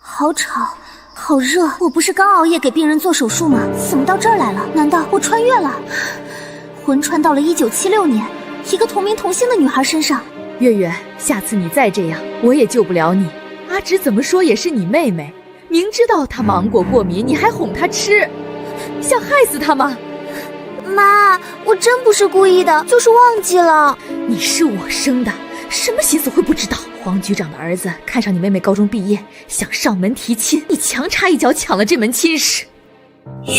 好吵，好热！我不是刚熬夜给病人做手术吗？怎么到这儿来了？难道我穿越了？魂穿到了1976年，一个同名同姓的女孩身上。月月，下次你再这样，我也救不了你。阿芷怎么说也是你妹妹，明知道她芒果过敏，你还哄她吃，想害死她吗？妈，我真不是故意的，就是忘记了。你是我生的，什么心思会不知道？黄局长的儿子看上你妹妹高中毕业，想上门提亲，你强插一脚抢了这门亲事。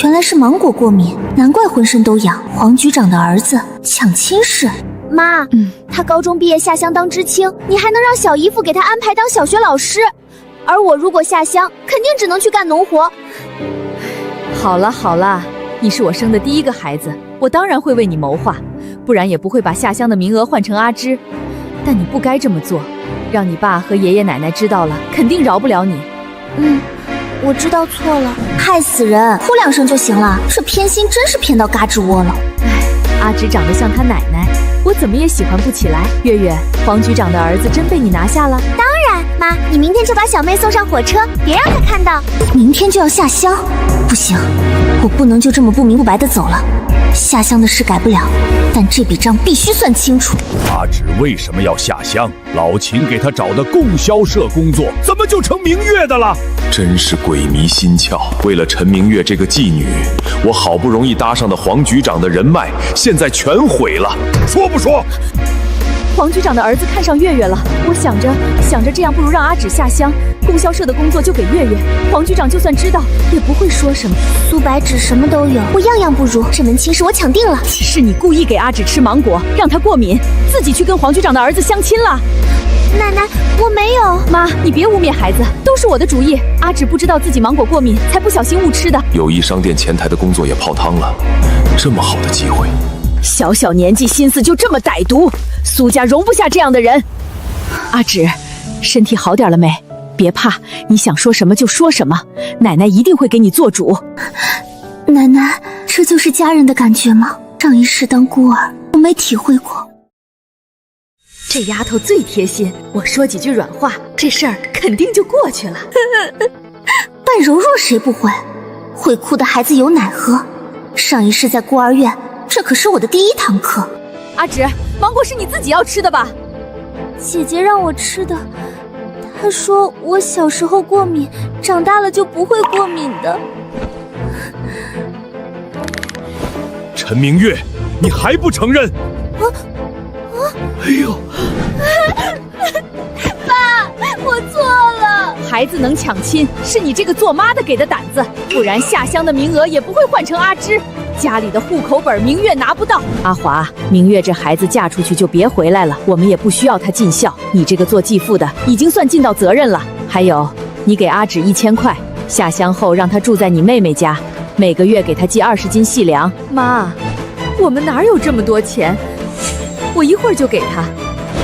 原来是芒果过敏，难怪浑身都痒。黄局长的儿子抢亲事。妈，他高中毕业下乡当知青，你还能让小姨夫给他安排当小学老师，而我如果下乡，肯定只能去干农活。好了好了，你是我生的第一个孩子，我当然会为你谋划，不然也不会把下乡的名额换成阿芝。但你不该这么做，让你爸和爷爷奶奶知道了，肯定饶不了你。我知道错了，害死人，哭2声就行了。这偏心真是偏到嘎吱窝了。阿芷长得像他奶奶，我怎么也喜欢不起来。月月，黄局长的儿子真被你拿下了？当然，妈，你明天就把小妹送上火车，别让她看到。明天就要下乡，不行，我不能就这么不明不白的走了。下乡的事改不了，但这笔账必须算清楚。阿芷为什么要下乡？老秦给他找的供销社工作，怎么就成明月的了？真是鬼迷心窍！为了陈明月这个妓女，我好不容易搭上的黄局长的人脉，现在全毁了。说不说？黄局长的儿子看上月月了，我想着这样，不如让阿芷下乡，供销社的工作就给月月。黄局长就算知道，也不会说什么。苏白芷什么都有，我样样不如。这门亲事我抢定了。是你故意给阿芷吃芒果，让她过敏，自己去跟黄局长的儿子相亲了。奶奶，我没有。妈，你别污蔑孩子，都是我的主意。阿芷不知道自己芒果过敏，才不小心误吃的。友谊商店前台的工作也泡汤了，这么好的机会。小小年纪心思就这么歹毒，苏家容不下这样的人。阿芷，身体好点了没？别怕，你想说什么就说什么，奶奶一定会给你做主。奶奶，这就是家人的感觉吗？上一世当孤儿，我没体会过。这丫头最贴心，我说几句软话，这事儿肯定就过去了。扮柔弱谁不会？会哭的孩子有奶喝。上一世在孤儿院，这可是我的第1堂课。阿芷，芒果是你自己要吃的吧？姐姐让我吃的，她说我小时候过敏，长大了就不会过敏的。陈明月，你还不承认？哎呦！爸，我错了。孩子能抢亲，是你这个做妈的给的胆子，不然下乡的名额也不会换成阿芝，家里的户口本明月拿不到。阿华，明月这孩子嫁出去就别回来了，我们也不需要她尽孝。你这个做继父的已经算尽到责任了。还有，你给阿芷1000块，下乡后让她住在你妹妹家，每个月给她寄20斤细粮。妈，我们哪有这么多钱？我一会儿就给她，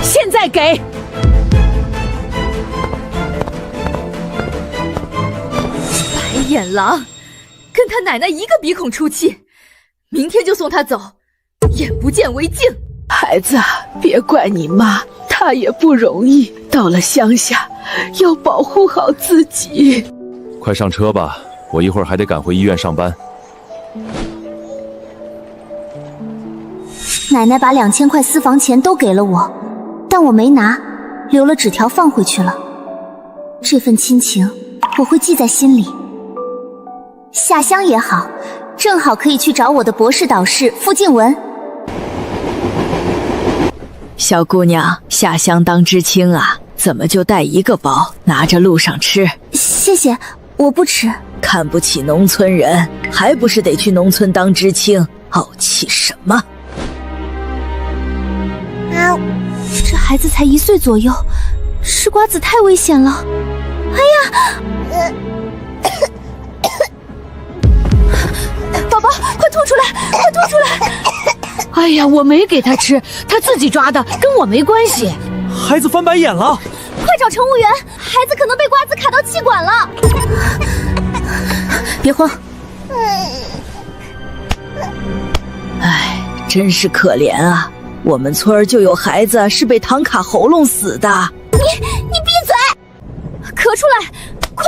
现在给。白眼狼，跟他奶奶一个鼻孔出气，明天就送他走，眼不见为净。孩子，别怪你妈，她也不容易，到了乡下要保护好自己。快上车吧，我一会儿还得赶回医院上班。奶奶把2000块私房钱都给了我，但我没拿，留了纸条放回去了。这份亲情我会记在心里。下乡也好，正好可以去找我的博士导师傅静雯。小姑娘，下乡当知青啊，怎么就带一个包，拿着路上吃？谢谢，我不吃。看不起农村人，还不是得去农村当知青？傲气什么？这孩子才1岁左右，吃瓜子太危险了。哎呀，宝宝，快吐出来，快吐出来！哎呀，我没给他吃，他自己抓的，跟我没关系。孩子翻白眼了，快找乘务员，孩子可能被瓜子卡到气管了。别慌。哎，真是可怜啊！我们村儿就有孩子是被糖卡喉咙死的。你闭嘴！咳出来，快！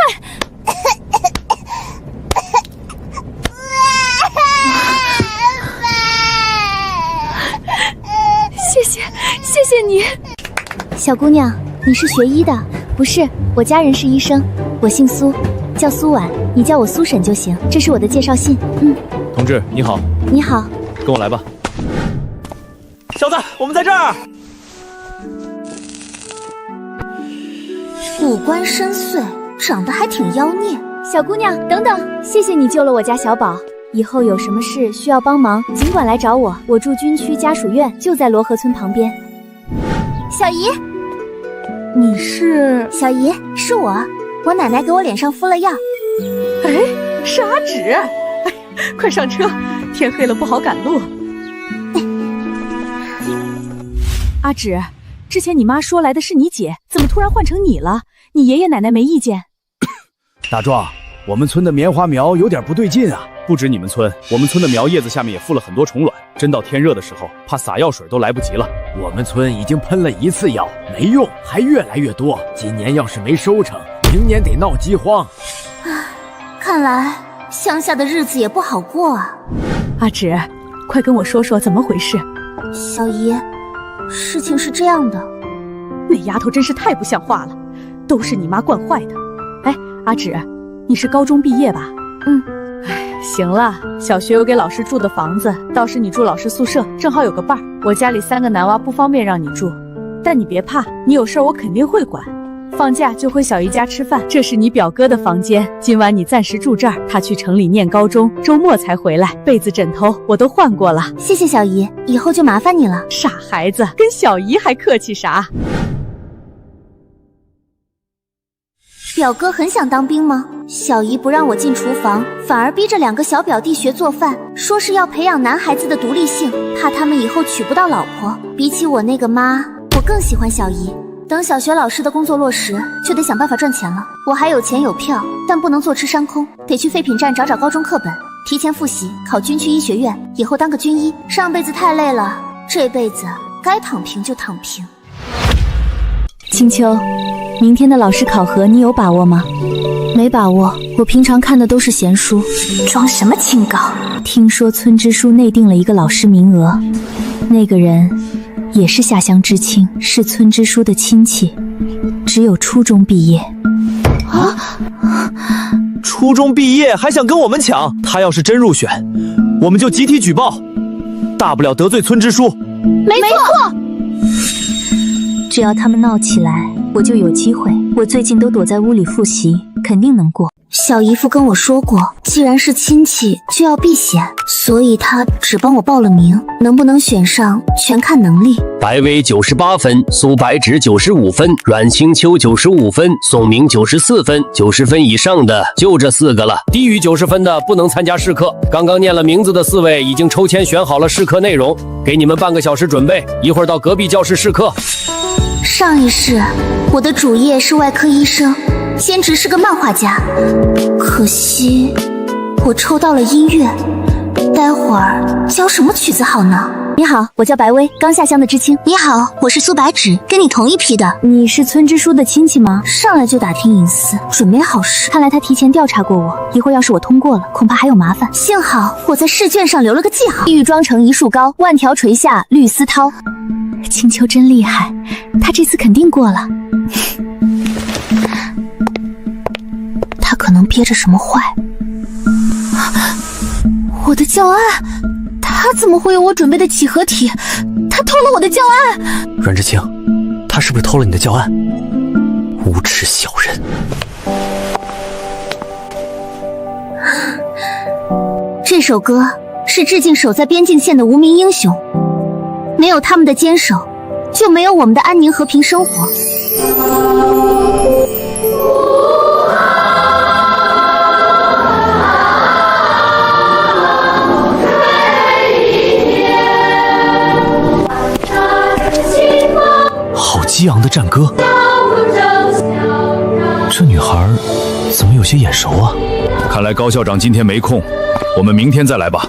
你。小姑娘，你是学医的？不是，我家人是医生，我姓苏，叫苏婉，你叫我苏婶就行。这是我的介绍信。同志你好。你好。跟我来吧。小子，我们在这儿。五官深邃，长得还挺妖孽。小姑娘，等等，谢谢你救了我家小宝。以后有什么事需要帮忙，尽管来找我。我住军区家属院，就在罗河村旁边。小姨，你是？小姨，是我奶奶给我脸上敷了药。哎，是阿芷，哎，快上车，天黑了不好赶路。阿芷，之前你妈说来的是你姐，怎么突然换成你了？你爷爷奶奶没意见？大壮，我们村的棉花苗有点不对劲啊。不止你们村，我们村的苗叶子下面也附了很多虫卵，真到天热的时候，怕撒药水都来不及了。我们村已经喷了1次药，没用，还越来越多。今年要是没收成，明年得闹饥荒。看来乡下的日子也不好过啊。阿芷，快跟我说说怎么回事。小姨，事情是这样的。那丫头真是太不像话了，都是你妈惯坏的。哎，阿芷，你是高中毕业吧？行了，小学有给老师住的房子，倒是你住老师宿舍，正好有个伴儿。我家里3个男娃不方便让你住，但你别怕，你有事儿我肯定会管。放假就回小姨家吃饭，这是你表哥的房间，今晚你暂时住这儿，他去城里念高中，周末才回来。被子枕头我都换过了。谢谢小姨，以后就麻烦你了。傻孩子，跟小姨还客气啥？表哥很想当兵吗？小姨不让我进厨房，反而逼着2个小表弟学做饭，说是要培养男孩子的独立性，怕他们以后娶不到老婆。比起我那个妈，我更喜欢小姨。等小学老师的工作落实，就得想办法赚钱了。我还有钱有票，但不能坐吃山空，得去废品站找高中课本，提前复习，考军区医学院，以后当个军医。上辈子太累了，这辈子该躺平就躺平。青秋，明天的老师考核你有把握吗？没把握，我平常看的都是闲书。装什么清高？听说村支书内定了一个老师名额，那个人也是下乡知青，是村支书的亲戚，只有初中毕业。初中毕业还想跟我们抢？他要是真入选，我们就集体举报，大不了得罪村支书。没错。只要他们闹起来，我就有机会。我最近都躲在屋里复习，肯定能过。小姨夫跟我说过，既然是亲戚就要避嫌，所以他只帮我报了名，能不能选上全看能力。白薇98分，苏白芷95分，阮清秋95分，宋明94分，90分以上的就这4个了，低于90分的不能参加试课。刚刚念了名字的4位已经抽签选好了试课内容，给你们半个小时准备，一会儿到隔壁教室试课。上一世我的主业是外科医生，兼职是个漫画家，可惜我抽到了音乐，待会儿教什么曲子好呢？你好，我叫白薇，刚下乡的知青。你好，我是苏白芷，跟你同一批的。你是村支书的亲戚吗？上来就打听隐私，准没好事。看来他提前调查过我，一会儿要是我通过了，恐怕还有麻烦。幸好我在试卷上留了个记号。玉妆成一树高，万条垂下绿丝绦。青秋真厉害，他这次肯定过了。他可能憋着什么坏。我的教案，他怎么会有我准备的几何体？他偷了我的教案！阮志清，他是不是偷了你的教案？无耻小人！这首歌是致敬守在边境线的无名英雄，没有他们的坚守，就没有我们的安宁和平生活。好激昂的战歌，这女孩怎么有些眼熟啊？看来高校长今天没空，我们明天再来吧。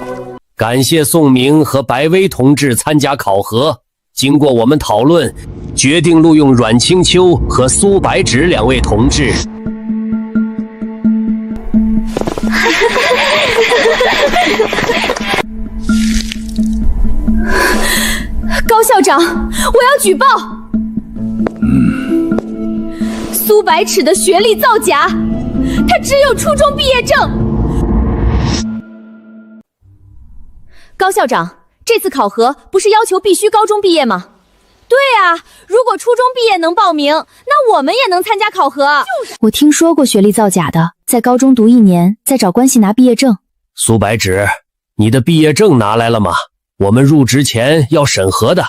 感谢宋明和白薇同志参加考核。经过我们讨论，决定录用阮清秋和苏白芷2位同志。高校长，我要举报。苏白尺的学历造假，他只有初中毕业证。高校长，这次考核不是要求必须高中毕业吗？对啊，如果初中毕业能报名，那我们也能参加考核。我听说过学历造假的，在高中读1年，再找关系拿毕业证。苏白芷，你的毕业证拿来了吗？我们入职前要审核的。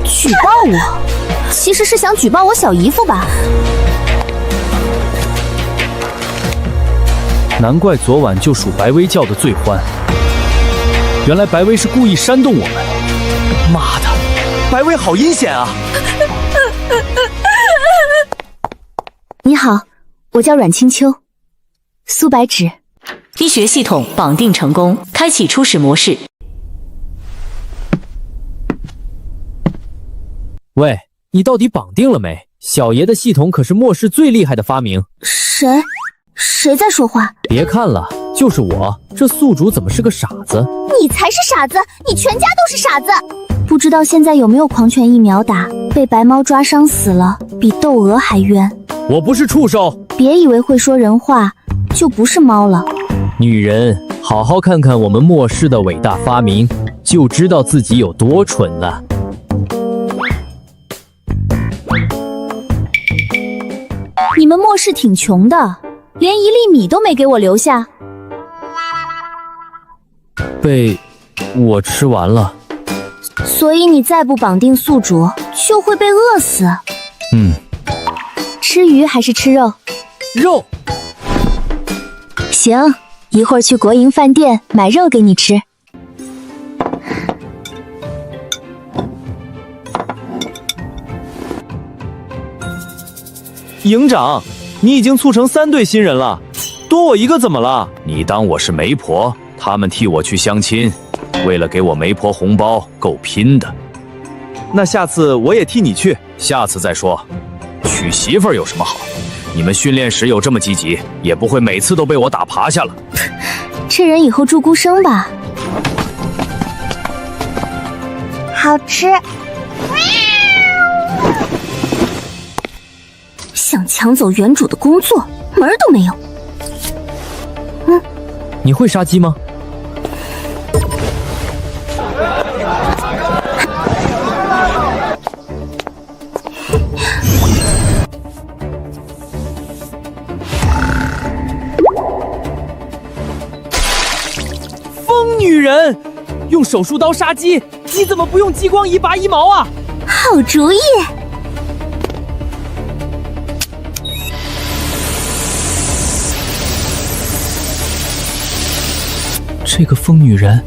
举报我，其实是想举报我小姨夫吧？难怪昨晚就属白薇叫的最欢，原来白薇是故意煽动我们。妈的，白薇好阴险啊！你好，我叫阮清秋，苏白芷。医学系统绑定成功，开启初始模式。喂，你到底绑定了没？小爷的系统可是末世最厉害的发明。谁在说话？别看了，就是我。这宿主怎么是个傻子？你才是傻子，你全家都是傻子。不知道现在有没有狂犬疫苗打？被白猫抓伤死了，比窦娥还冤。我不是畜兽。别以为会说人话就不是猫了。女人，好好看看我们末世的伟大发明，就知道自己有多蠢了。你们末世挺穷的，连1粒米都没给我留下。被我吃完了。所以你再不绑定宿主，就会被饿死。吃鱼还是吃肉？肉。行，一会儿去国营饭店买肉给你吃。营长，你已经促成3对新人了，多我一个怎么了？你当我是媒婆？他们替我去相亲，为了给我媒婆红包，够拼的。那下次我也替你去。下次再说。娶媳妇儿有什么好？你们训练时有这么积极，也不会每次都被我打趴下了。趁人以后祝孤生吧。好吃。想抢走原主的工作，门儿都没有。你会杀鸡吗？疯女人，用手术刀杀鸡，你怎么不用激光仪拔1毛啊？好主意。这个疯女人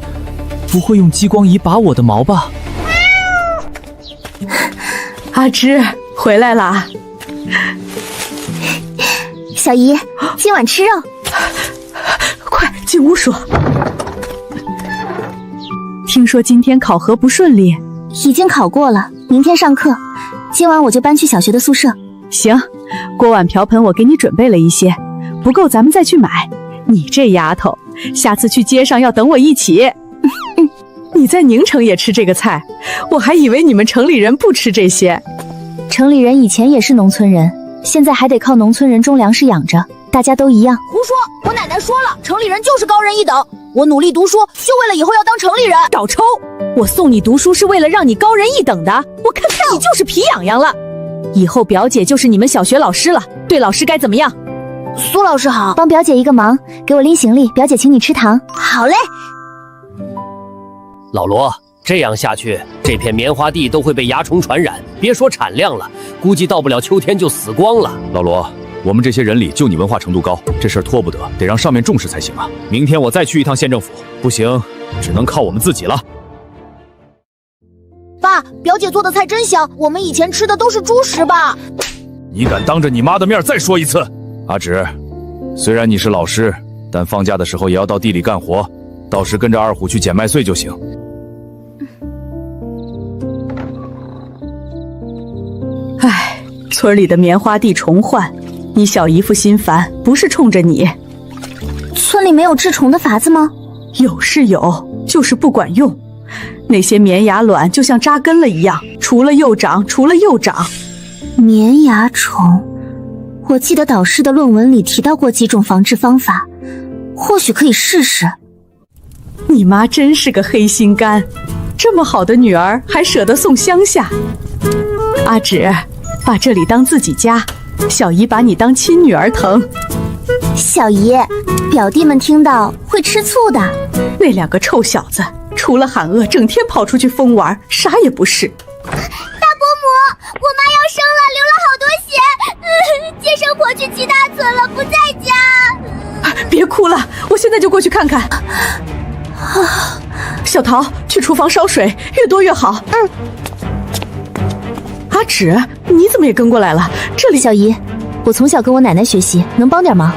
不会用激光仪拔我的毛吧？阿芝回来啦！小姨，今晚吃肉。快进屋说。听说今天考核不顺利，已经考过了，明天上课。今晚我就搬去小学的宿舍。行，锅碗瓢盆我给你准备了一些，不够咱们再去买。你这丫头，下次去街上要等我一起。你在宁城也吃这个菜，我还以为你们城里人不吃这些。城里人以前也是农村人，现在还得靠农村人种粮食养着，大家都一样。胡说！我奶奶说了，城里人就是高人一等。我努力读书，就为了以后要当城里人。少抽！我送你读书是为了让你高人一等的，我看看你就是皮痒痒了。以后表姐就是你们小学老师了，对老师该怎么样？苏老师好，帮表姐一个忙，给我拎行李，表姐请你吃糖。好嘞。老罗，这样下去，这片棉花地都会被蚜虫传染，别说产量了，估计到不了秋天就死光了。老罗，我们这些人里就你文化程度高，这事儿拖不得，得让上面重视才行啊。明天我再去一趟县政府，不行，只能靠我们自己了。爸，表姐做的菜真香，我们以前吃的都是猪食吧？你敢当着你妈的面再说一次？阿芷，虽然你是老师，但放假的时候也要到地里干活，到时跟着二虎去捡麦穗就行。唉，村里的棉花地虫患，你小姨夫心烦，不是冲着你。村里没有治虫的法子吗？有是有，就是不管用。那些棉芽卵就像扎根了一样，除了又长，除了又长。棉芽虫，我记得导师的论文里提到过几种防治方法，或许可以试试。你妈真是个黑心肝，这么好的女儿还舍得送乡下。阿芷，把这里当自己家，小姨把你当亲女儿疼。小姨，表弟们听到会吃醋的。那两个臭小子，除了喊饿，整天跑出去疯玩，啥也不是。大伯母，我妈要生了，流了好多血，接生婆去七大村了，不在家。别哭了，我现在就过去看看。小桃，去厨房烧水，越多越好。阿芷，你怎么也跟过来了？这里，小姨，我从小跟我奶奶学习，能帮点忙。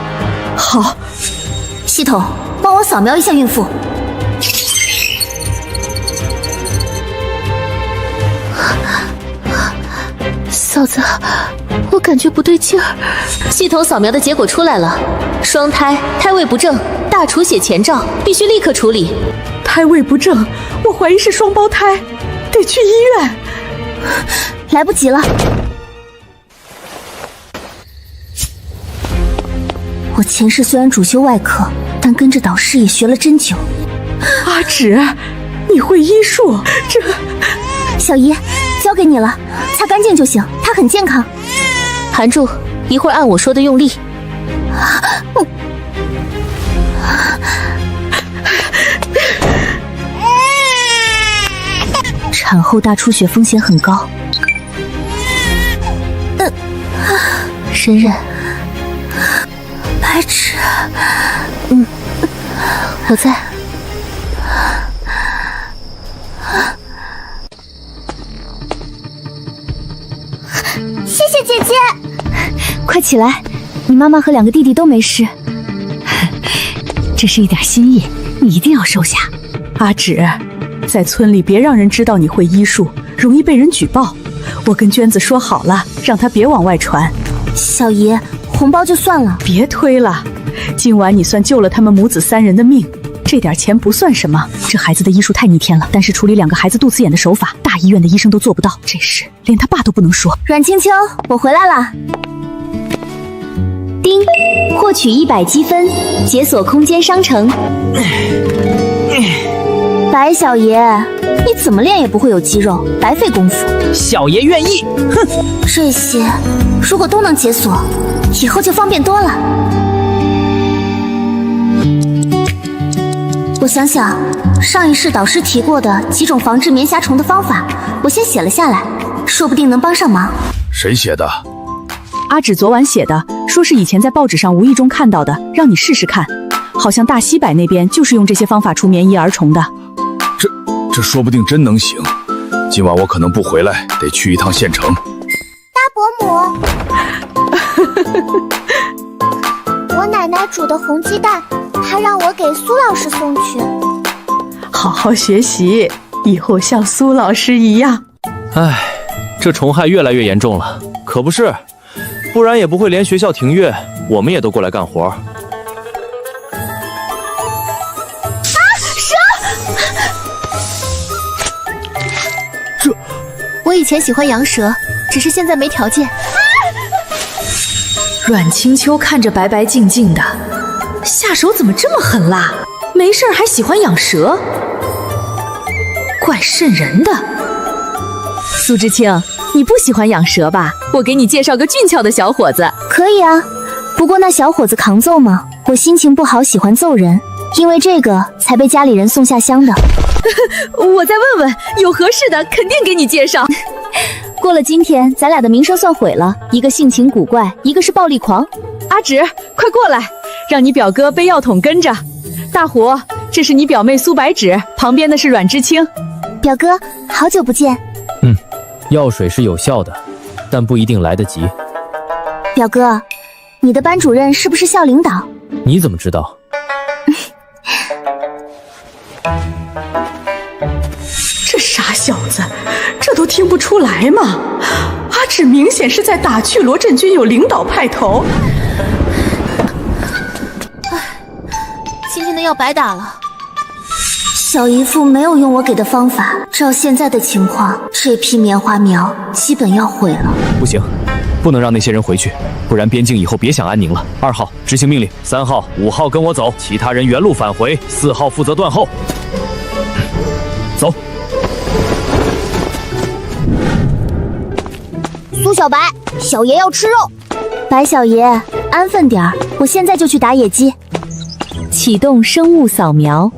好。系统，帮我扫描一下孕妇。嫂子，我感觉不对劲儿。系统扫描的结果出来了，双胎，胎位不正，大出血前兆，必须立刻处理。胎位不正，我怀疑是双胞胎，得去医院。来不及了。我前世虽然主修外科，但跟着导师也学了针灸。阿芷，你会医术？这……小姨，交给你了，擦干净就行，它很健康。含住，一会儿按我说的用力。产后大出血风险很高。忍忍。白芷，我在。谢谢姐姐，快起来，你妈妈和两个弟弟都没事。这是一点心意，你一定要收下。阿芷，在村里别让人知道你会医术，容易被人举报。我跟娟子说好了，让她别往外传。小姨，红包就算了，别推了。今晚你算救了他们母子3人的命，这点钱不算什么。这孩子的医术太逆天了，但是处理2个孩子肚脐眼的手法，大医院的医生都做不到，这事连他爸都不能说。阮青秋，我回来了。丁，获取100积分，解锁空间商城。白小爷，你怎么练也不会有肌肉，白费功夫。小爷愿意。哼，这些如果都能解锁，以后就方便多了。我想想，上一世导师提过的几种防治棉匣虫的方法，我先写了下来，说不定能帮上忙。谁写的？阿芷昨晚写的，说是以前在报纸上无意中看到的，让你试试看。好像大西北那边就是用这些方法除棉衣儿虫的。这说不定真能行。今晚我可能不回来，得去一趟县城。大伯母，我奶奶煮的红鸡蛋，她让我给苏老师送去。好好学习，以后像苏老师一样。唉，这虫害越来越严重了。可不是，不然也不会连学校停学，我们也都过来干活。我以前喜欢洋蛇，只是现在没条件。阮青秋看着白白净净的，下手怎么这么狠辣？没事还喜欢养蛇，怪瘆人的。苏知清，你不喜欢养蛇吧？我给你介绍个俊俏的小伙子。可以啊，不过那小伙子扛揍吗？我心情不好，喜欢揍人，因为这个才被家里人送下乡的。我再问问，有合适的肯定给你介绍。过了今天，咱俩的名声算毁了。一个性情古怪，一个是暴力狂。阿芷，快过来，让你表哥背药桶跟着。大虎，这是你表妹苏白芷，旁边的是阮知青。表哥，好久不见。药水是有效的，但不一定来得及。表哥，你的班主任是不是校领导？你怎么知道？这傻小子，这都听不出来吗？阿芷明显是在打去罗振军有领导派头。今天的药白打了。小姨夫没有用我给的方法，照现在的情况，这批棉花苗基本要毁了。不行，不能让那些人回去，不然边境以后别想安宁了。2号执行命令，3号、5号跟我走，其他人原路返回，4号负责断后。走。苏小白，小爷要吃肉。白小爷，安分点儿，我现在就去打野鸡。启动生物扫描。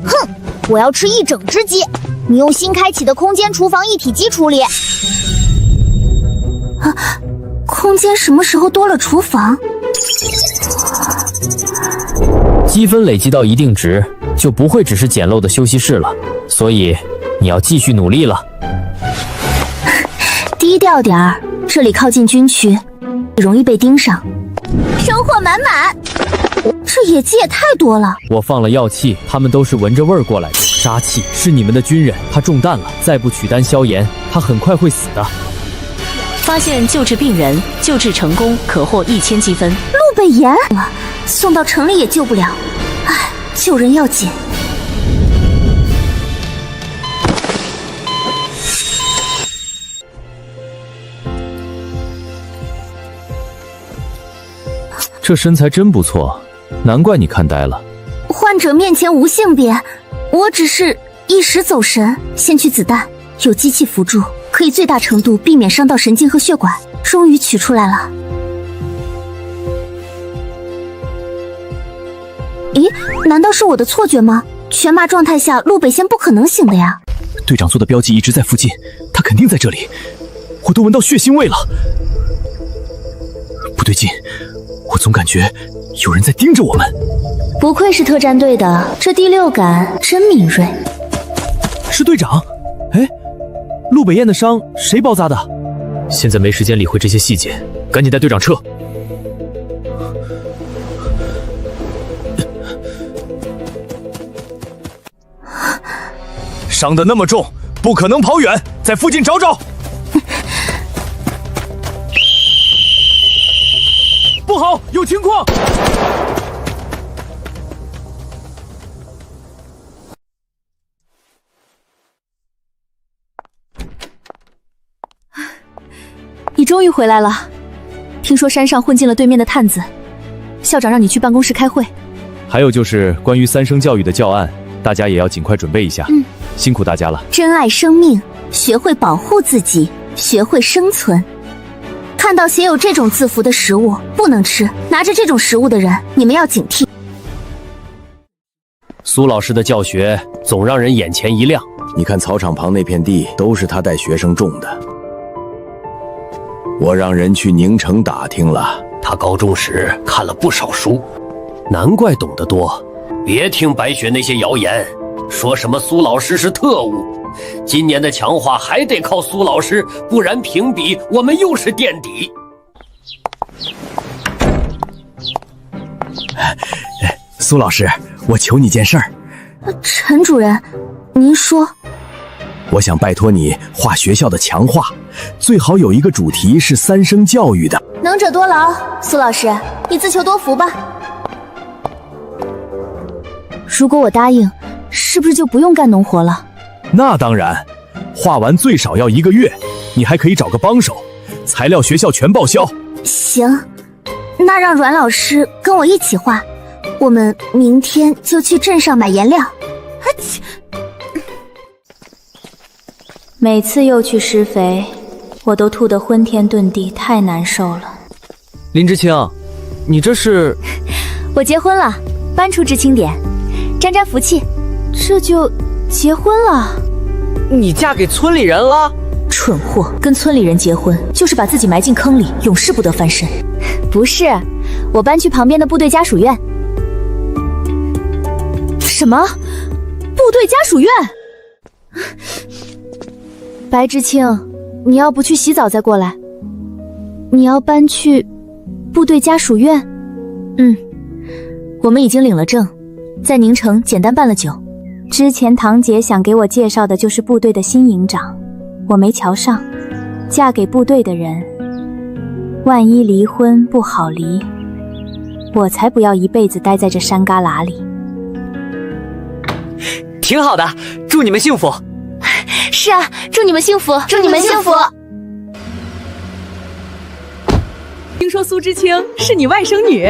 哼，我要吃一整只鸡。你用新开启的空间厨房一体机处理。啊，空间什么时候多了厨房？积分累积到一定值，就不会只是简陋的休息室了，所以你要继续努力了。低调点儿，这里靠近军区，容易被盯上。收获满满。这野鸡也太多了。我放了药气，他们都是闻着味儿过来的。杀气是你们的军人，他中弹了，再不取丹消炎，他很快会死的。发现救治病人，救治成功可获1000积分。陆北岩了，送到城里也救不了。唉，救人要紧。这身材真不错，难怪你看呆了。患者面前无性别，我只是一时走神，先取子弹，有机器辅助，可以最大程度避免伤到神经和血管。终于取出来了。咦，难道是我的错觉吗？全麻状态下，陆北仙不可能醒的呀。队长做的标记一直在附近，他肯定在这里，我都闻到血腥味了。不对劲，我总感觉有人在盯着我们。不愧是特战队的，这第六感真敏锐。是队长？哎，陆北燕的伤谁包扎的？现在没时间理会这些细节，赶紧带队长撤。伤得那么重，不可能跑远，在附近找找。不好，有情况！你终于回来了，听说山上混进了对面的探子，校长让你去办公室开会。还有就是关于3声教育的教案，大家也要尽快准备一下。辛苦大家了。珍爱生命，学会保护自己，学会生存。看到写有这种字符的食物不能吃，拿着这种食物的人，你们要警惕。苏老师的教学总让人眼前一亮。你看操场旁那片地都是他带学生种的，我让人去宁城打听了，他高中时看了不少书，难怪懂得多。别听白雪那些谣言，说什么苏老师是特务，今年的强化还得靠苏老师，不然评比我们又是垫底。苏老师，我求你件事儿。陈主任，您说。我想拜托你画学校的强化，最好有一个主题是3声教育的。能者多劳，苏老师，你自求多福吧。如果我答应，是不是就不用干农活了？那当然，画完最少要1个月，你还可以找个帮手，材料学校全报销。行，那让阮老师跟我一起画，我们明天就去镇上买颜料。每次又去施肥，我都吐得昏天遁地，太难受了。林知青，你这是？我结婚了，搬出知青点，沾沾福气。这就结婚了？你嫁给村里人了？蠢货，跟村里人结婚就是把自己埋进坑里，永世不得翻身。不是，我搬去旁边的部队家属院。什么？部队家属院？白知青，你要不去洗澡再过来？你要搬去部队家属院？我们已经领了证，在宁城简单办了酒。之前堂姐想给我介绍的就是部队的新营长，我没瞧上。嫁给部队的人，万一离婚不好离，我才不要一辈子待在这山旮旯里。挺好的，祝你们幸福。是啊，祝你们幸福，祝你们幸福。听说苏知青是你外甥女，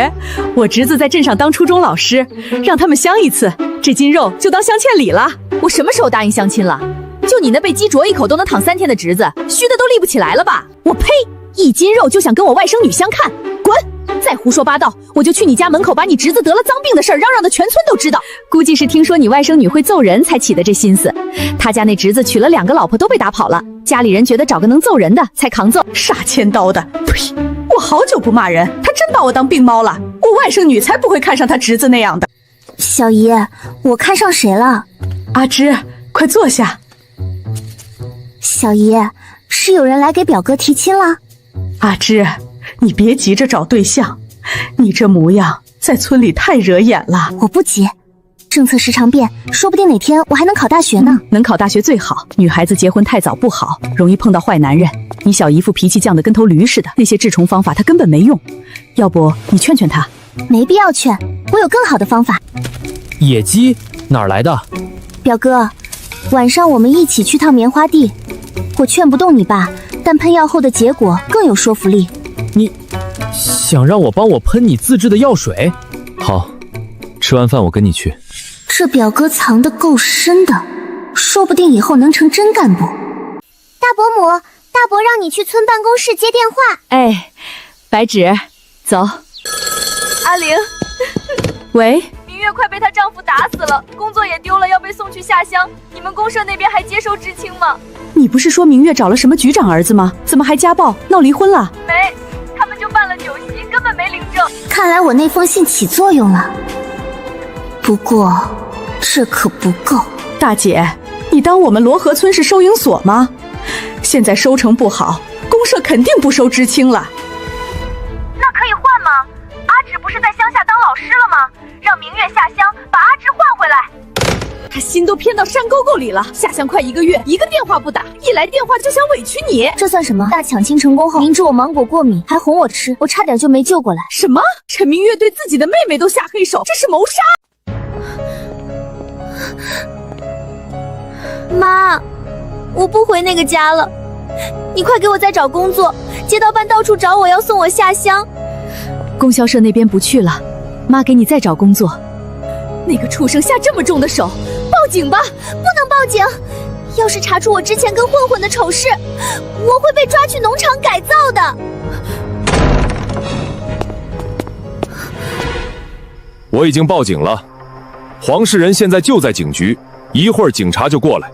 我侄子在镇上当初中老师，让他们相一次，这斤肉就当相欠礼了。我什么时候答应相亲了？就你那被鸡啄一口都能躺3天的侄子，虚的都立不起来了吧？我呸！1斤肉就想跟我外甥女相看，滚！再胡说八道，我就去你家门口把你侄子得了脏病的事儿嚷嚷的全村都知道。估计是听说你外甥女会揍人才起的这心思。他家那侄子娶了2个老婆都被打跑了，家里人觉得找个能揍人的才扛揍。傻千刀的，呸！我好久不骂人，他真把我当病猫了。我外甥女才不会看上他侄子那样的。小姨，我看上谁了？阿芝，快坐下。小姨，是有人来给表哥提亲了？阿芝，你别急着找对象，你这模样在村里太惹眼了。我不急，政策时常变，说不定哪天我还能考大学呢。能考大学最好，女孩子结婚太早不好，容易碰到坏男人。你小姨夫脾气犟得跟头驴似的，那些治虫方法他根本没用，要不你劝劝他？没必要劝，我有更好的方法。野鸡哪儿来的？表哥，晚上我们一起去趟棉花地。我劝不动你爸，但喷药后的结果更有说服力。你想让我帮我喷你自制的药水？好，吃完饭我跟你去。这表哥藏得够深的，说不定以后能成真干部。大伯母，大伯让你去村办公室接电话。哎，白纸，走。阿玲，喂，明月快被她丈夫打死了，工作也丢了，要被送去下乡。你们公社那边还接收知青吗？你不是说明月找了什么局长儿子吗？怎么还家暴闹离婚了？没，他们就办了酒席，根本没领证。看来我那封信起作用了，不过这可不够。大姐，你当我们罗河村是收银所吗？现在收成不好，公社肯定不收知青了。那可以换吗？阿芷不是在乡下当老师了吗？让明月下乡把阿芷换回来。他心都偏到山沟沟里了，下乡快1个月，一个电话不打，一来电话就想委屈你，这算什么？大抢亲成功后，明知我芒果过敏，还哄我吃，我差点就没救过来。什么？陈明月对自己的妹妹都下黑手，这是谋杀！妈，我不回那个家了，你快给我再找工作，街道办到处找我，要送我下乡。供销社那边不去了，妈给你再找工作。那个畜生下这么重的手，报警吧！不能报警，要是查出我之前跟混混的丑事，我会被抓去农场改造的。我已经报警了，黄世仁现在就在警局，一会儿警察就过来。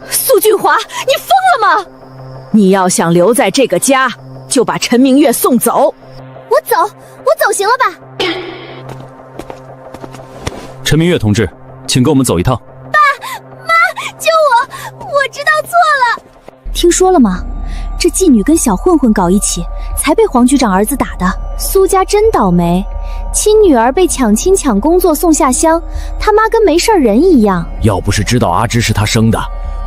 苏俊华，你疯了吗？你要想留在这个家，就把陈明月送走。我走行了吧？陈明月同志，请跟我们走一趟。爸妈，救我！我知道错了。听说了吗？这妓女跟小混混搞一起，才被黄局长儿子打的。苏家真倒霉，亲女儿被抢亲抢工作送下乡，他妈跟没事人一样。要不是知道阿芝是他生的，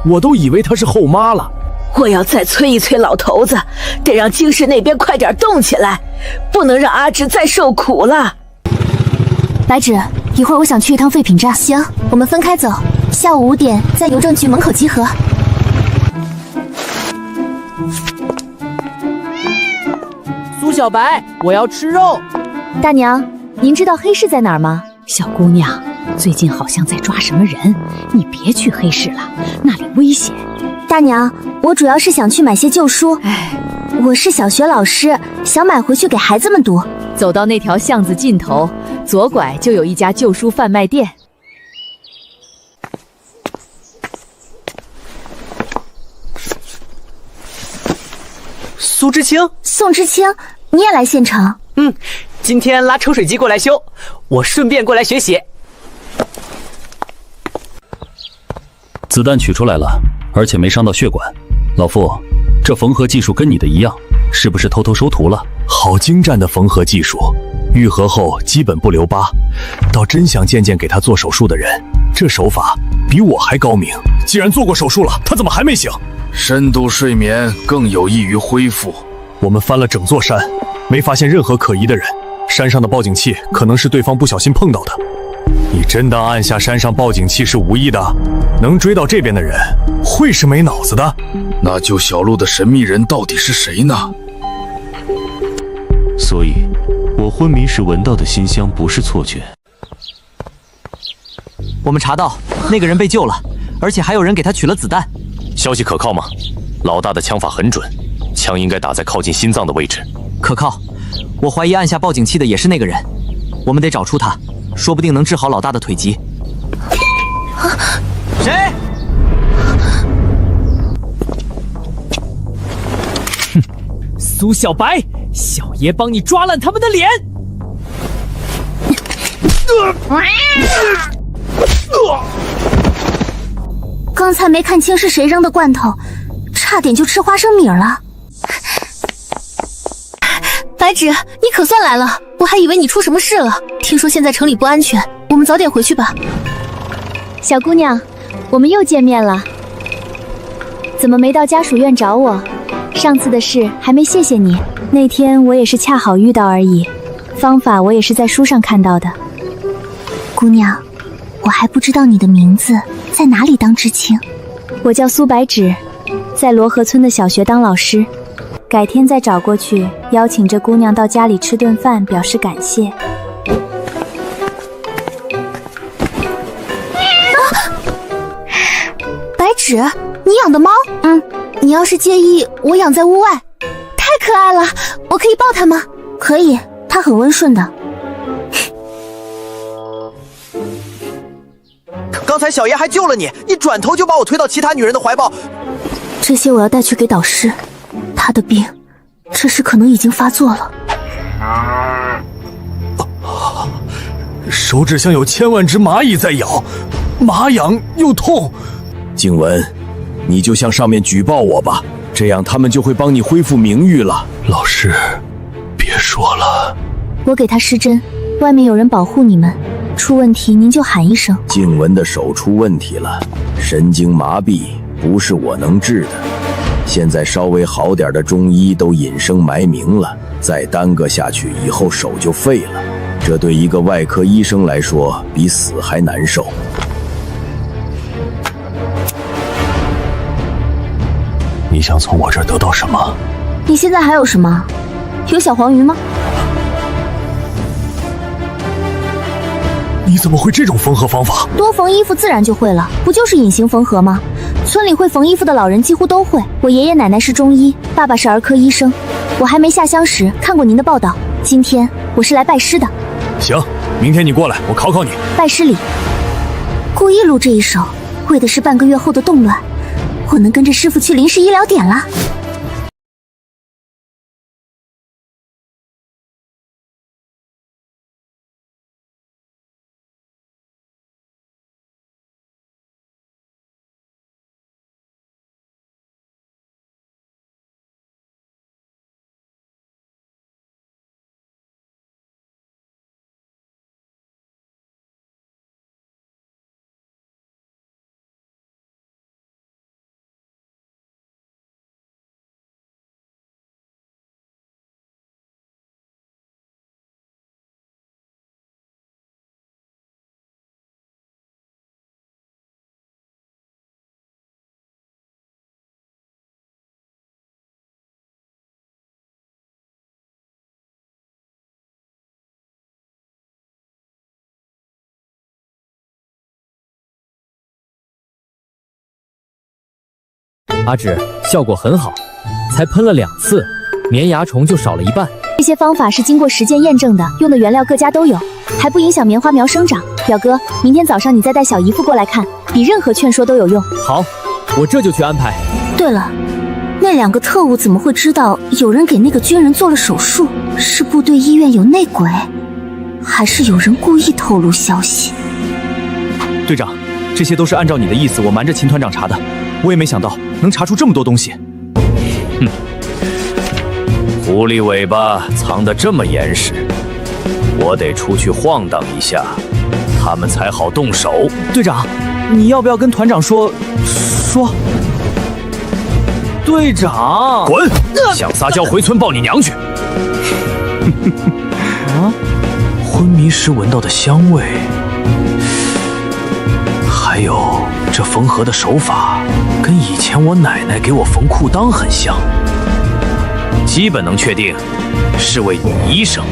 我都以为她是后妈了。我要再催一催老头子，得让京市那边快点动起来，不能让阿芝再受苦了。白纸，一会儿我想去一趟废品站。行，我们分开走，下午5点在邮政局门口集合。苏小白，我要吃肉。大娘，您知道黑市在哪儿吗？小姑娘，最近好像在抓什么人，你别去黑市了，那里危险。大娘，我主要是想去买些旧书。我是小学老师，想买回去给孩子们读。走到那条巷子尽头，左拐就有一家旧书贩卖店。苏知青，宋知青，你也来县城？今天拉抽水机过来修，我顺便过来学习。子弹取出来了，而且没伤到血管。老傅，这缝合技术跟你的一样，是不是偷偷收徒了？好精湛的缝合技术，愈合后基本不留疤。倒真想见见给他做手术的人，这手法比我还高明。既然做过手术了，他怎么还没醒？深度睡眠更有益于恢复。我们翻了整座山，没发现任何可疑的人。山上的报警器可能是对方不小心碰到的。你真当按下山上报警器是无意的？能追到这边的人，会是没脑子的？那救小路的神秘人到底是谁呢？所以，我昏迷时闻到的馨香不是错觉。我们查到那个人被救了，而且还有人给他取了子弹。消息可靠吗？老大的枪法很准，枪应该打在靠近心脏的位置。可靠，我怀疑按下报警器的也是那个人。我们得找出他，说不定能治好老大的腿疾。谁？哼，苏小白，小爷帮你抓烂他们的脸！刚才没看清是谁扔的罐头，差点就吃花生米了。白芷，你可算来了，我还以为你出什么事了。听说现在城里不安全，我们早点回去吧。小姑娘，我们又见面了。怎么没到家属院找我？上次的事还没谢谢你。那天我也是恰好遇到而已，方法我也是在书上看到的。姑娘，我还不知道你的名字，在哪里当知青？我叫苏白芷，在罗河村的小学当老师。改天再找过去，邀请这姑娘到家里吃顿饭，表示感谢。白芷，你养的猫？你要是介意，我养在屋外，太可爱了，我可以抱它吗？可以，它很温顺的。刚才小爷还救了你，你转头就把我推到其他女人的怀抱。这些我要带去给导师，他的病这时可能已经发作了。手指像有千万只蚂蚁在咬，麻痒又痛。静雯，你就向上面举报我吧，这样他们就会帮你恢复名誉了。老师，别说了。我给他施针，外面有人保护你们，出问题您就喊一声。静雯的手出问题了，神经麻痹不是我能治的。现在稍微好点的中医都隐声埋名了，再耽搁下去，以后手就废了。这对一个外科医生来说，比死还难受。你想从我这儿得到什么？你现在还有什么？有小黄鱼吗？你怎么会这种缝合方法？多缝衣服自然就会了，不就是隐形缝合吗？村里会缝衣服的老人几乎都会。我爷爷奶奶是中医，爸爸是儿科医生。我还没下乡时看过您的报道，今天我是来拜师的。行，明天你过来，我考考你。拜师礼。故意录这一手，为的是半个月后的动乱。我能跟着师傅去临时医疗点了。阿芷，效果很好，才喷了2次，棉芽虫就少了一半。这些方法是经过实践验证的，用的原料各家都有，还不影响棉花苗生长。表哥，明天早上你再带小姨夫过来看，比任何劝说都有用。好，我这就去安排。对了，那2个特务怎么会知道有人给那个军人做了手术？是部队医院有内鬼，还是有人故意透露消息？队长，这些都是按照你的意思，我瞒着秦团长查的。我也没想到能查出这么多东西。哼，狐狸尾巴藏得这么严实，我得出去晃荡一下，他们才好动手。队长，你要不要跟团长说？队长，滚！想撒娇回村抱你娘去！啊！昏迷时闻到的香味，还有这缝合的手法，跟以前我奶奶给我缝裤裆很像。基本能确定，是位女医生。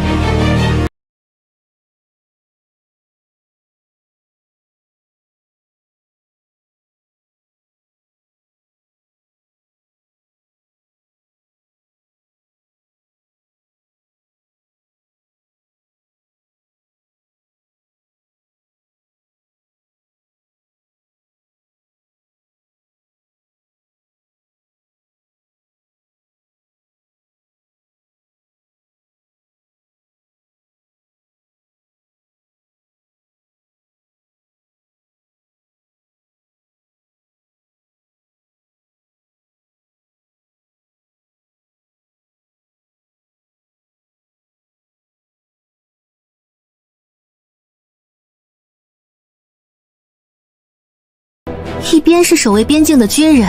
一边是守卫边境的军人，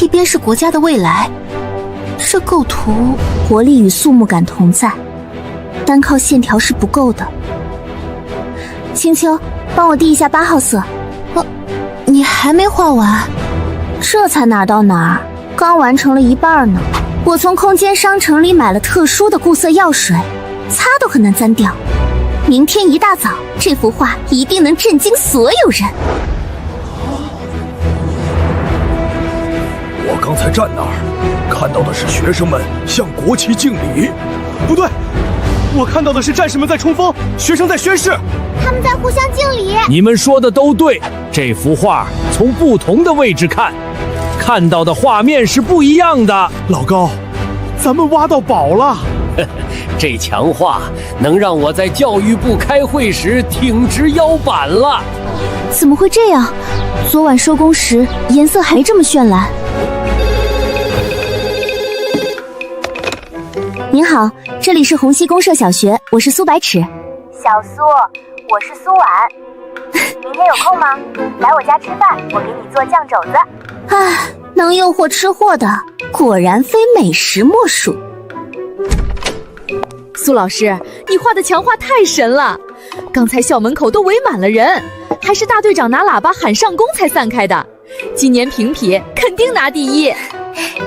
一边是国家的未来，这构图活力与肃穆感同在，单靠线条是不够的。青秋，帮我递一下8号色。你还没画完？这才哪到哪儿，刚完成了一半呢。我从空间商城里买了特殊的固色药水，擦都很难沾掉。明天一大早，这幅画一定能震惊所有人。我刚才站那儿，看到的是学生们向国旗敬礼。不对，我看到的是战士们在冲锋，学生在宣誓。他们在互相敬礼。你们说的都对，这幅画从不同的位置看，看到的画面是不一样的。老高，咱们挖到宝了。这强化能让我在教育部开会时挺直腰板了。怎么会这样？昨晚收工时颜色还这么绚烂。您好，这里是虹溪公社小学，我是苏白尺。小苏，我是苏婉。明天有空吗？来我家吃饭，我给你做酱肘子。唉，能诱惑吃货的，果然非美食莫属。苏老师，你画的墙画太神了！刚才校门口都围满了人，还是大队长拿喇叭喊上工才散开的。今年评比肯定拿第一。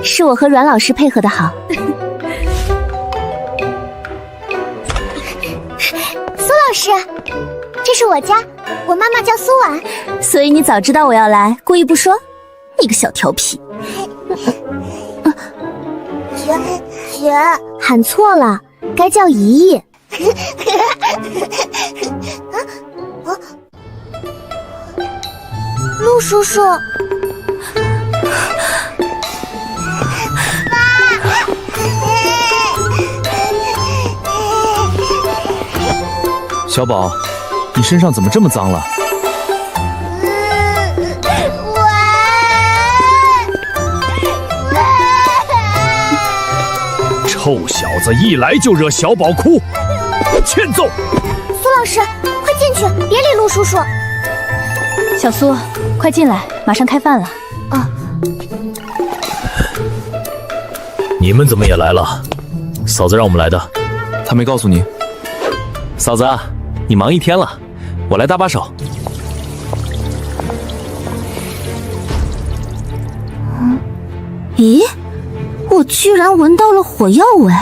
是我和阮老师配合的好。苏老师，这是我家，我妈妈叫苏婉。所以你早知道我要来，故意不说？你个小调皮。姐，喊错了，该叫姨姨。陆叔叔。小宝，你身上怎么这么脏了？臭小子一来就惹小宝哭，欠揍！苏老师，快进去，别理陆叔叔。小苏，快进来，马上开饭了。你们怎么也来了？嫂子让我们来的。他没告诉你？嫂子，你忙一天了，我来搭把手。咦，我居然闻到了火药味！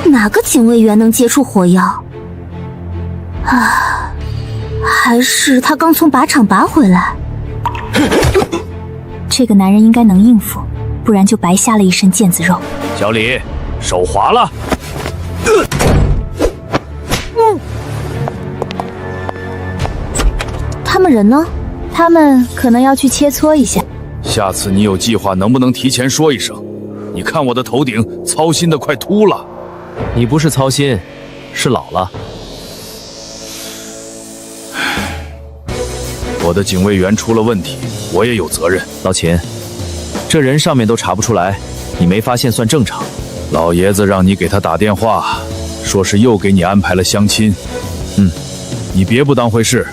哪个警卫员能接触火药？啊，还是他刚从靶场拔回来？这个男人应该能应付，不然就白瞎了一身腱子肉。小李，手滑了。他们人呢？他们可能要去切磋一下。下次你有计划，能不能提前说一声？你看我的头顶操心的快秃了。你不是操心，是老了。我的警卫员出了问题，我也有责任。老秦，这人上面都查不出来，你没发现算正常。老爷子让你给他打电话，说是又给你安排了相亲。你别不当回事。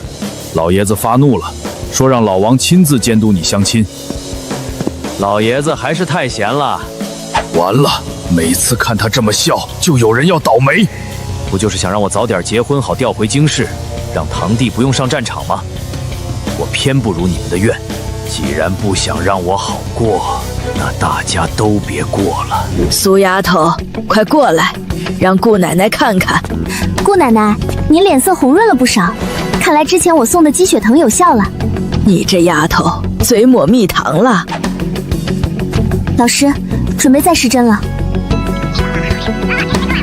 老爷子发怒了，说让老王亲自监督你相亲。老爷子还是太闲了。完了，每次看他这么笑，就有人要倒霉。不就是想让我早点结婚，好调回京师，让堂弟不用上战场吗？我偏不如你们的愿。既然不想让我好过，那大家都别过了。苏丫头，快过来，让顾奶奶看看。顾奶奶，您脸色红润了不少，看来之前我送的鸡血藤有效了。你这丫头嘴抹蜜糖了。老师，准备再施针了。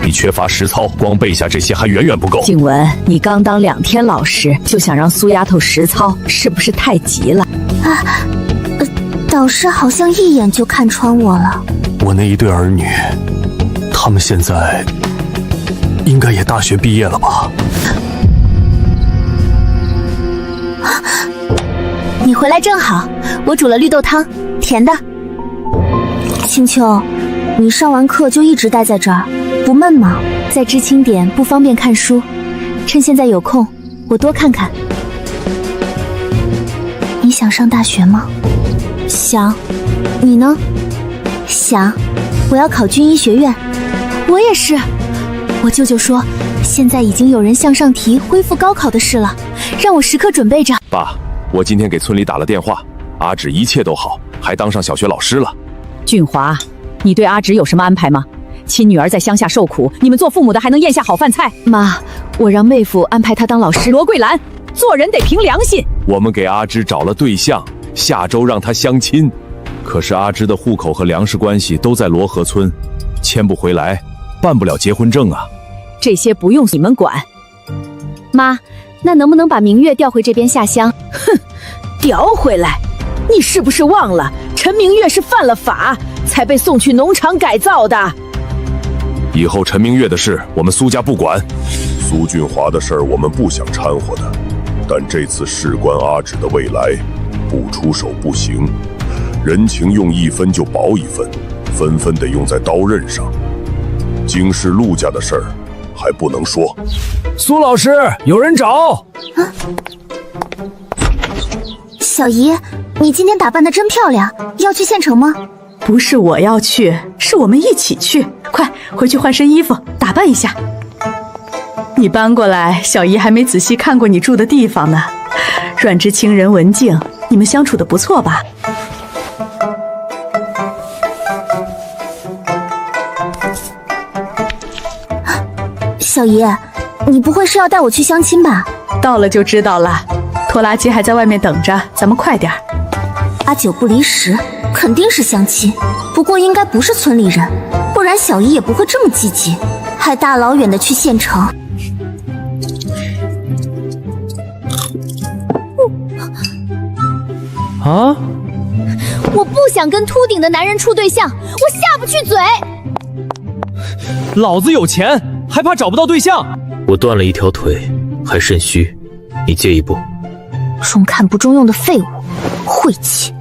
你缺乏实操，光背下这些还远远不够。静雯，你刚当2天老师，就想让苏丫头实操，是不是太急了？导师好像一眼就看穿我了。我那一对儿女，他们现在应该也大学毕业了吧？你回来正好，我煮了绿豆汤，甜的。青秋，你上完课就一直待在这儿，不闷吗？在知青点不方便看书，趁现在有空，我多看看。你想上大学吗？想。你呢？想。我要考军医学院。我也是。我舅舅说，现在已经有人向上提恢复高考的事了，让我时刻准备着。爸，我今天给村里打了电话，阿芷一切都好，还当上小学老师了。俊华，你对阿芷有什么安排吗？亲女儿在乡下受苦，你们做父母的还能咽下好饭菜？妈，我让妹夫安排她当老师。罗桂兰，做人得凭良心。我们给阿芷找了对象，下周让她相亲。可是阿芷的户口和粮食关系都在罗河村，迁不回来，办不了结婚证啊。这些不用你们管。妈，那能不能把明月调回这边下乡？哼，调回来？你是不是忘了陈明月是犯了法，才被送去农场改造的？以后陈明月的事，我们苏家不管。苏俊华的事儿，我们不想掺和的，但这次事关阿芷的未来，不出手不行。人情用1分就薄1分，分分得用在刀刃上。京师陆家的事儿，还不能说。苏老师，有人找。小姨，你今天打扮得真漂亮，要去县城吗？不是我要去，是我们一起去。快回去换身衣服，打扮一下。你搬过来，小姨还没仔细看过你住的地方呢。阮知清人文静，你们相处的不错吧？小姨，你不会是要带我去相亲吧？到了就知道了。拖拉机还在外面等着，咱们快点。阿九不离十，肯定是相亲，不过应该不是村里人，不然小姨也不会这么积极，还大老远的去县城。啊！我不想跟秃顶的男人处对象，我下不去嘴。老子有钱，还怕找不到对象？我断了一条腿，还肾虚，你借一步？中看不中用的废物，晦气。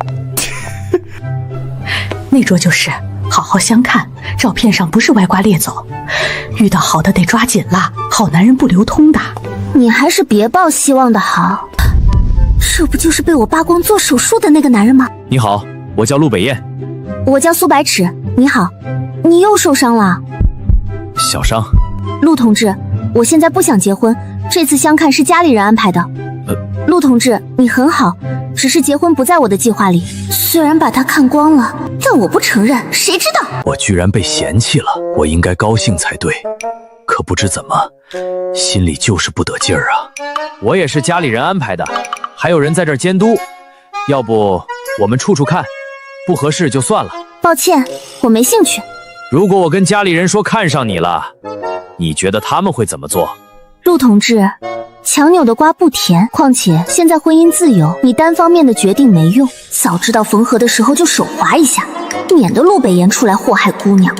那桌就是，好好相看，照片上不是歪瓜裂枣，遇到好的得抓紧了，好男人不流通的。你还是别抱希望的好。这不就是被我扒光做手术的那个男人吗？你好，我叫陆北燕。我叫苏白芷。你好，你又受伤了？小伤。陆同志，我现在不想结婚，这次相看是家里人安排的。陆同志，你很好，只是结婚不在我的计划里。虽然把他看光了，但我不承认，谁知道？我居然被嫌弃了，我应该高兴才对。可不知怎么，心里就是不得劲儿啊。我也是家里人安排的，还有人在这儿监督。要不我们处处看，不合适就算了。抱歉，我没兴趣。如果我跟家里人说看上你了，你觉得他们会怎么做？陆同志，强扭的瓜不甜，况且现在婚姻自由，你单方面的决定没用。早知道缝合的时候就手滑一下，免得陆北岩出来祸害姑娘。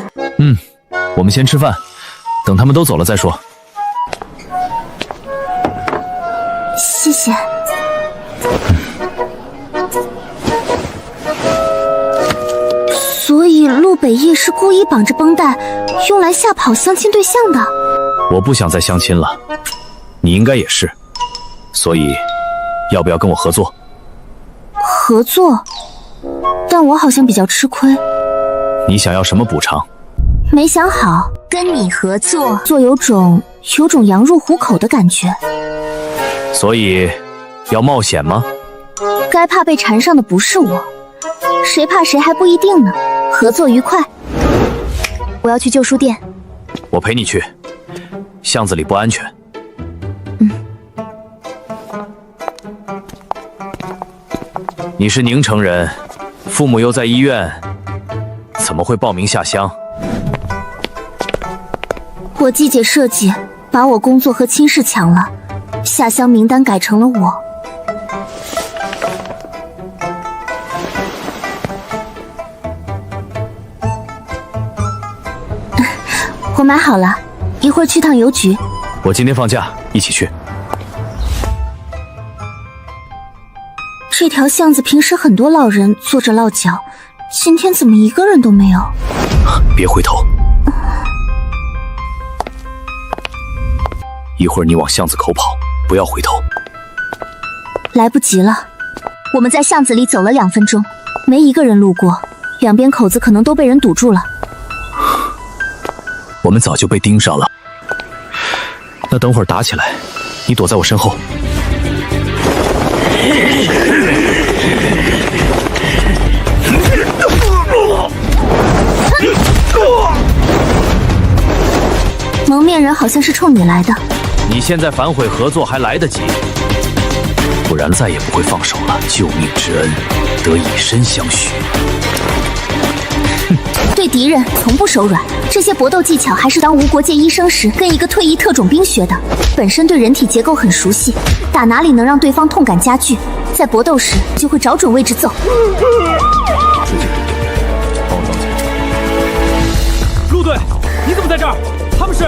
我们先吃饭，等他们都走了再说。谢谢。所以陆北夜是故意绑着绷带，用来吓跑相亲对象的。我不想再相亲了，你应该也是，所以要不要跟我合作？合作？但我好像比较吃亏。你想要什么补偿？没想好，跟你合作，有种羊入虎口的感觉。所以要冒险吗？该怕被缠上的不是我，谁怕谁还不一定呢。合作愉快。我要去旧书店。我陪你去，巷子里不安全。你是宁城人，父母又在医院，怎么会报名下乡？我季姐设计把我工作和亲事抢了，下乡名单改成了我。我买好了，一会儿去趟邮局。我今天放假，一起去。这条巷子平时很多老人坐着落脚，今天怎么一个人都没有？别回头，一会儿你往巷子口跑，不要回头。来不及了，我们在巷子里走了2分钟，没一个人路过，两边口子可能都被人堵住了。我们早就被盯上了。那等会儿打起来，你躲在我身后。蒙面人好像是冲你来的。你现在反悔合作还来得及，不然再也不会放手了。救命之恩，得以身相许。对敌人从不手软，这些搏斗技巧还是当无国界医生时跟一个退役特种兵学的，本身对人体结构很熟悉，打哪里能让对方痛感加剧，在搏斗时就会找准位置揍。陆队，你怎么在这儿？他们是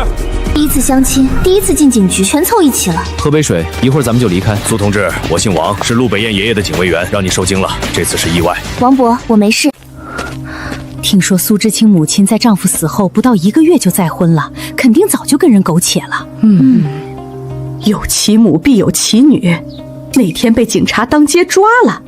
第一次相亲，第一次进警局，全凑一起了。喝杯水，一会儿咱们就离开。苏同志，我姓王，是陆北燕爷爷的警卫员，让你受惊了，这次是意外。王伯，我没事。听说苏知青母亲在丈夫死后不到1个月就再婚了，肯定早就跟人苟且了。有其母必有其女，那天被警察当街抓了，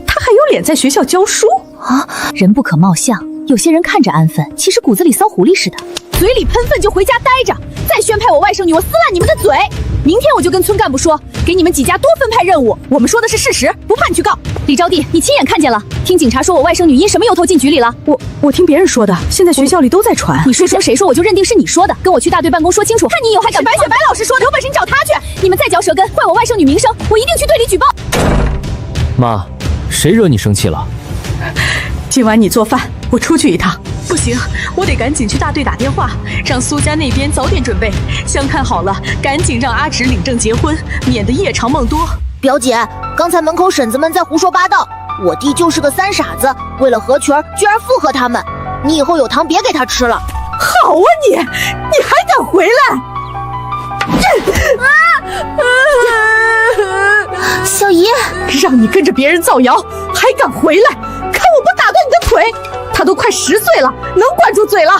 她还有脸在学校教书啊？人不可貌相，有些人看着安分，其实骨子里骚狐狸似的。嘴里喷粪就回家待着，再宣派我外甥女，我撕烂你们的嘴！明天我就跟村干部说，给你们几家多分派任务。我们说的是事实，不怕你去告。李招娣，你亲眼看见了？听警察说我外甥女因什么由头进局里了？我听别人说的，现在学校里都在传。你说谁说我就认定是你说的，跟我去大队办公说清楚。看你以后还敢白雪白老师说的，有本事你找他去！你们再嚼舌根，坏我外甥女名声，我一定去队里举报。妈，谁惹你生气了？今晚你做饭，我出去一趟。不行，我得赶紧去大队打电话，让苏家那边早点准备。相看好了，赶紧让阿芷领证结婚，免得夜长梦多。表姐，刚才门口婶子们在胡说八道，我弟就是个三傻子，为了合群居然附和他们。你以后有糖别给他吃了。好啊你还敢回来！小姨，让你跟着别人造谣，还敢回来？看我不打断你的腿！他都快10岁了，能管住嘴了？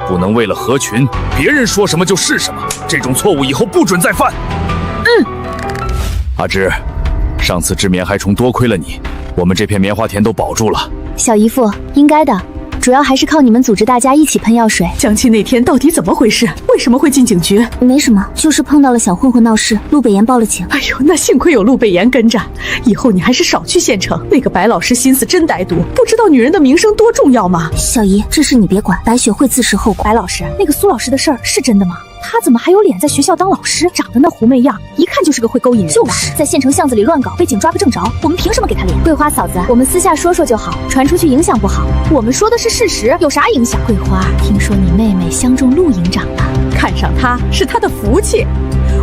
不能为了合群，别人说什么就是什么，这种错误以后不准再犯。阿芝，上次治棉害虫多亏了你，我们这片棉花田都保住了。小姨夫，应该的，主要还是靠你们组织大家一起喷药水。江青那天到底怎么回事？为什么会进警局？没什么，就是碰到了小混混闹事，陆北岩报了警。哎呦，那幸亏有陆北岩跟着，以后你还是少去县城。那个白老师心思真歹毒，不知道女人的名声多重要吗？小姨，这事你别管，白雪会自食后果。白老师，那个苏老师的事儿是真的吗？他怎么还有脸在学校当老师？长得那狐媚样，一看就是个会勾引人的。就是在县城巷子里乱搞，被警抓个正着，我们凭什么给他脸？桂花嫂子，我们私下说说就好，传出去影响不好。我们说的是事实，有啥影响？桂花，听说你妹妹相中陆营长了，看上他是他的福气。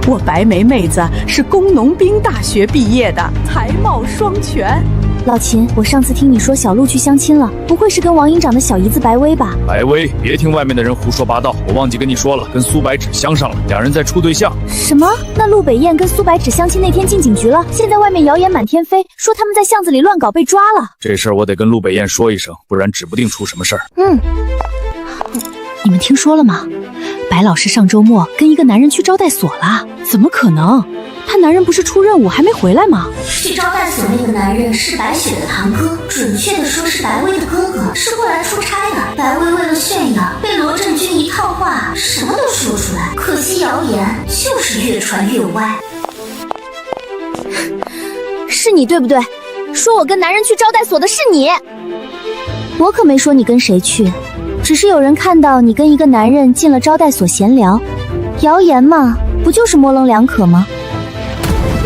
我白眉妹子是工农兵大学毕业的，才貌双全。老秦，我上次听你说小陆去相亲了，不会是跟王营长的小姨子白薇吧？白薇，别听外面的人胡说八道，我忘记跟你说了，跟苏白芷相上了，两人在处对象。什么？那陆北燕跟苏白芷相亲那天进警局了，现在外面谣言满天飞，说他们在巷子里乱搞被抓了。这事儿我得跟陆北燕说一声，不然指不定出什么事儿。你们听说了吗？白老师上周末跟一个男人去招待所了。怎么可能？他男人不是出任务还没回来吗？去招待所那个男人是白雪的堂哥，准确的说是白薇的哥哥，是过来出差的。白薇为了炫耀，被罗振军一套话什么都说出来，可惜谣言就是越传越歪。是你对不对？说我跟男人去招待所的是你。我可没说你跟谁去，只是有人看到你跟一个男人进了招待所闲聊。谣言嘛，不就是模棱两可吗？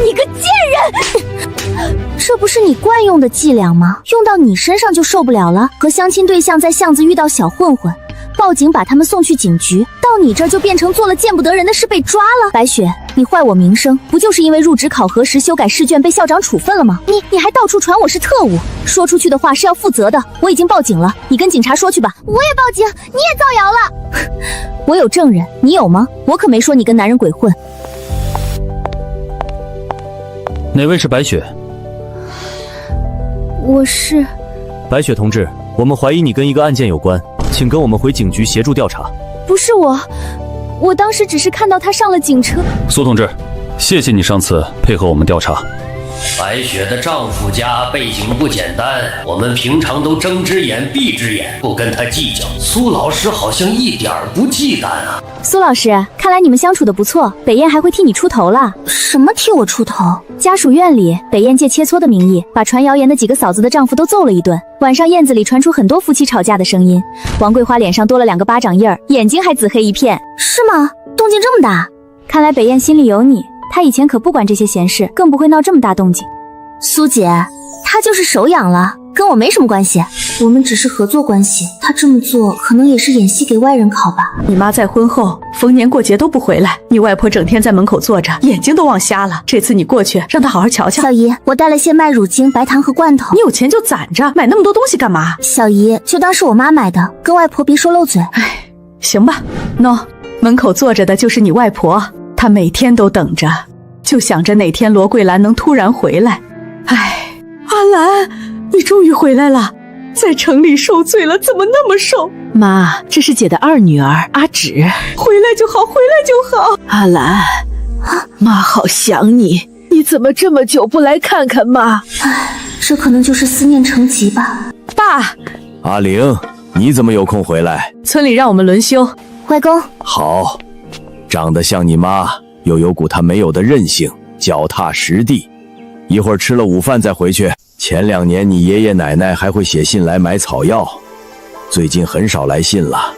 你个贱人！这不是你惯用的伎俩吗？用到你身上就受不了了。和相亲对象在巷子遇到小混混，报警把他们送去警局，到你这儿就变成做了见不得人的事被抓了。白雪，你坏我名声，不就是因为入职考核时修改试卷被校长处分了吗？你还到处传我是特务，说出去的话是要负责的。我已经报警了，你跟警察说去吧。我也报警，你也造谣了。我有证人，你有吗？我可没说你跟男人鬼混。哪位是白雪？我是白雪同志，我们怀疑你跟一个案件有关，请跟我们回警局协助调查。不是我当时只是看到他上了警车。苏同志，谢谢你上次配合我们调查。白雪的丈夫家背景不简单，我们平常都睁只眼闭只眼，不跟他计较。苏老师好像一点不忌惮啊。苏老师，看来你们相处的不错，北燕还会替你出头了。什么替我出头？家属院里，北燕借切磋的名义，把传谣言的几个嫂子的丈夫都揍了一顿。晚上院子里传出很多夫妻吵架的声音，王桂花脸上多了2个巴掌印儿，眼睛还紫黑一片。是吗？动静这么大？看来北燕心里有你，她以前可不管这些闲事，更不会闹这么大动静。苏姐，她就是手痒了，跟我没什么关系，我们只是合作关系。她这么做可能也是演戏给外人考吧。你妈在婚后逢年过节都不回来，你外婆整天在门口坐着，眼睛都望瞎了。这次你过去让她好好瞧瞧。小姨，我带了些麦乳精、白糖和罐头。你有钱就攒着，买那么多东西干嘛？小姨，就当是我妈买的，跟外婆别说漏嘴。哎，行吧。喏，门口坐着的就是你外婆，她每天都等着，就想着哪天罗桂兰能突然回来。哎，阿兰，你终于回来了，在城里受罪了，怎么那么瘦？妈，这是姐的二女儿阿芷，回来就好，回来就好。阿兰，妈好想你，你怎么这么久不来看看妈？唉，这可能就是思念成疾吧。爸，阿玲，你怎么有空回来？村里让我们轮休。外公，好，长得像你妈，又有股她没有的韧性，脚踏实地。一会儿吃了午饭再回去。前2年你爷爷奶奶还会写信来买草药，最近很少来信了。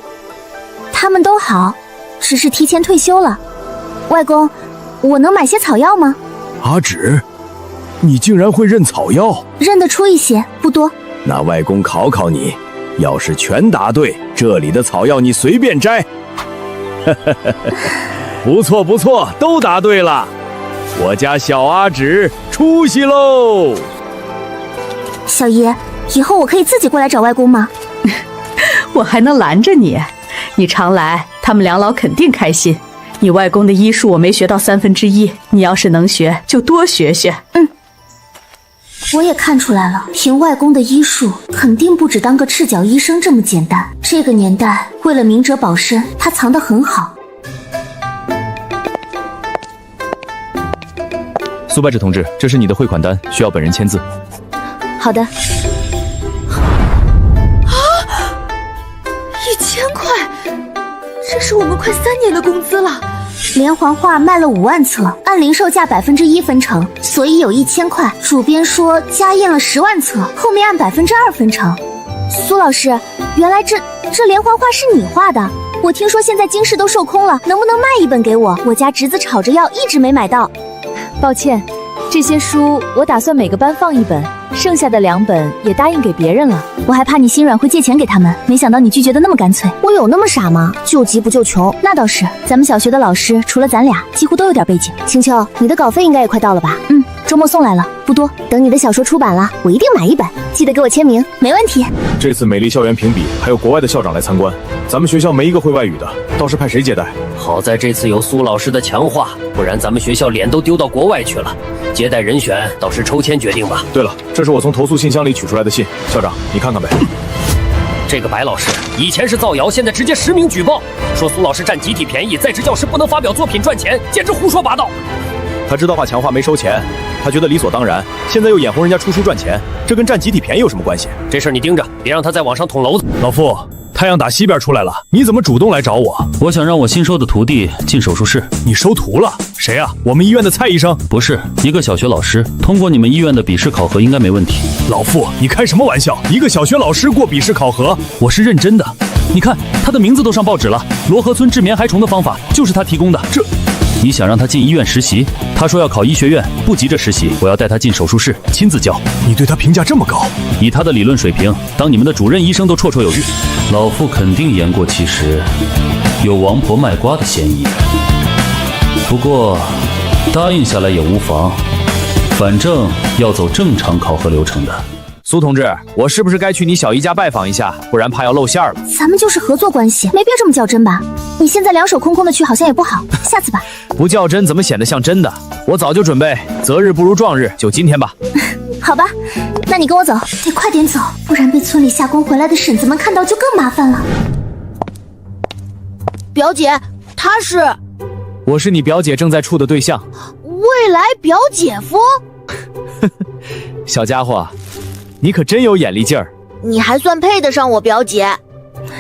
他们都好，只是提前退休了。外公，我能买些草药吗？阿芷，你竟然会认草药？认得出一些，不多。那外公考考你，要是全答对，这里的草药你随便摘。不错不错，都答对了。我家小阿芷出息喽！小姨，以后我可以自己过来找外公吗？我还能拦着你？你常来，他们2老肯定开心。你外公的医术我没学到1/3，你要是能学，就多学学。我也看出来了，凭外公的医术，肯定不止当个赤脚医生这么简单。这个年代，为了明哲保身，他藏得很好。苏白芷同志，这是你的汇款单，需要本人签字。好的。1000块，这是我们快3年的工资了。连环画卖了5万册，按零售价1%分成，所以有1000块。主编说加印了10万册，后面按2%分成。苏老师，原来这连环画是你画的？我听说现在经世都售空了，能不能卖一本给我？我家侄子吵着要，一直没买到。抱歉，这些书我打算每个班放一本，剩下的2本也答应给别人了。我还怕你心软会借钱给他们，没想到你拒绝的那么干脆。我有那么傻吗？救急不救穷。那倒是，咱们小学的老师除了咱俩，几乎都有点背景。青秋，你的稿费应该也快到了吧？周末送来了，不多。等你的小说出版了，我一定买一本，记得给我签名。没问题。这次美丽校园评比还有国外的校长来参观，咱们学校没一个会外语的，倒是派谁接待？好在这次有苏老师的强化，不然咱们学校脸都丢到国外去了。接待人选倒是抽签决定吧。对了，这是我从投诉信箱里取出来的信，校长你看看呗。这个白老师以前是造谣，现在直接实名举报，说苏老师占集体便宜，在职教师不能发表作品赚钱，简直胡说八道。他知道画强化没收钱，他觉得理所当然，现在又眼红人家出书赚钱，这跟占集体便宜有什么关系？这事儿你盯着，别让他在网上捅娄子。老傅，太阳打西边出来了，你怎么主动来找我？我想让我新收的徒弟进手术室。你收徒了？谁啊？我们医院的蔡医生？不是，一个小学老师，通过你们医院的笔试考核应该没问题。老傅，你开什么玩笑？一个小学老师过笔试考核？我是认真的。你看他的名字都上报纸了，罗河村治棉孩虫的方法就是他提供的。这。你想让他进医院实习，他说要考医学院，不急着实习，我要带他进手术室亲自教。你对他评价这么高？以他的理论水平，当你们的主任医生都绰绰有余。老傅肯定言过其实，有王婆卖瓜的嫌疑。不过答应下来也无妨，反正要走正常考核流程的。苏同志，我是不是该去你小姨家拜访一下？不然怕要露馅了。咱们就是合作关系，没必要这么较真吧？你现在两手空空的去好像也不好，下次吧。不较真怎么显得像真的？我早就准备，择日不如撞日，就今天吧。好吧，那你跟我走，得快点走，不然被村里下工回来的婶子们看到就更麻烦了。表姐，他是？我是你表姐正在处的对象，未来表姐夫。小家伙，你可真有眼力劲儿。你还算配得上我表姐。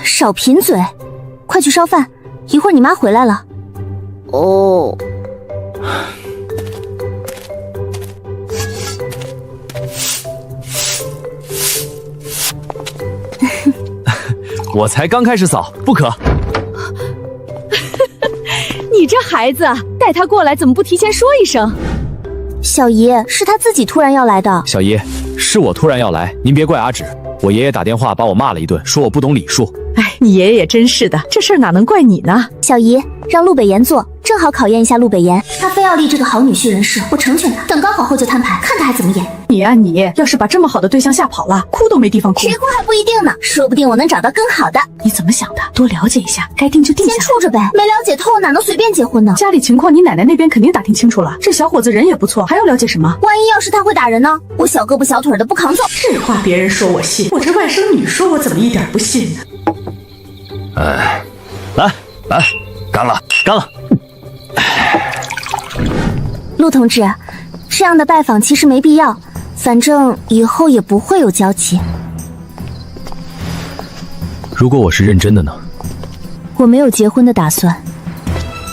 少贫嘴，快去烧饭，一会儿你妈回来了。哦。我才刚开始扫，不可。你这孩子，带他过来怎么不提前说一声？小姨，是他自己突然要来的。小姨，是我突然要来，您别怪阿芷。我爷爷打电话把我骂了一顿，说我不懂礼数。哎，你爷爷也真是的，这事儿哪能怪你呢？小姨，让陆北岩做，正好考验一下陆北岩。他非要立这个好女婿人设，我成全他。等高考后就摊牌，看他还怎么演。你呀你，要是把这么好的对象吓跑了，哭都没地方哭。谁哭还不一定呢，说不定我能找到更好的。你怎么想的？多了解一下，该定就定下。先处着呗，没了解透哪能随便结婚呢？家里情况你奶奶那边肯定打听清楚了。这小伙子人也不错，还要了解什么？万一要是他会打人呢？我小胳膊小腿的不扛揍。这话别人说我信，我这外甥女说我怎么一点不信呢？哎，来，干了。陆同志，这样的拜访其实没必要，反正以后也不会有交集。如果我是认真的呢？我没有结婚的打算。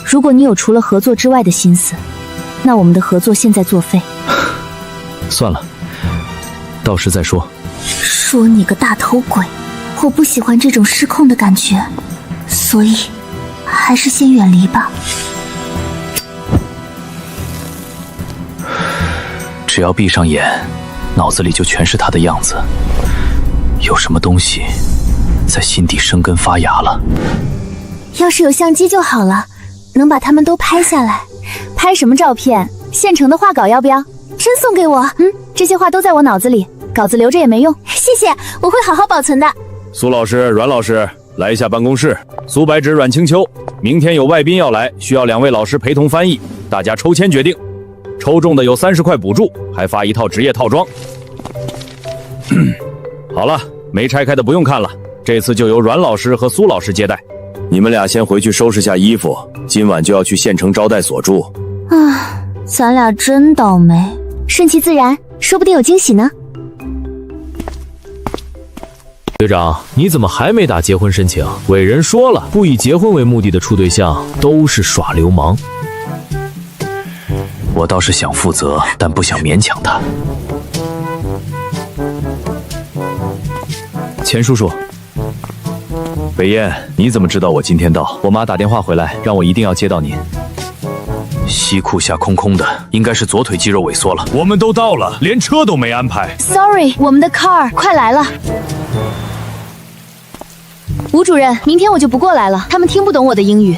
如果你有除了合作之外的心思，那我们的合作现在作废。算了，到时再说。说你个大头鬼！我不喜欢这种失控的感觉，所以还是先远离吧。只要闭上眼，脑子里就全是他的样子，有什么东西在心底生根发芽了。要是有相机就好了，能把他们都拍下来。拍什么照片？现成的画稿要不要？真送给我？这些话都在我脑子里，稿子留着也没用。谢谢，我会好好保存的。苏老师、阮老师，来一下办公室。苏白芷、阮清秋，明天有外宾要来，需要2位老师陪同翻译，大家抽签决定。抽中的有30块补助，还发1套职业套装。好了，没拆开的不用看了，这次就由阮老师和苏老师接待。你们俩先回去收拾下衣服，今晚就要去县城招待所住。啊，咱俩真倒霉。顺其自然，说不定有惊喜呢。学长，你怎么还没打结婚申请？伟人说了，不以结婚为目的的处对象都是耍流氓。我倒是想负责，但不想勉强他。钱叔叔，北燕，你怎么知道我今天到？我妈打电话回来，让我一定要接到您。西库下空空的，应该是左腿肌肉萎缩了。我们都到了，连车都没安排。Sorry， 我们的 car 快来了。吴主任，明天我就不过来了，他们听不懂我的英语。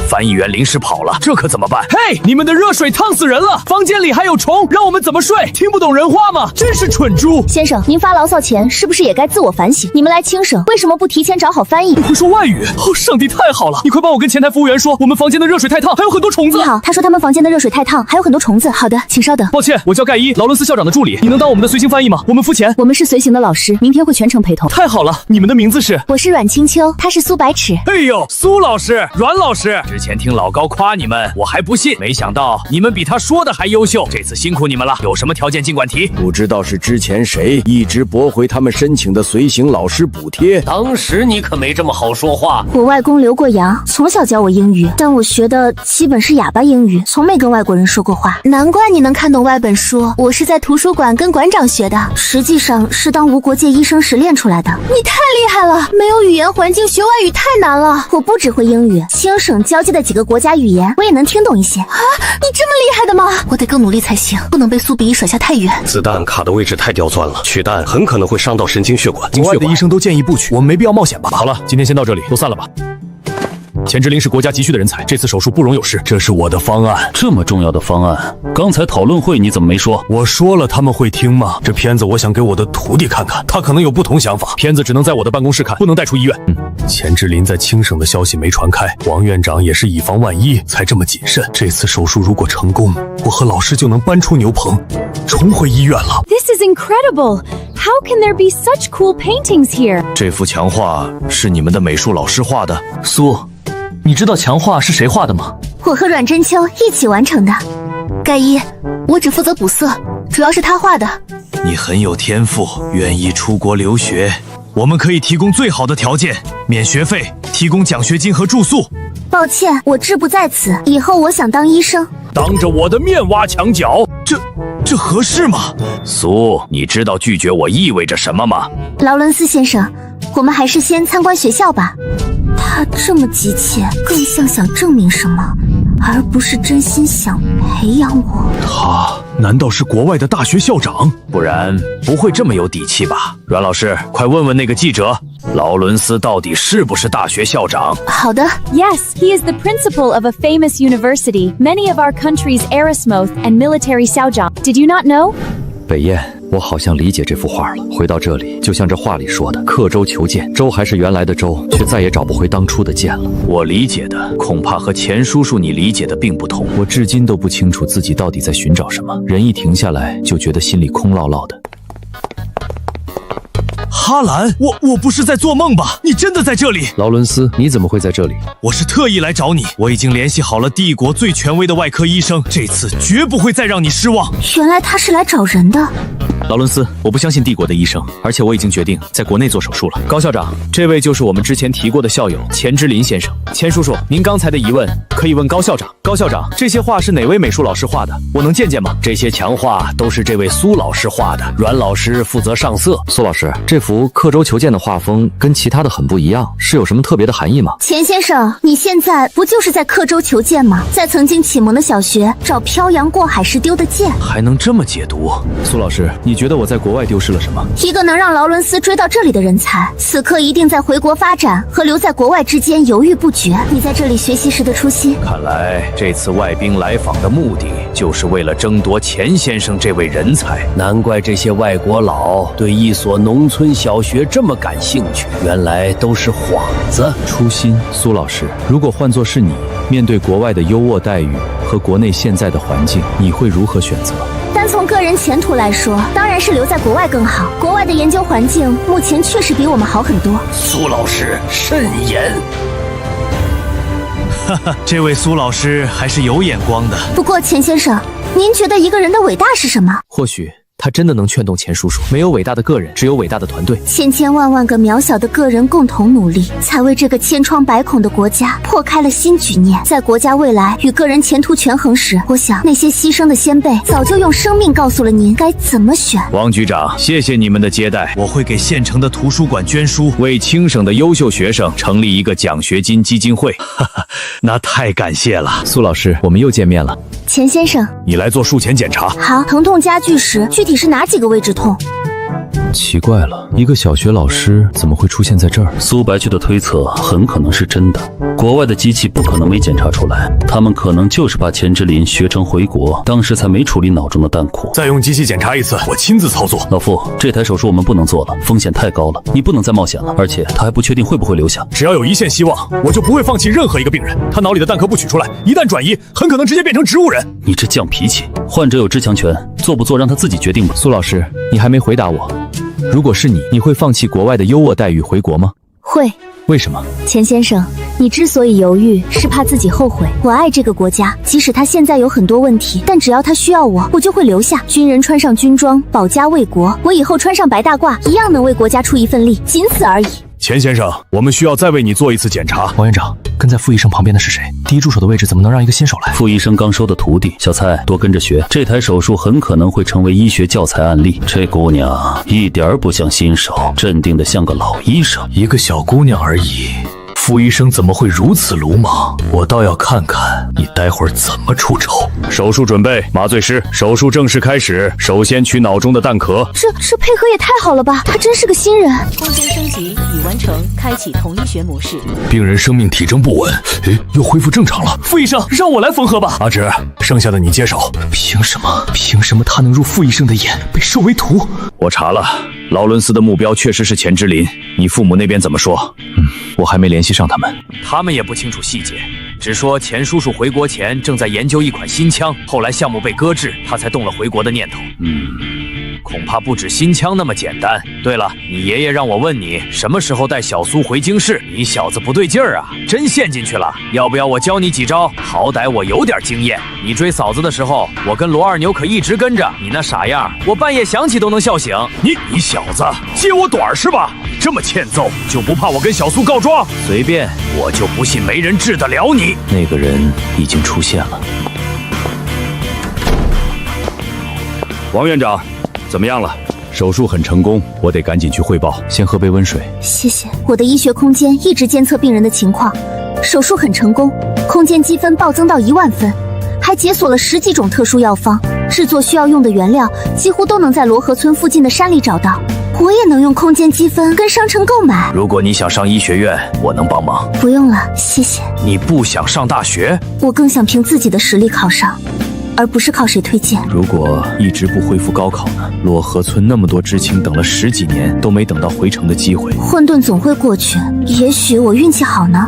翻译员临时跑了，这可怎么办？嘿，你们的热水烫死人了！房间里还有虫，让我们怎么睡？听不懂人话吗？真是蠢猪！先生，您发牢骚前是不是也该自我反省？你们来轻省，为什么不提前找好翻译？你会说外语？哦，上帝太好了！你快帮我跟前台服务员说，我们房间的热水太烫，还有很多虫子。你好，他说他们房间的热水太烫，还有很多虫子。好的，请稍等。抱歉，我叫盖伊，劳伦斯校长的助理，你能当我们的随行翻译吗？我们付钱。我们是随行的老师，明天会全程陪同。太好了，你们的名字是？我是阮青秋，他是苏白齿。哎呦，苏老师，阮老师，之前听老高夸你们，我还不信，没想到你们比他说的还优秀。这次辛苦你们了，有什么条件尽管提。不知道是之前谁一直驳回他们申请的随行老师补贴。当时你可没这么好说话。我外公留过洋，从小教我英语，但我学的基本是哑巴英语，从没跟外国人说过话。难怪你能看懂外本书，我是在图书馆跟馆长学的，实际上是当无国界医生时练出来的。你太厉害了，没有语言环境学外语太难了。我不只会英语，轻省交接的几个国家语言我也能听懂一些。啊，你这么厉害的吗？我得更努力才行，不能被苏比一甩下太远。子弹卡的位置太刁钻了，取弹很可能会伤到神经血管。国外的医生都建议不取，我们没必要冒险吧？好了，今天先到这里，都散了吧。钱之琳是国家急需的人才，这次手术不容有失。这是我的方案，这么重要的方案，刚才讨论会你怎么没说？我说了，他们会听吗？这片子我想给我的徒弟看看，他可能有不同想法。片子只能在我的办公室看，不能带出医院。钱之琳在轻省的消息没传开，王院长也是以防万一才这么谨慎。这次手术如果成功，我和老师就能搬出牛棚，重回医院了。This is incredible. How can there be such cool paintings here? 这幅墙画是你们的美术老师画的？苏，你知道墙画是谁画的吗？我和阮真秋一起完成的。盖伊，我只负责补色，主要是他画的。你很有天赋，愿意出国留学，我们可以提供最好的条件，免学费，提供奖学金和住宿。抱歉，我志不在此，以后我想当医生。当着我的面挖墙脚，这合适吗？苏，你知道拒绝我意味着什么吗？劳伦斯先生，我们还是先参观学校吧。他这么急切，更像想证明什么，而不是真心想培养我。他难道是国外的大学校长？不然不会这么有底气吧？阮老师，快问问那个记者，劳伦斯到底是不是大学校长？好的。 Yes, he is the principal of a famous university. Many of our country's Erasmus and military 校长. Did you not know? 北燕，我好像理解这幅画了。回到这里，就像这画里说的，刻舟求剑，舟还是原来的舟，却再也找不回当初的剑了。我理解的，恐怕和钱叔叔你理解的并不同。我至今都不清楚自己到底在寻找什么，人一停下来，就觉得心里空落落的。哈兰，我不是在做梦吧？你真的在这里？劳伦斯，你怎么会在这里？我是特意来找你，我已经联系好了帝国最权威的外科医生，这次绝不会再让你失望。原来他是来找人的。劳伦斯，我不相信帝国的医生，而且我已经决定在国内做手术了。高校长，这位就是我们之前提过的校友钱之琳先生。钱叔叔，您刚才的疑问可以问高校长。高校长，这些画是哪位美术老师画的？我能见见吗？这些墙画都是这位苏老师画的，阮老师负责上色。苏老师，这幅刻舟求剑的画风跟其他的很不一样，是有什么特别的含义吗？钱先生，你现在不就是在刻舟求剑吗？在曾经启蒙的小学找漂洋过海时丢的剑，还能这么解读？苏老师，你觉得我在国外丢失了什么？一个能让劳伦斯追到这里的人才，此刻一定在回国发展和留在国外之间犹豫不决。你在这里学习时的初心，看来这次外宾来访的目的就是为了争夺钱先生这位人才。难怪这些外国佬对一所农村小学这么感兴趣，原来都是幌子。初心，苏老师，如果换作是你，面对国外的优渥待遇和国内现在的环境，你会如何选择？单从个人前途来说，当然是留在国外更好。国外的研究环境目前确实比我们好很多。苏老师慎言。哈哈，这位苏老师还是有眼光的。不过钱先生，您觉得一个人的伟大是什么？或许他真的能劝动钱叔叔。没有伟大的个人，只有伟大的团队。千千万万个渺小的个人共同努力，才为这个千疮百孔的国家破开了新局面。在国家未来与个人前途权衡时，我想那些牺牲的先辈早就用生命告诉了您该怎么选。王局长，谢谢你们的接待，我会给县城的图书馆捐书，为青省的优秀学生成立一个奖学金基金会。哈哈，那太感谢了。苏老师，我们又见面了。钱先生，你来做术前检查。好，疼痛加剧时具体是哪几个位置痛？奇怪了，一个小学老师怎么会出现在这儿？苏白区的推测很可能是真的，国外的机器不可能没检查出来，他们可能就是把钱之林学成回国，当时才没处理脑中的弹库。再用机器检查一次，我亲自操作。老傅，这台手术我们不能做了，风险太高了，你不能再冒险了，而且他还不确定会不会留下。只要有一线希望，我就不会放弃任何一个病人。他脑里的弹壳不取出来，一旦转移，很可能直接变成植物人。你这犟脾气，患者有知情权，做不做让他自己决定吧。苏老师，你还没回答我。如果是你，你会放弃国外的优渥待遇回国吗？会。为什么？钱先生，你之所以犹豫，是怕自己后悔。我爱这个国家，即使它现在有很多问题，但只要它需要我，我就会留下。军人穿上军装，保家卫国，我以后穿上白大褂，一样能为国家出一份力，仅此而已。钱先生，我们需要再为你做一次检查。王院长，跟在傅医生旁边的是谁？第一助手的位置怎么能让一个新手来？傅医生刚收的徒弟，小蔡多跟着学。这台手术很可能会成为医学教材案例。这姑娘一点儿不像新手，镇定的像个老医生。一个小姑娘而已，傅医生怎么会如此鲁莽？我倒要看看你待会儿怎么出丑。手术准备，麻醉师，手术正式开始。首先取脑中的弹壳。这配合也太好了吧！他真是个新人。空间升级已完成，开启同医学模式。病人生命体征不稳，又恢复正常了。傅医生，让我来缝合吧。阿芷，剩下的你接手。凭什么？凭什么他能入傅医生的眼，被收为徒？我查了，劳伦斯的目标确实是钱之林。你父母那边怎么说？我还没联系上他们。他们也不清楚细节，只说钱叔叔回国前正在研究一款新枪，后来项目被搁置，他才动了回国的念头。恐怕不止新枪那么简单。对了，你爷爷让我问你什么时候带小苏回京市。你小子不对劲儿啊，真陷进去了。要不要我教你几招？好歹我有点经验。你追嫂子的时候，我跟罗二牛可一直跟着。你那傻样，我半夜想起都能笑醒。你小子揭我短是吧？你这么欠揍，就不怕我跟小苏告状？随便，我就不信没人治得了你。那个人已经出现了。王院长，怎么样了？手术很成功，我得赶紧去汇报。先喝杯温水。谢谢。我的医学空间一直监测病人的情况，手术很成功，空间积分暴增到10000分，还解锁了10几种特殊药方。制作需要用的原料几乎都能在罗河村附近的山里找到，我也能用空间积分跟商城购买。如果你想上医学院，我能帮忙。不用了，谢谢。你不想上大学？我更想凭自己的实力考上，而不是靠谁推荐。如果一直不恢复高考呢？洛河村那么多知青等了10几年都没等到回城的机会。混沌总会过去，也许我运气好呢。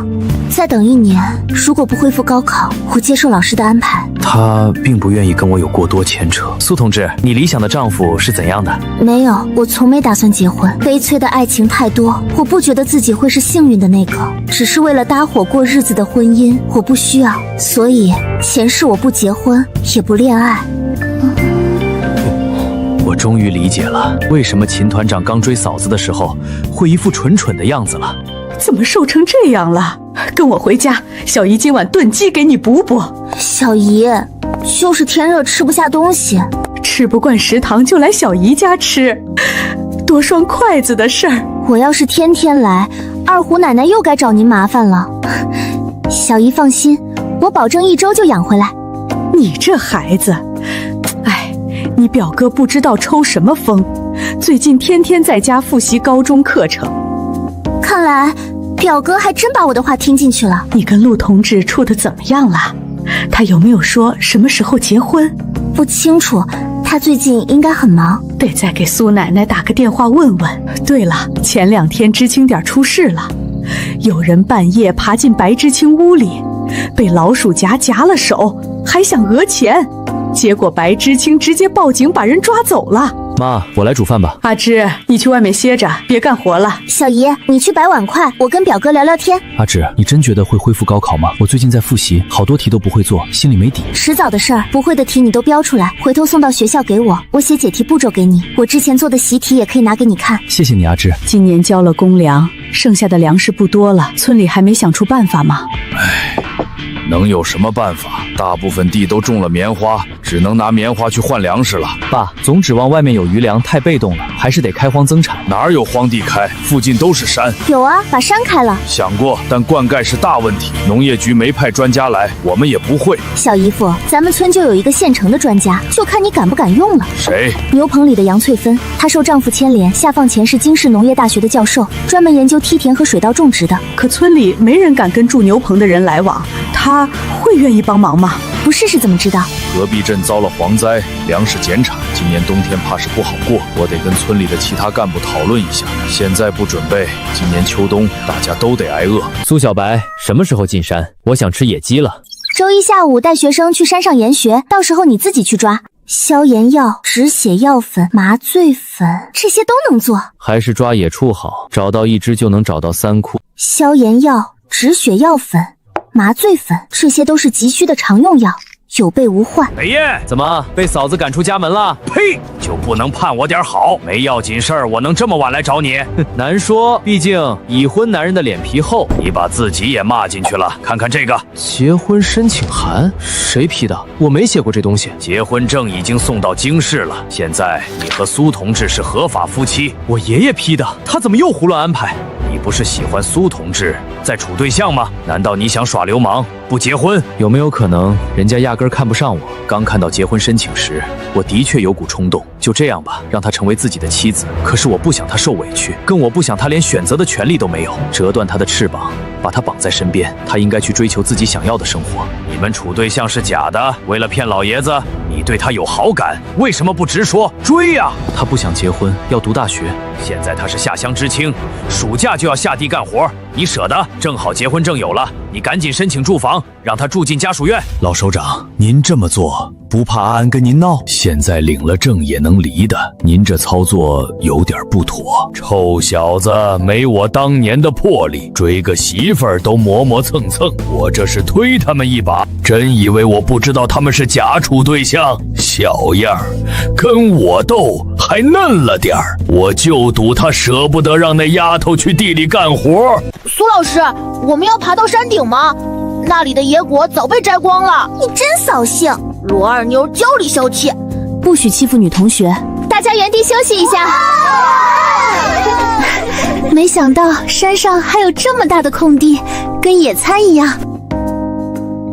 再等1年，如果不恢复高考，我接受老师的安排。他并不愿意跟我有过多牵扯。苏同志，你理想的丈夫是怎样的？没有，我从没打算结婚。悲催的爱情太多，我不觉得自己会是幸运的那个。只是为了搭伙过日子的婚姻，我不需要。所以前世我不结婚，也不恋爱。我终于理解了，为什么秦团长刚追嫂子的时候会一副蠢蠢的样子了。怎么瘦成这样了？跟我回家，小姨今晚炖鸡给你补补。小姨，就是天热吃不下东西，吃不惯食堂就来小姨家吃，多双筷子的事儿。我要是天天来，二胡奶奶又该找您麻烦了。小姨放心，我保证1周就养回来。你这孩子，哎，你表哥不知道抽什么风，最近天天在家复习高中课程。看来表哥还真把我的话听进去了。你跟陆同志处得怎么样了？他有没有说什么时候结婚？不清楚，他最近应该很忙，得再给苏奶奶打个电话问问。对了，前2天知青点出事了，有人半夜爬进白知青屋里，被老鼠夹夹了手，还想讹钱，结果白知青直接报警把人抓走了。妈，我来煮饭吧。阿芝，你去外面歇着，别干活了。小姨，你去摆碗筷，我跟表哥聊聊天。阿芝，你真觉得会恢复高考吗？我最近在复习，好多题都不会做，心里没底。迟早的事儿，不会的题你都标出来，回头送到学校给我，我写解题步骤给你。我之前做的习题也可以拿给你看。谢谢你，阿芝。今年交了公粮，剩下的粮食不多了，村里还没想出办法吗？能有什么办法？大部分地都种了棉花，只能拿棉花去换粮食了。爸，总指望外面有余粮太被动了，还是得开荒增产。哪有荒地开？附近都是山。有啊，把山开了。想过，但灌溉是大问题。农业局没派专家来，我们也不会。小姨夫，咱们村就有一个现成的专家，就看你敢不敢用了。谁？牛棚里的杨翠芬，她受丈夫牵连，下放前是京市农业大学的教授，专门研究梯田和水稻种植的。可村里没人敢跟住牛棚的人来往，他会愿意帮忙吗？不试试怎么知道？隔壁镇遭了蝗灾，粮食减产，今年冬天怕是不好过。我得跟村里的其他干部讨论一下，现在不准备，今年秋冬大家都得挨饿。苏小白，什么时候进山？我想吃野鸡了。周一下午带学生去山上研学，到时候你自己去抓。消炎药、止血药粉、麻醉粉，这些都能做。还是抓野畜好，找到一只就能找到3库。消炎药、止血药粉、麻醉粉，这些都是急需的常用药，有备无患。北燕，怎么被嫂子赶出家门了？呸！就不能盼我点好？没要紧事儿，我能这么晚来找你？难说，毕竟已婚男人的脸皮厚。你把自己也骂进去了。看看这个结婚申请函，谁批的？我没写过这东西。结婚证已经送到京市了，现在你和苏同志是合法夫妻。我爷爷批的，他怎么又胡乱安排？你不是喜欢苏同志，在处对象吗？难道你想耍流氓不结婚？有没有可能人家压根看不上我？刚看到结婚申请时，我的确有股冲动，就这样吧，让她成为自己的妻子。可是我不想她受委屈，更我不想她连选择的权利都没有。折断她的翅膀，把她绑在身边，她应该去追求自己想要的生活。你们处对象是假的，为了骗老爷子，你对他有好感，为什么不直说追呀？她不想结婚，要读大学。现在她是下乡知青，暑假就要下地干活，你舍得？正好结婚证有了，你赶紧申请住房，让她住进家属院。老首长，您这么做不怕阿安跟您闹？现在领了证也能离的，您这操作有点不妥。臭小子，没我当年的魄力，追个媳妇儿都磨磨蹭蹭，我这是推他们一把。真以为我不知道他们是假处对象？小样儿，跟我斗还嫩了点儿，我就赌他舍不得让那丫头去地里干活。苏老师，我们要爬到山顶吗？那里的野果早被摘光了。你真扫兴！罗二妞娇里娇气，不许欺负女同学。大家原地休息一下。没想到山上还有这么大的空地，跟野餐一样。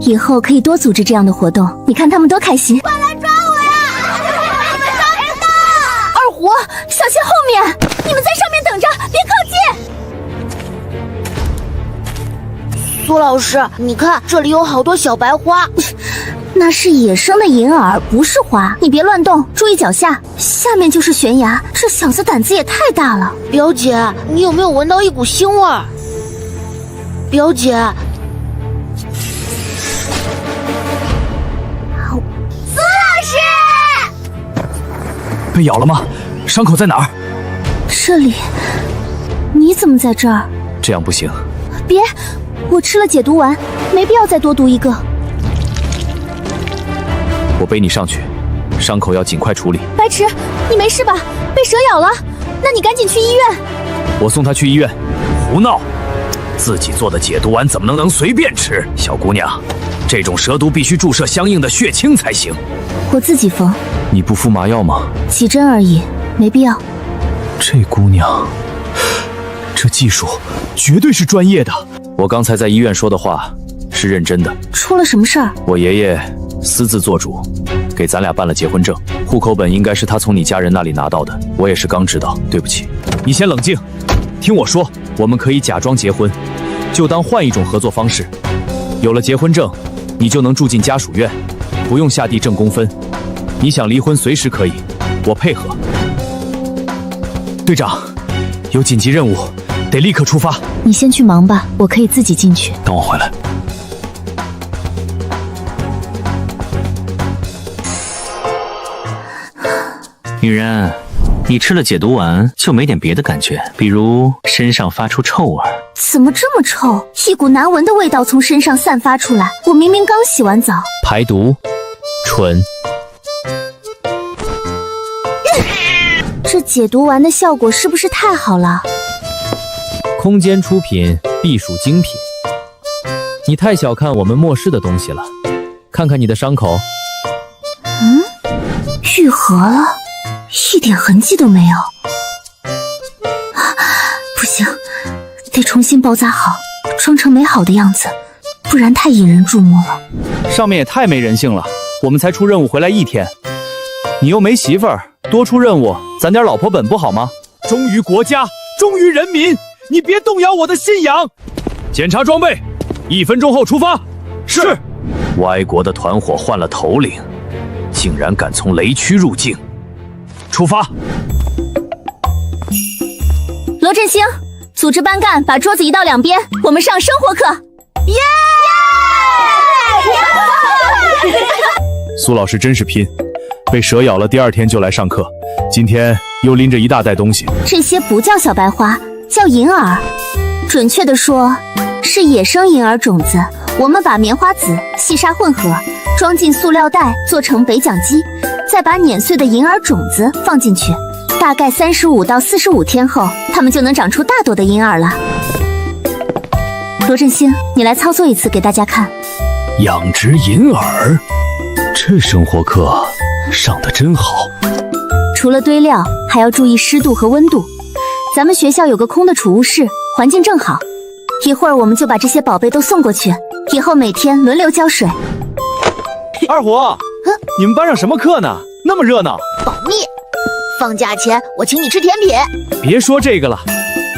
以后可以多组织这样的活动，你看他们多开心。快来抓我呀！你们抓不到！二虎，小心后面！你们在上面等着，别靠近！苏老师，你看这里有好多小白花。那是野生的银耳，不是花，你别乱动，注意脚下，下面就是悬崖。这小子胆子也太大了。表姐，你有没有闻到一股腥味儿？表姐，苏老师，被咬了吗？伤口在哪儿？这里。你怎么在这儿？这样不行。别，我吃了解毒丸，没必要再多毒一个。我背你上去，伤口要尽快处理。白痴，你没事吧？被蛇咬了？那你赶紧去医院。我送他去医院。胡闹！自己做的解毒丸怎么能随便吃？小姑娘，这种蛇毒必须注射相应的血清才行。我自己缝。你不敷麻药吗？几针而已，没必要。这姑娘，这技术绝对是专业的。我刚才在医院说的话是认真的。出了什么事儿？我爷爷私自做主，给咱俩办了结婚证，户口本应该是他从你家人那里拿到的，我也是刚知道，对不起。你先冷静，听我说，我们可以假装结婚，就当换一种合作方式。有了结婚证，你就能住进家属院，不用下地挣工分。你想离婚随时可以，我配合。队长，有紧急任务，得立刻出发。你先去忙吧，我可以自己进去。等我回来。女人，你吃了解毒丸就没点别的感觉？比如身上发出臭味？怎么这么臭？一股难闻的味道从身上散发出来。我明明刚洗完澡。排毒，纯。这解毒丸的效果是不是太好了？空间出品，必属精品。你太小看我们末世的东西了。看看你的伤口。愈合了，一点痕迹都没有。不行，得重新包扎好，装成美好的样子，不然太引人注目了。上面也太没人性了，我们才出任务回来1天，你又没媳妇儿，多出任务，攒点老婆本不好吗？忠于国家，忠于人民，你别动摇我的信仰。检查装备，1分钟后出发。是。歪国的团伙换了头领，竟然敢从雷区入境。出发。罗振兴，组织班干，把桌子移到两边，我们上生活课。耶！苏老师真是拼，被蛇咬了第2天就来上课，今天又拎着一大袋东西。这些不叫小白花，叫银耳，准确的说是野生银耳种子。我们把棉花籽、细沙混合，装进塑料袋，做成北奖鸡，再把碾碎的银耳种子放进去。大概35到45天后，它们就能长出大朵的银耳了。罗振兴，你来操作一次给大家看。养殖银耳，这生活课上得真好。除了堆料，还要注意湿度和温度。咱们学校有个空的储物室，环境正好。一会儿我们就把这些宝贝都送过去，以后每天轮流浇水。二虎，你们班上什么课呢？那么热闹。保密。放假前我请你吃甜品。别说这个了，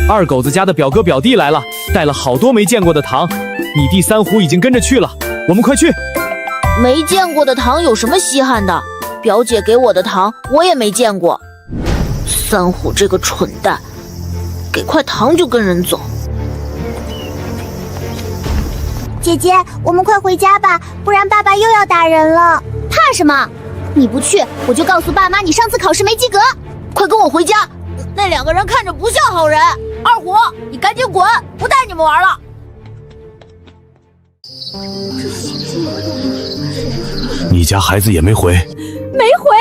二狗子家的表哥表弟来了，带了好多没见过的糖。你弟三虎已经跟着去了，我们快去。没见过的糖有什么稀罕的？表姐给我的糖我也没见过。三虎这个蠢蛋，给块糖就跟人走。姐姐，我们快回家吧，不然爸爸又要打人了。怕什么？你不去，我就告诉爸妈你上次考试没及格。快跟我回家！那2个人看着不像好人。二虎，你赶紧滚，不带你们玩了。你家孩子也没回？没回，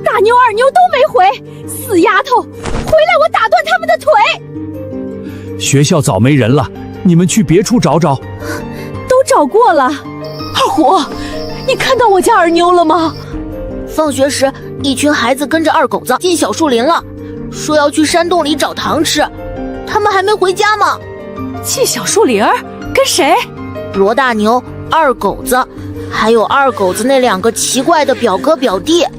大妞二妞都没回。死丫头，回来我打断他们的腿。学校早没人了，你们去别处找找。都找过了。二虎，你看到我家二妞了吗？放学时，一群孩子跟着二狗子进小树林了，说要去山洞里找糖吃。他们还没回家吗？进小树林？跟谁？罗大牛、二狗子，还有二狗子那2个奇怪的表哥表弟。啊！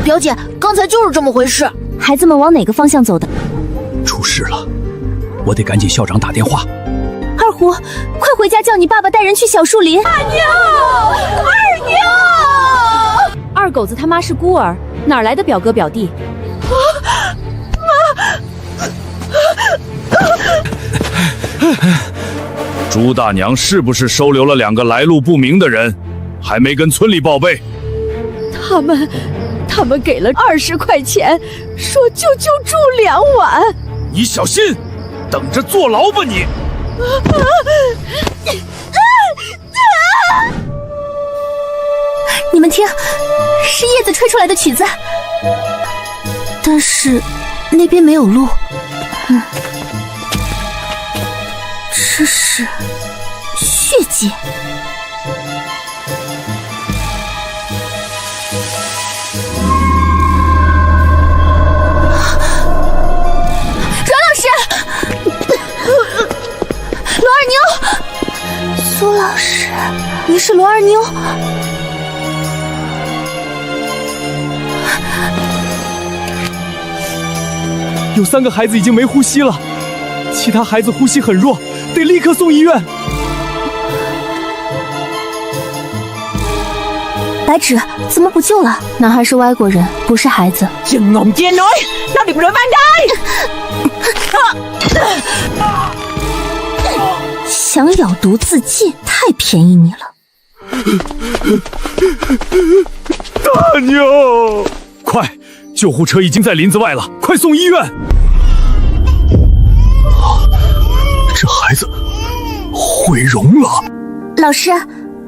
表姐，刚才就是这么回事。孩子们往哪个方向走的？出事了，我得赶紧校长打电话。二虎，快回家叫你爸爸带人去小树林。大妞，二妞。二狗子他妈是孤儿，哪来的表哥表弟？朱大娘是不是收留了2个来路不明的人，还没跟村里报备？他们给了20块钱，说就住2晚。你小心，等着坐牢吧你！你们听，是叶子吹出来的曲子，但是那边没有路。这是血迹。阮老师，罗二妞，苏老师，你是罗二妞。有3个孩子已经没呼吸了，其他孩子呼吸很弱，得立刻送医院。白芷，怎么不救了？男孩是外国人，不是孩子。正昂见女，我哋唔女翻街。想咬毒自尽，太便宜你了。大妞，快！救护车已经在林子外了，快送医院！这孩子毁容了。老师，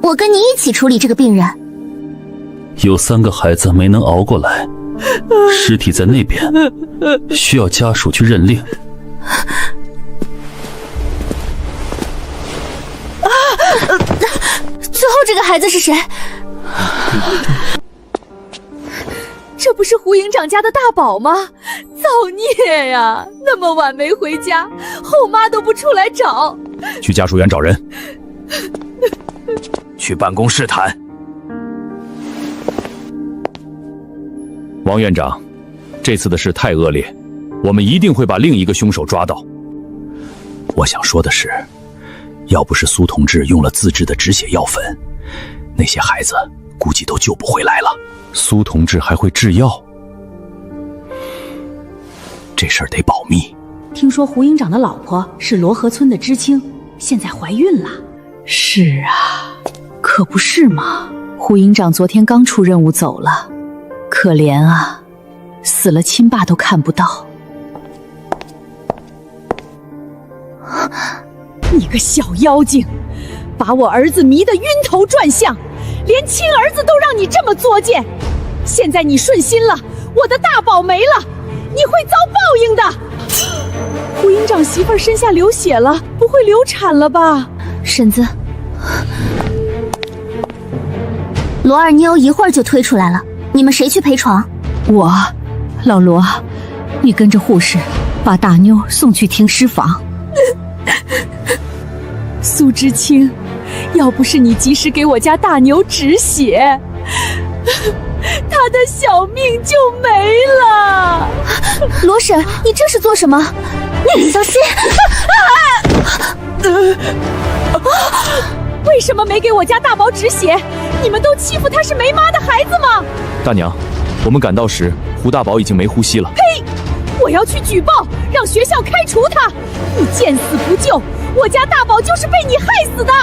我跟你一起处理这个病人。有3个孩子没能熬过来，尸体在那边，需要家属去认领。最后这个孩子是谁？这不是胡营长家的大宝吗？造孽呀！那么晚没回家，后妈都不出来找。去家属院找人。去办公室谈。王院长，这次的事太恶劣，我们一定会把另一个凶手抓到。我想说的是，要不是苏同志用了自制的止血药粉，那些孩子估计都救不回来了。苏同志还会制药？这事儿得保密。听说胡营长的老婆是罗河村的知青，现在怀孕了。是啊，可不是嘛。胡营长昨天刚出任务走了，可怜啊，死了亲爸都看不到。你个小妖精，把我儿子迷得晕头转向，连亲儿子都让你这么作践。现在你顺心了，我的大宝没了，你会遭报应的。胡营长媳妇儿身下流血了，不会流产了吧？婶子，罗二妞一会儿就推出来了，你们谁去陪床？我，老罗，你跟着护士把大妞送去停尸房。苏知青，要不是你及时给我家大牛止血，他的小命就没了。罗婶，你这是做什么？小心！为什么没给我家大宝止血？你们都欺负他是没妈的孩子吗？大娘，我们赶到时，胡大宝已经没呼吸了。呸！我要去举报，让学校开除他！你见死不救，我家大宝就是被你害死的。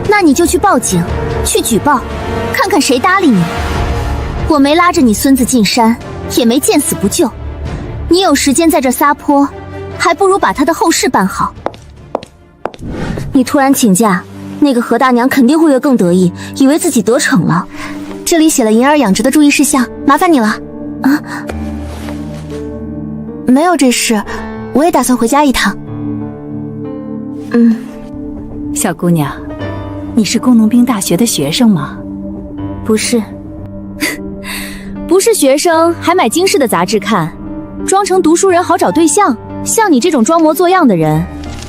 那你就去报警，去举报，看看谁搭理你。我没拉着你孙子进山，也没见死不救。你有时间在这撒泼，还不如把他的后事办好。你突然请假，那个何大娘肯定会更得意，以为自己得逞了。这里写了银儿养殖的注意事项，麻烦你了。啊，没有这事，我也打算回家一趟。小姑娘，你是工农兵大学的学生吗？不是。不是学生还买京师的杂志看，装成读书人好找对象。像你这种装模作样的人，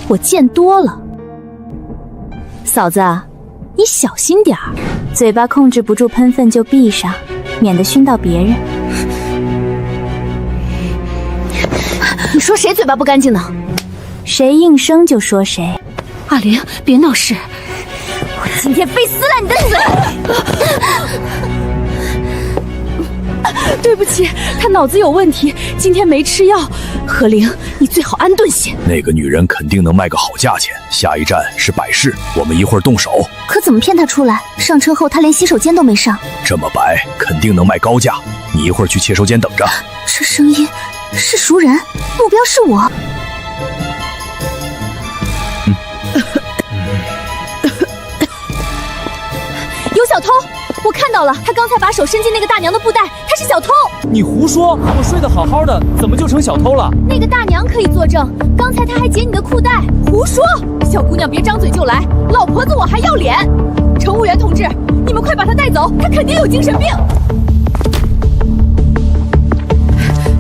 我见多了。嫂子，你小心点儿，嘴巴控制不住喷粪就闭上，免得熏到别人。你说谁嘴巴不干净呢？谁应声就说谁。阿玲，别闹事，我今天非撕烂你的嘴！对不起，他脑子有问题，今天没吃药。何玲，你最好安顿些。那个女人肯定能卖个好价钱，下一站是百事，我们一会儿动手。可怎么骗他出来？上车后他连洗手间都没上。这么白，肯定能卖高价。你一会儿去切收间等着。这声音是熟人，目标是我。有小偷！我看到了，他刚才把手伸进那个大娘的布袋，他是小偷。你胡说！我睡得好好的，怎么就成小偷了？那个大娘可以作证，刚才他还解你的裤带。胡说！小姑娘别张嘴就来，老婆子我还要脸。乘务员同志，你们快把他带走，他肯定有精神病。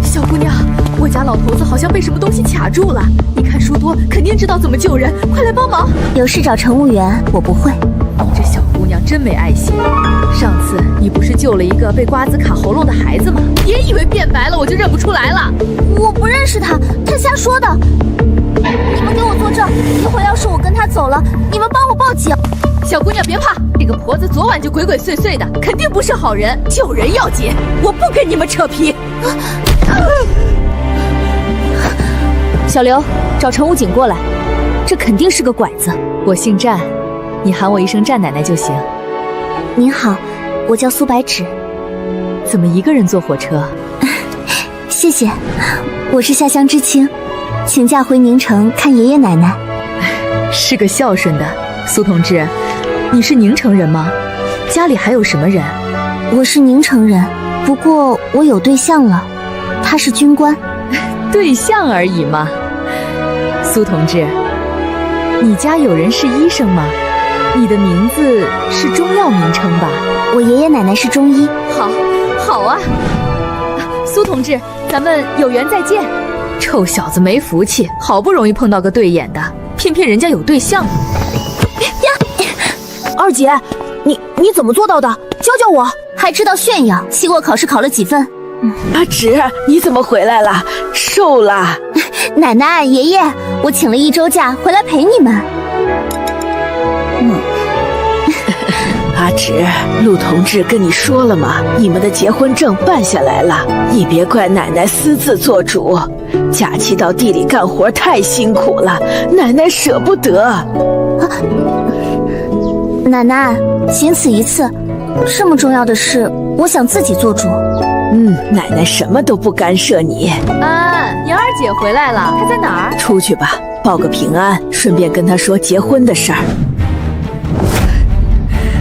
小姑娘，我家老头子好像被什么东西卡住了，你看书多，肯定知道怎么救人，快来帮忙。有事找乘务员，我不会。你这小姑娘真没爱心。上次你不是救了一个被瓜子卡喉咙的孩子吗？别以为变白了我就认不出来了。我不认识他，他瞎说的。你们给我作证，一会儿要是我跟他走了，你们帮我报警。小姑娘别怕，这个婆子昨晚就鬼鬼祟祟的，肯定不是好人。救人要紧，我不跟你们扯皮。小刘，找乘务警过来，这肯定是个拐子。我姓战，你喊我一声战奶奶就行。您好，我叫苏白芷。怎么一个人坐火车？谢谢，我是下乡知青，请假回宁城看爷爷奶奶。是个孝顺的苏同志，你是宁城人吗？家里还有什么人？我是宁城人，不过我有对象了，他是军官。对象而已嘛。苏同志，你家有人是医生吗？你的名字是中药名称吧？我爷爷奶奶是中医。好啊。苏同志，咱们有缘再见。臭小子没福气，好不容易碰到个对眼的，偏偏人家有对象。呀，二姐，你怎么做到的？教教我。还知道炫耀，期末考试考了几分？阿直，你怎么回来了？瘦了。奶奶爷爷，我请了1周假回来陪你们。阿直，陆同志跟你说了吗？你们的结婚证办下来了，你别怪奶奶私自做主。假期到地里干活太辛苦了，奶奶舍不得。奶奶，仅此一次，这么重要的事，我想自己做主。奶奶什么都不干涉你。你二姐回来了，她在哪儿？出去吧，报个平安，顺便跟她说结婚的事儿。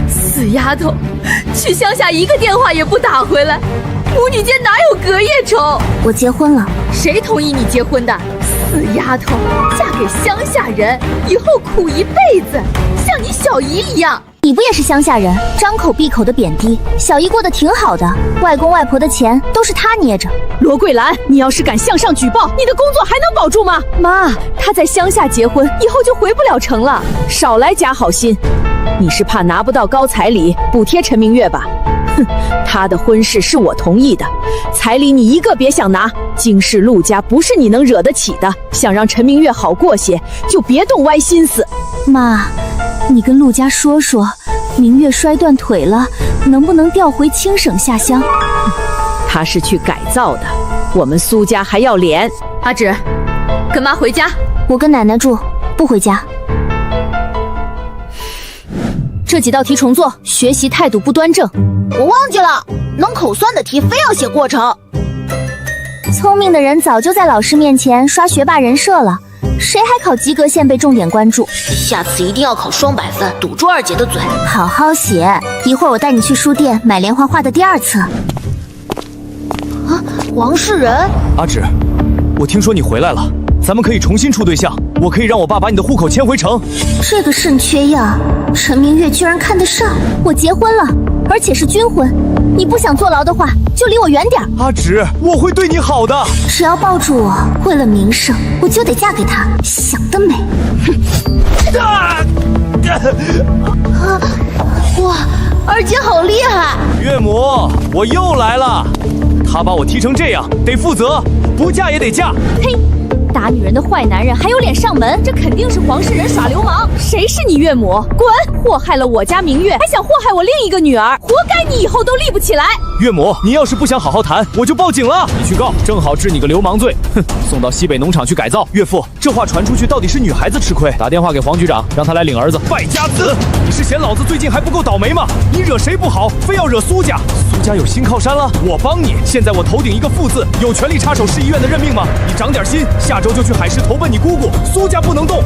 死丫头，去乡下一个电话也不打回来，母女间哪有隔夜仇？我结婚了。谁同意你结婚的？死丫头，嫁给乡下人，以后苦一辈子，像你小姨一样。你不也是乡下人，张口闭口的贬低小姨，过得挺好的，外公外婆的钱都是他捏着。罗桂兰，你要是敢向上举报，你的工作还能保住吗？妈，她在乡下结婚以后就回不了城了，少来假好心。你是怕拿不到高彩礼补贴陈明月吧？哼，他的婚事是我同意的，彩礼你一个别想拿。京市陆家不是你能惹得起的，想让陈明月好过些，就别动歪心思。妈，你跟陆家说说，明月摔断腿了，能不能调回青省下乡？他是去改造的，我们苏家还要脸。阿芷，跟妈回家。我跟奶奶住，不回家。这几道题重做，学习态度不端正。我忘记了，能口算的题非要写过程。聪明的人早就在老师面前刷学霸人设了，谁还考及格线被重点关注？下次一定要考双100分，堵住二姐的嘴。好好写，一会儿我带你去书店买连环画的第2册。王世仁，阿芷，我听说你回来了，咱们可以重新处对象，我可以让我爸把你的户口迁回城。这个肾缺呀，陈明月居然看得上我，结婚了，而且是军婚。你不想坐牢的话，就离我远点。阿芷，我会对你好的。只要抱住我，为了名声，我就得嫁给他。想得美！哇，二姐好厉害！岳母，我又来了。他把我踢成这样，得负责，不嫁也得嫁。呸！打女人的坏男人还有脸上门？这肯定是黄世仁耍流氓。谁是你岳母？滚！祸害了我家明月，还想祸害我另一个女儿，活该你以后都立不起来。岳母，你要是不想好好谈，我就报警了。你去告，正好治你个流氓罪。哼，送到西北农场去改造。岳父，这话传出去，到底是女孩子吃亏？打电话给黄局长，让他来领儿子。败家子，你是嫌老子最近还不够倒霉吗？你惹谁不好，非要惹苏家？苏家有新靠山了，我帮你。现在我头顶一个副字，有权利插手市医院的任命吗？你长点心，下周就去海市投奔你姑姑。苏家不能动。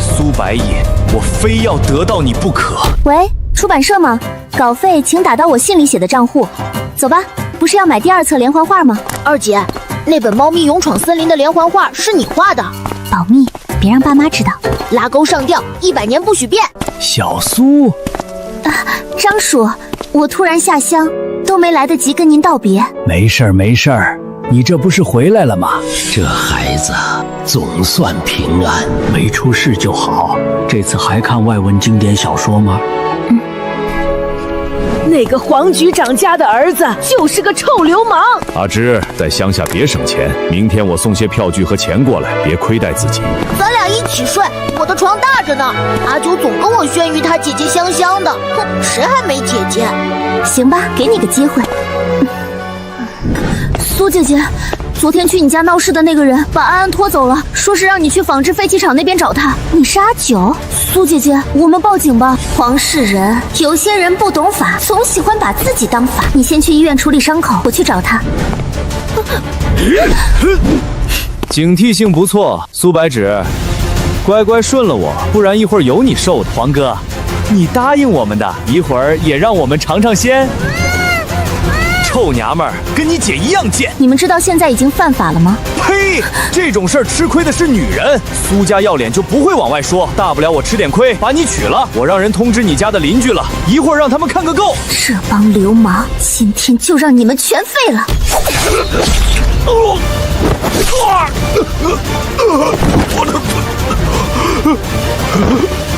苏白野，我非要得到你不可。喂，出版社吗？稿费请打到我信里写的账户。走吧，不是要买第2册连环画吗？二姐，那本猫咪勇闯森林的连环画是你画的，保密，别让爸妈知道。拉钩上吊，100年不许变。小苏，张叔，我突然下乡，都没来得及跟您道别。没事儿没事儿，你这不是回来了吗？这孩子总算平安，没出事就好。这次还看外文经典小说吗？那个黄局长家的儿子就是个臭流氓。阿芝，在乡下别省钱，明天我送些票据和钱过来，别亏待自己。咱俩一起睡，我的床大着呢。阿九总跟我宣于他姐姐香香的，哼，谁还没姐姐？行吧，给你个机会。苏姐姐，昨天去你家闹事的那个人把安安拖走了，说是让你去仿制废弃厂那边找他。你是阿九？苏姐姐，我们报警吧。黄世仁，有些人不懂法，总喜欢把自己当法。你先去医院处理伤口，我去找他。警惕性不错，苏白芷，乖乖顺了我，不然一会儿有你受的。黄哥，你答应我们的，一会儿也让我们尝尝鲜。臭娘们儿，跟你姐一样贱！你们知道现在已经犯法了吗？呸！这种事儿吃亏的是女人，苏家要脸就不会往外说，大不了我吃点亏，把你娶了。我让人通知你家的邻居了，一会儿让他们看个够。这帮流氓，今天就让你们全废了！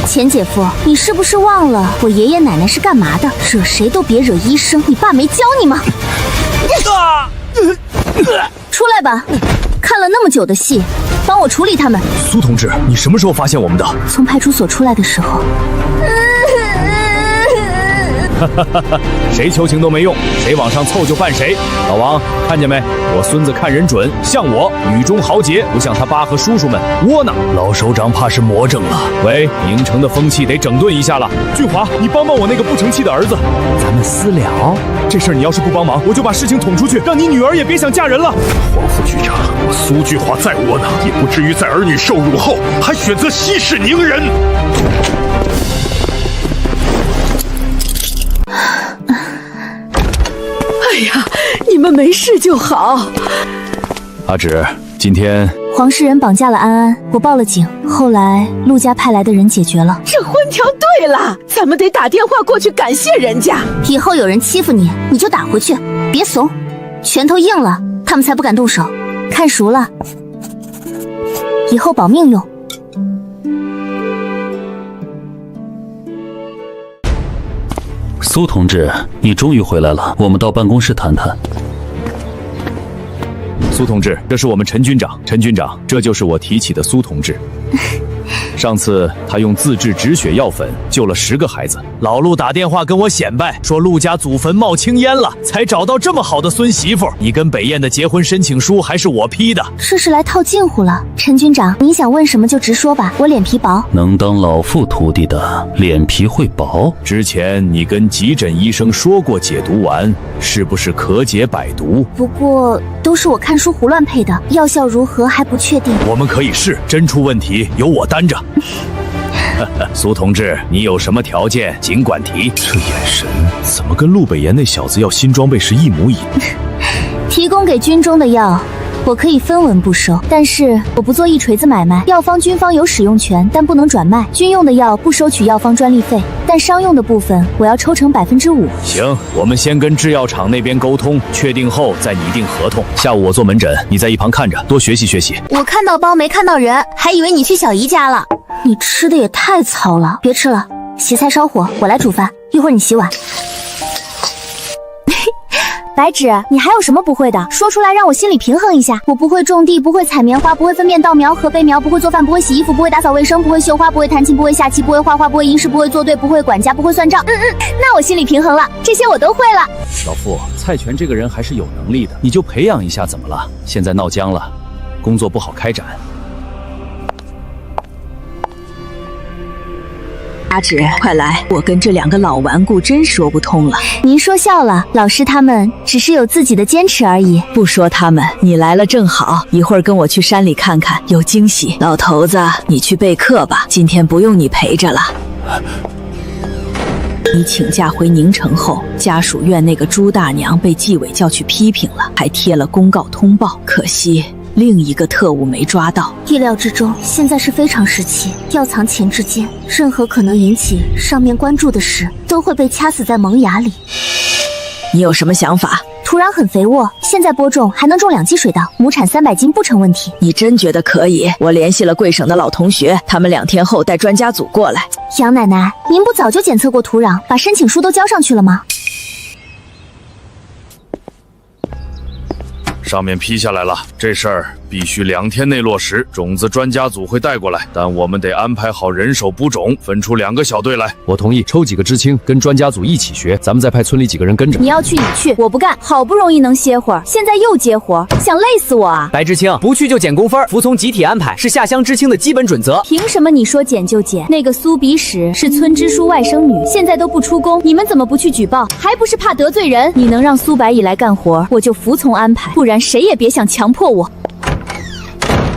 钱姐夫，你是不是忘了我爷爷奶奶是干嘛的？惹谁都别惹医生，你爸没教你吗？出来吧，看了那么久的戏，帮我处理他们。苏同志，你什么时候发现我们的？从派出所出来的时候。谁求情都没用，谁往上凑就办谁。老王，看见没？我孙子看人准，像我女中豪杰，不像他爸和叔叔们窝囊。老首长怕是魔怔了。喂，宁城的风气得整顿一下了。俊华，你帮帮我那个不成器的儿子。咱们私了，这事儿你要是不帮忙，我就把事情捅出去，让你女儿也别想嫁人了。黄副局长，我苏俊华再窝囊，也不至于在儿女受辱后还选择息事宁人。哎呀，你们没事就好。阿芷，今天黄世仁绑架了安安，我报了警，后来陆家派来的人解决了。这婚条对了，咱们得打电话过去感谢人家。以后有人欺负你，你就打回去，别怂，拳头硬了，他们才不敢动手。看熟了，以后保命用。苏同志，你终于回来了，我们到办公室谈谈。苏同志，这是我们陈军长。陈军长，这就是我提起的苏同志。上次他用自制止血药粉救了10个孩子，老陆打电话跟我显摆，说陆家祖坟冒青烟了，才找到这么好的孙媳妇。你跟北燕的结婚申请书还是我批的，这是来套近乎了。陈军长，你想问什么就直说吧，我脸皮薄。能当老傅徒弟的脸皮会薄？之前你跟急诊医生说过解毒丸是不是可解百毒？不过都是我看书胡乱配的，药效如何还不确定。我们可以试，真出问题由我担着。苏同志，你有什么条件尽管提。这眼神怎么跟陆北岩那小子要新装备是一模一样？提供给军中的药我可以分文不收，但是我不做一锤子买卖。药方军方有使用权，但不能转卖。军用的药不收取药方专利费，但商用的部分我要抽成5%。行，我们先跟制药厂那边沟通，确定后再拟定合同。下午我做门诊，你在一旁看着，多学习学习。我看到包没看到人，还以为你去小姨家了。你吃的也太糙了，别吃了，洗菜烧火，我来煮饭，一会儿你洗碗。白芷，你还有什么不会的？说出来让我心里平衡一下。我不会种地，不会采棉花，不会分辨稻苗和秆苗，不会做饭，不会洗衣服，不会打扫卫生，不会绣花，不会弹琴，不会下棋，不会画画，不会吟诗，不会作对，不会管家，不会算账。那我心里平衡了，这些我都会了。老傅，蔡全这个人还是有能力的，你就培养一下怎么了？现在闹僵了，工作不好开展。阿芷，快来，我跟这2个老顽固真说不通了。您说笑了，老师他们只是有自己的坚持而已。不说他们，你来了正好，一会儿跟我去山里看看，有惊喜。老头子，你去备课吧，今天不用你陪着了。你请假回宁城后，家属院那个朱大娘被纪委叫去批评了，还贴了公告通报，可惜另一个特务没抓到。意料之中，现在是非常时期，要藏钱之间，任何可能引起上面关注的事，都会被掐死在萌芽里。你有什么想法？土壤很肥沃，现在播种还能种2季水稻，亩产300斤不成问题。你真觉得可以？我联系了贵省的老同学，他们2天后带专家组过来。杨奶奶，您不早就检测过土壤，把申请书都交上去了吗？上面批下来了，这事儿必须2天内落实。种子专家组会带过来，但我们得安排好人手补种，分出2个小队来。我同意，抽几个知青跟专家组一起学，咱们再派村里几个人跟着。你要去你去，我不干。好不容易能歇会儿，现在又接活，想累死我啊！白知青，不去就减工分，服从集体安排是下乡知青的基本准则。凭什么你说减就减？那个苏比史是村支书外甥女，现在都不出工，你们怎么不去举报？还不是怕得罪人？你能让苏白蚁来干活，我就服从安排，不然谁也别想强迫我。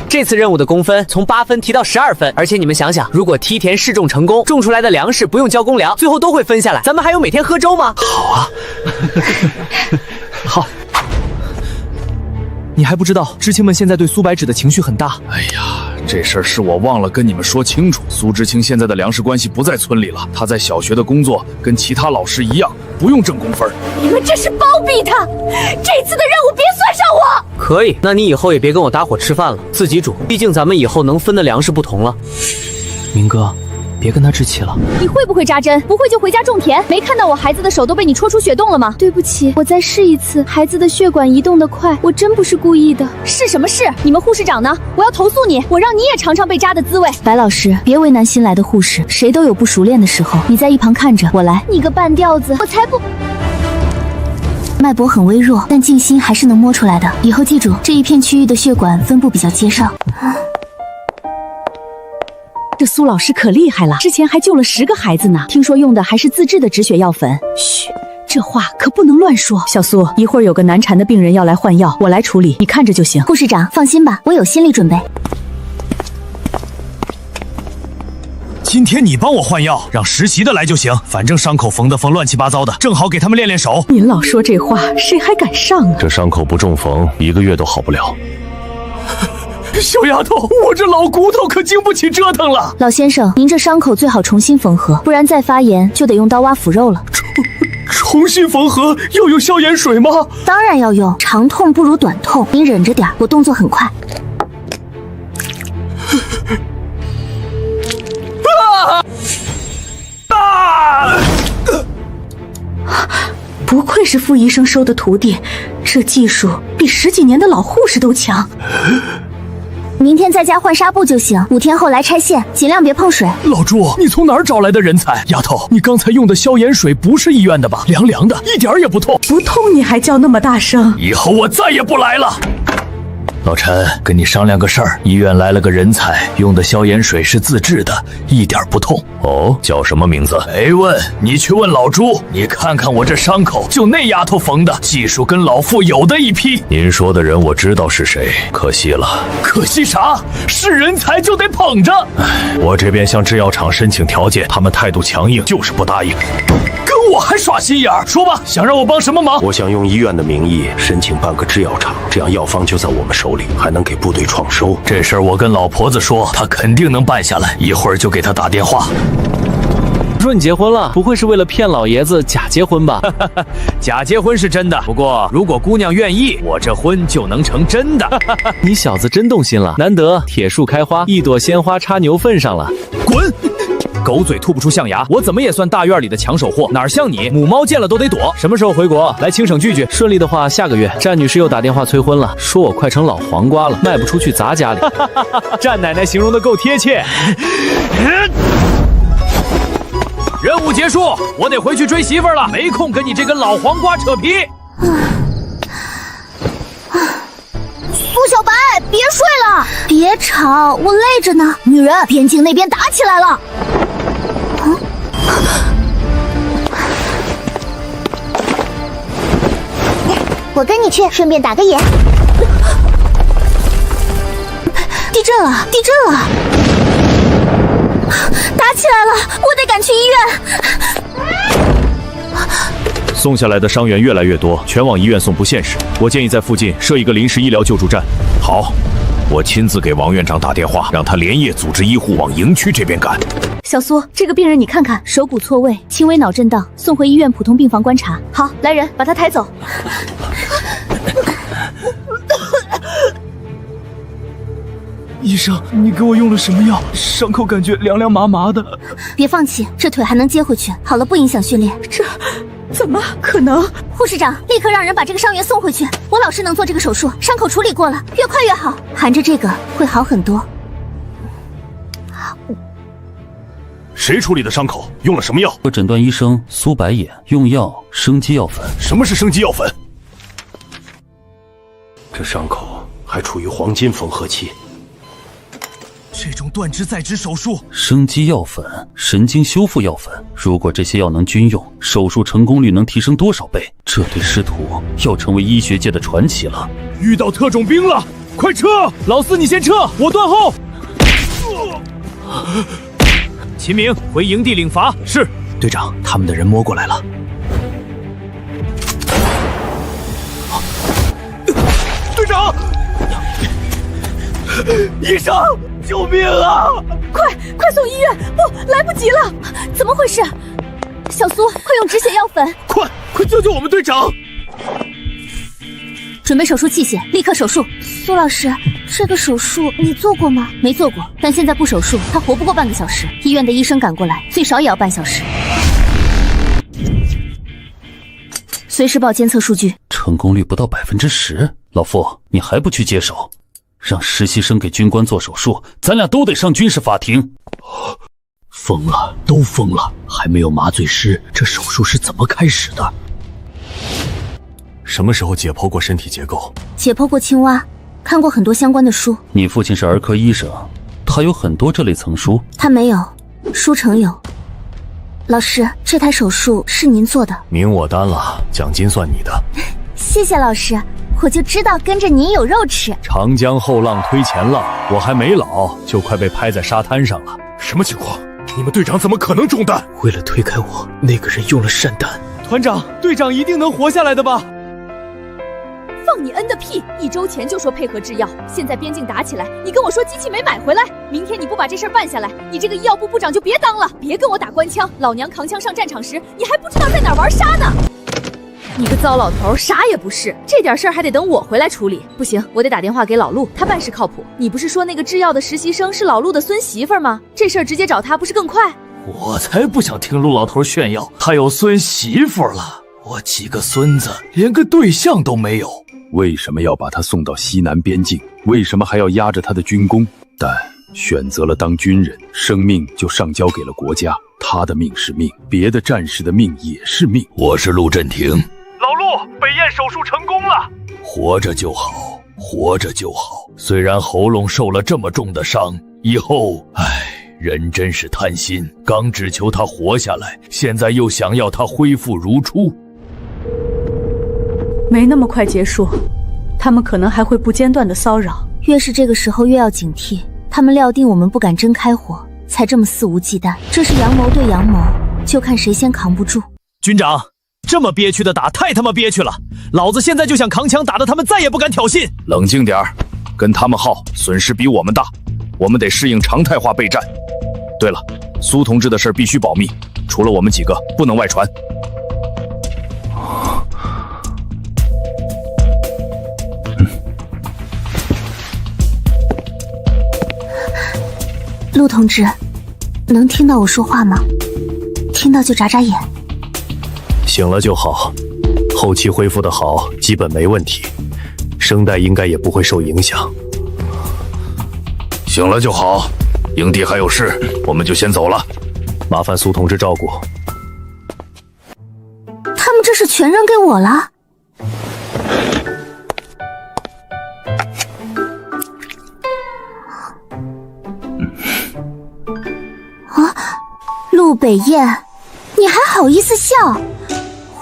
这次任务的工分从8分提到12分，而且你们想想，如果梯田试种成功，种出来的粮食不用交公粮，最后都会分下来，咱们还有每天喝粥吗？好啊，好。你还不知道，知青们现在对苏白芷的情绪很大。哎呀，这事儿是我忘了跟你们说清楚。苏知青现在的粮食关系不在村里了，他在小学的工作跟其他老师一样，不用挣工分。你们这是包庇他，这次的任务别算上我。可以，那你以后也别跟我搭伙吃饭了，自己煮。毕竟咱们以后能分的粮食不同了。明哥，别跟他置气了。你会不会扎针？不会就回家种田。没看到我孩子的手都被你戳出血洞了吗？对不起，我再试一次。孩子的血管移动得快，我真不是故意的。是什么事？你们护士长呢？我要投诉你，我让你也尝尝被扎的滋味。白老师，别为难新来的护士，谁都有不熟练的时候。你在一旁看着，我来。你个半吊子，我才不。脉搏很微弱，但静心还是能摸出来的。以后记住，这一片区域的血管分布比较接上。这苏老师可厉害了，之前还救了10个孩子呢，听说用的还是自制的止血药粉。嘘，这话可不能乱说。小苏，一会儿有个难缠的病人要来换药，我来处理，你看着就行。护士长，放心吧，我有心理准备。今天你帮我换药，让实习的来就行，反正伤口缝乱七八糟的，正好给他们练练手。您老说这话，谁还敢上啊？这伤口不重缝，1个月都好不了。小丫头，我这老骨头可经不起折腾了。老先生，您这伤口最好重新缝合，不然再发炎就得用刀挖腐肉了。重新缝合要用消炎水吗？当然要用，长痛不如短痛，您忍着点，我动作很快。不愧是傅医生收的徒弟，这技术比10几年的老护士都强。明天在家换纱布就行，5天后来拆线，尽量别碰水。老朱，你从哪儿找来的人才？丫头，你刚才用的消炎水不是医院的吧？凉凉的，一点也不痛。不痛你还叫那么大声？以后我再也不来了。老陈，跟你商量个事儿，医院来了个人才，用的消炎水是自制的，一点不痛。哦，叫什么名字？没问，你去问老朱。你看看我这伤口，就那丫头缝的，技术跟老傅有的一批。您说的人我知道是谁，可惜了。可惜啥？是人才就得捧着。我这边向制药厂申请条件，他们态度强硬，就是不答应。跟我还耍心眼儿？说吧，想让我帮什么忙？我想用医院的名义申请办个制药厂，这样药方就在我们手里，还能给部队创收。这事儿我跟老婆子说，她肯定能办下来，一会儿就给她打电话。说你结婚了，不会是为了骗老爷子假结婚吧？假结婚是真的，不过如果姑娘愿意，我这婚就能成真的。你小子真动心了，难得铁树开花，一朵鲜花插牛粪上了。滚！狗嘴吐不出象牙，我怎么也算大院里的抢手货，哪像你，母猫见了都得躲。什么时候回国？来青省聚聚，顺利的话下个月。战女士又打电话催婚了，说我快成老黄瓜了，卖不出去砸家里。战奶奶形容的够贴切。任务结束，我得回去追媳妇了，没空跟你这根老黄瓜扯皮。苏小白，别睡了，别吵，我累着呢。女人，边境那边打起来了。我跟你去，顺便打个野。地震了，地震了！打起来了，我得赶去医院。送下来的伤员越来越多，全往医院送不现实。我建议在附近设一个临时医疗救助站。好，我亲自给王院长打电话，让他连夜组织医护往营区这边赶。小苏，这个病人你看看，手骨错位，轻微脑震荡，送回医院普通病房观察。好，来人，把他抬走。医生，你给我用了什么药？伤口感觉凉凉麻麻的。别放弃，这腿还能接回去。好了，不影响训练。怎么可能？护士长，立刻让人把这个伤员送回去。我老师能做这个手术，伤口处理过了，越快越好。含着这个会好很多。谁处理的伤口？用了什么药？我诊断医生苏白眼，用药生肌药粉。什么是生肌药粉？这伤口还处于黄金缝合期。这种断肢再植手术，生肌药粉、神经修复药粉，如果这些药能均用，手术成功率能提升多少倍？这对师徒要成为医学界的传奇了。遇到特种兵了，快撤！老四你先撤，我断后。秦明回营地领罚。是，队长，他们的人摸过来了。队长，医生，救命啊！快送医院！不，来不及了！怎么回事？小苏，快用止血药粉！快救救我们队长！准备手术器械，立刻手术。苏老师，这个手术你做过吗？没做过，但现在不手术，他活不过半个小时。医院的医生赶过来，最少也要半小时。随时报监测数据。成功率不到10%，老傅，你还不去接手？让实习生给军官做手术，咱俩都得上军事法庭。疯了，都疯了！还没有麻醉师，这手术是怎么开始的？什么时候解剖过身体结构？解剖过青蛙，看过很多相关的书。你父亲是儿科医生，他有很多这类丛书。他没有，书城有。老师，这台手术是您做的？名我担了，奖金算你的。谢谢老师，我就知道跟着您有肉吃。长江后浪推前浪，我还没老，就快被拍在沙滩上了。什么情况？你们队长怎么可能中弹？为了推开我，那个人用了霰弹。团长，队长一定能活下来的吧？放你恩的屁！1周前就说配合制药，现在边境打起来，你跟我说机器没买回来。明天你不把这事儿办下来，你这个医药部部长就别当了。别跟我打官腔，老娘扛枪上战场时，你还不知道在哪儿玩沙呢。你个糟老头，啥也不是，这点事儿还得等我回来处理。不行，我得打电话给老陆，他办事靠谱。你不是说那个制药的实习生是老陆的孙媳妇儿吗？这事儿直接找他不是更快？我才不想听陆老头炫耀，他有孙媳妇了。我几个孙子连个对象都没有。为什么要把他送到西南边境？为什么还要压着他的军功？但选择了当军人，生命就上交给了国家。他的命是命，别的战士的命也是命。我是陆振廷。老陆，北燕手术成功了。活着就好，活着就好。虽然喉咙受了这么重的伤，以后，人真是贪心。刚只求他活下来，现在又想要他恢复如初。没那么快结束，他们可能还会不间断的骚扰。越是这个时候越要警惕，他们料定我们不敢真开火，才这么肆无忌惮。这是阳谋对阳谋，就看谁先扛不住。军长，这么憋屈的打太他妈憋屈了，老子现在就想扛枪打得他们再也不敢挑衅。冷静点儿，跟他们耗，损失比我们大，我们得适应常态化备战。对了，苏同志的事必须保密，除了我们几个，不能外传。陆同志，能听到我说话吗？听到就眨眨眼。醒了就好，后期恢复的好，基本没问题，声带应该也不会受影响。醒了就好，营地还有事，我们就先走了。麻烦苏同志照顾。他们这是全扔给我了。陆北燕，你还好意思笑？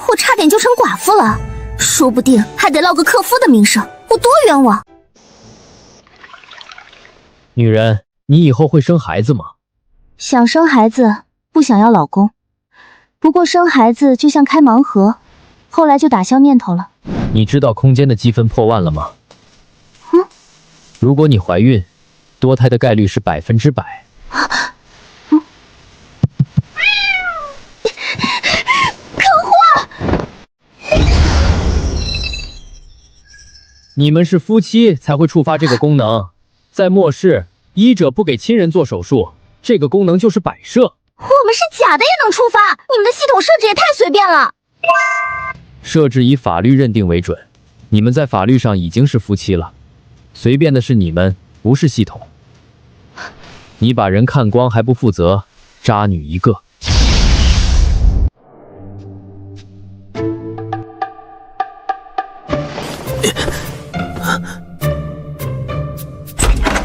我差点就成寡妇了，说不定还得落个克夫的名声，我多冤枉！女人，你以后会生孩子吗？想生孩子，不想要老公。不过生孩子就像开盲盒，后来就打消念头了。你知道空间的积分破万了吗？如果你怀孕，多胎的概率是100%。你们是夫妻才会触发这个功能，在末世，医者不给亲人做手术，这个功能就是摆设。我们是假的也能触发，你们的系统设置也太随便了。设置以法律认定为准，你们在法律上已经是夫妻了，随便的是你们，不是系统。你把人看光还不负责，渣女一个。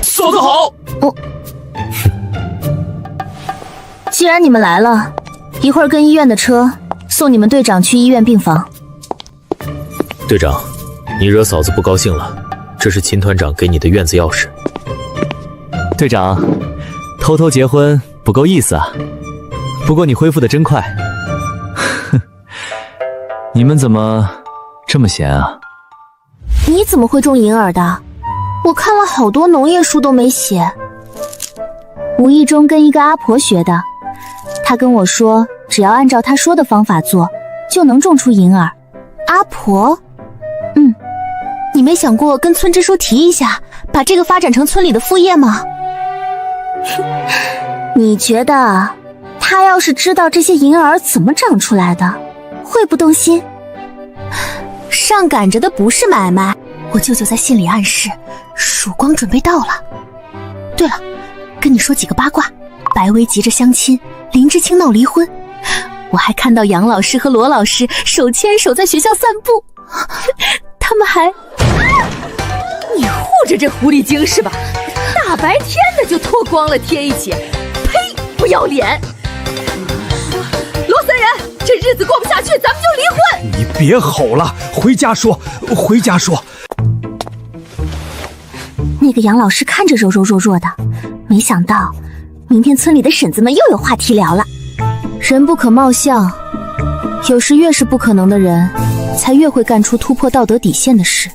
嫂子好。既然你们来了，一会儿跟医院的车送你们队长去医院病房。队长，你惹嫂子不高兴了，这是秦团长给你的院子钥匙。队长，偷偷结婚不够意思啊。不过你恢复的真快。你们怎么这么闲啊？你怎么会种银耳的？我看了好多农业书都没写。无意中跟一个阿婆学的，她跟我说，只要按照她说的方法做，就能种出银耳。阿婆？你没想过跟村支书提一下，把这个发展成村里的副业吗？你觉得他要是知道这些银耳怎么长出来的，会不动心？上赶着的不是买卖，我舅舅在信里暗示，曙光准备到了。对了，跟你说几个八卦，白薇急着相亲，林之清闹离婚，我还看到杨老师和罗老师手牵手在学校散步，他们还……你护着这狐狸精是吧？大白天的就脱光了贴一起，呸！不要脸！罗森人，这日子过不下去，咱们就离婚。你别吼了，回家说，回家说。那个杨老师看着柔柔弱弱的，没想到明天村里的婶子们又有话题聊了。人不可貌相，有时越是不可能的人，才越会干出突破道德底线的事。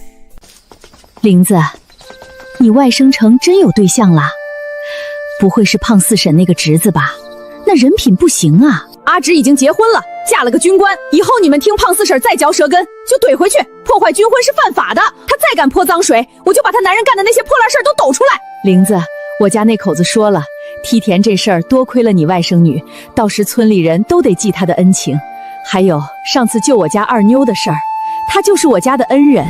林子，你外甥成真有对象啦？不会是胖四婶那个侄子吧？那人品不行啊！阿直已经结婚了，嫁了个军官，以后你们听胖四婶再嚼舌根，就怼回去，破坏军婚是犯法的。他再敢泼脏水，我就把他男人干的那些破烂事儿都抖出来。林子，我家那口子说了，梯田这事儿多亏了你外甥女，到时村里人都得记她的恩情。还有上次救我家二妞的事儿，她就是我家的恩人。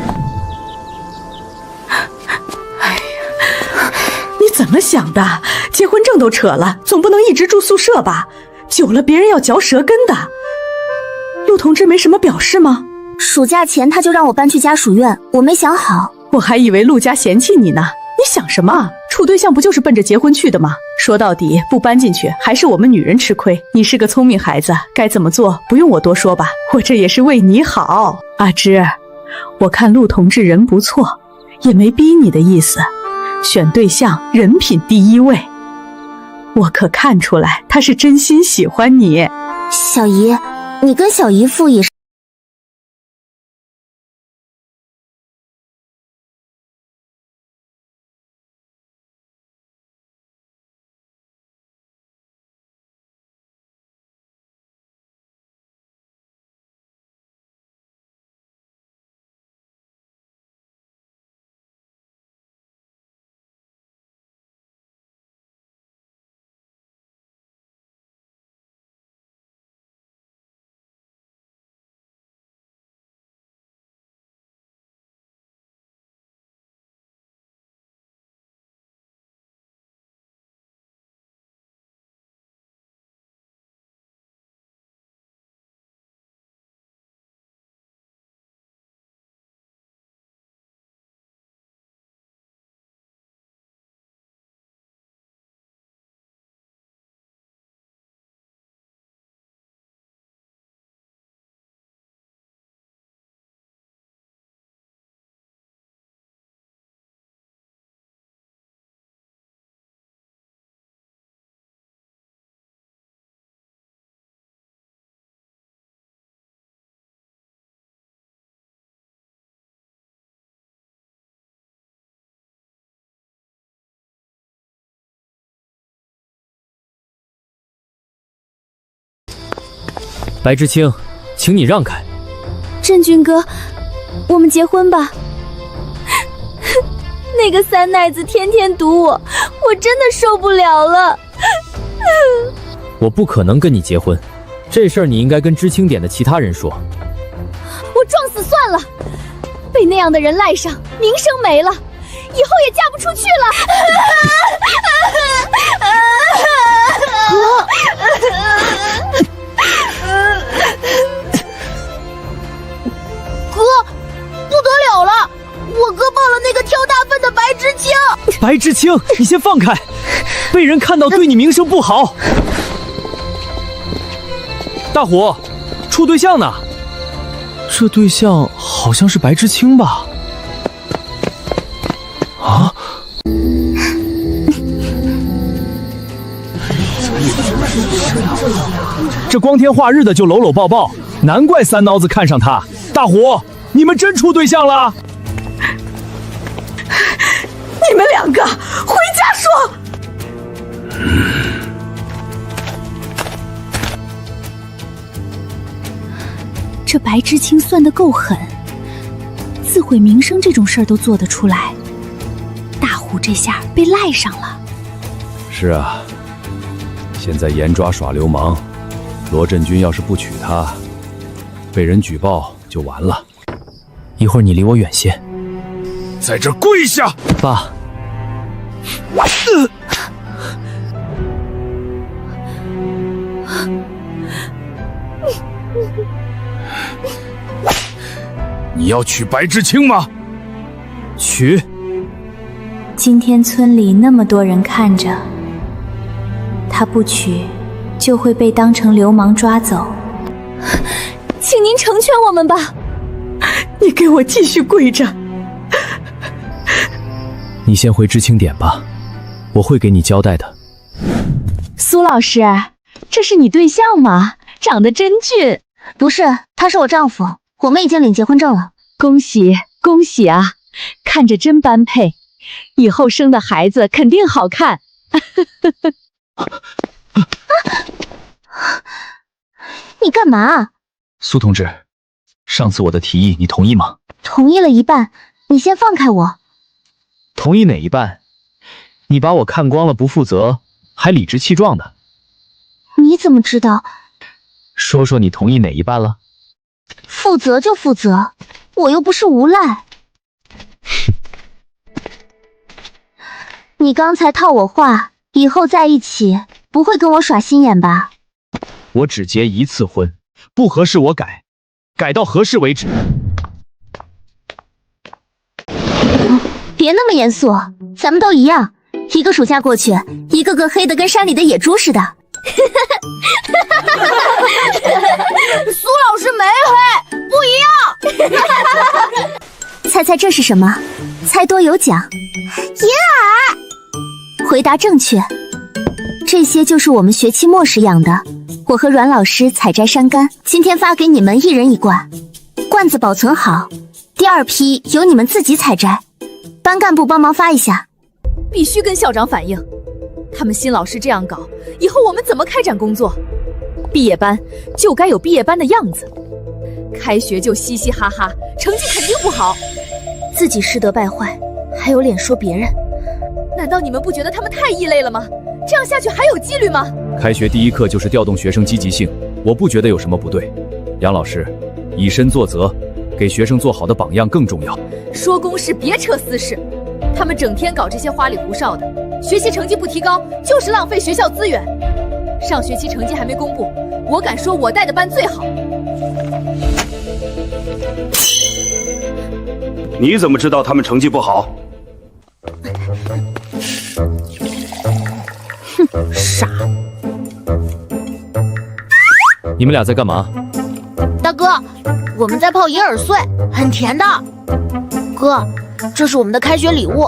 怎么想的？结婚证都扯了，总不能一直住宿舍吧？久了别人要嚼舌根的。陆同志没什么表示吗？暑假前他就让我搬去家属院，我没想好。我还以为陆家嫌弃你呢。你想什么？处对象不就是奔着结婚去的吗？说到底，不搬进去还是我们女人吃亏。你是个聪明孩子，该怎么做不用我多说吧？我这也是为你好。阿芝，我看陆同志人不错，也没逼你的意思。选对象人品第一位，我可看出来他是真心喜欢你。小姨，你跟小姨夫也是。白知青，请你让开。振军哥，我们结婚吧。那个三奶子天天堵我，我真的受不了了。我不可能跟你结婚，这事儿你应该跟知青点的其他人说。撞死算了。被那样的人赖上，名声没了，以后也嫁不出去了。哥，不得了了！我哥抱了那个挑大粪的白知青。白知青，你先放开，被人看到对你名声不好。大虎，处对象呢？这对象好像是白知青吧？啊？这光天化日的就搂搂抱抱，难怪三刀子看上他。大虎，你们真处对象了？你们两个回家说。这白知青算得够狠，自毁名声这种事儿都做得出来。大虎这下被赖上了。是啊，现在严抓耍流氓，罗振军要是不娶她，被人举报就完了。一会儿你离我远些。在这跪下！爸。你要娶白知青吗？娶。今天村里那么多人看着，他不娶，就会被当成流氓抓走。请您成全我们吧。你给我继续跪着。你先回知青点吧，我会给你交代的。苏老师，这是你对象吗？长得真俊。不是，他是我丈夫，我们已经领结婚证了。恭喜恭喜啊，看着真般配，以后生的孩子肯定好看。你干嘛？苏同志，上次我的提议你同意吗？同意了一半，你先放开我。同意哪一半？你把我看光了不负责，还理直气壮的。你怎么知道？说说你同意哪一半了？负责就负责，我又不是无赖。你刚才套我话，以后在一起不会跟我耍心眼吧？我只结一次婚，不合适我改，改到合适为止。别那么严肃，咱们都一样，一个暑假过去，一个个黑得跟山里的野猪似的。苏老师没黑，不一样。猜猜这是什么？猜多有奖。银耳。回答正确。这些就是我们学期末时养的，我和阮老师采摘山柑，今天发给你们一人一罐，罐子保存好，第二批由你们自己采摘，班干部帮忙发一下。必须跟校长反映，他们新老师这样搞，以后我们怎么开展工作？毕业班就该有毕业班的样子，开学就嘻嘻哈哈，成绩肯定不好。自己师德败坏，还有脸说别人？难道你们不觉得他们太异类了吗？这样下去还有纪律吗？开学第一课就是调动学生积极性，我不觉得有什么不对。杨老师，以身作则，给学生做好的榜样更重要。说公事别扯私事，他们整天搞这些花里胡哨的，学习成绩不提高就是浪费学校资源。上学期成绩还没公布，我敢说我带的班最好。你怎么知道他们成绩不好？哼，傻。你们俩在干嘛？大哥，我们在泡银耳碎，很甜的。哥，这是我们的开学礼物，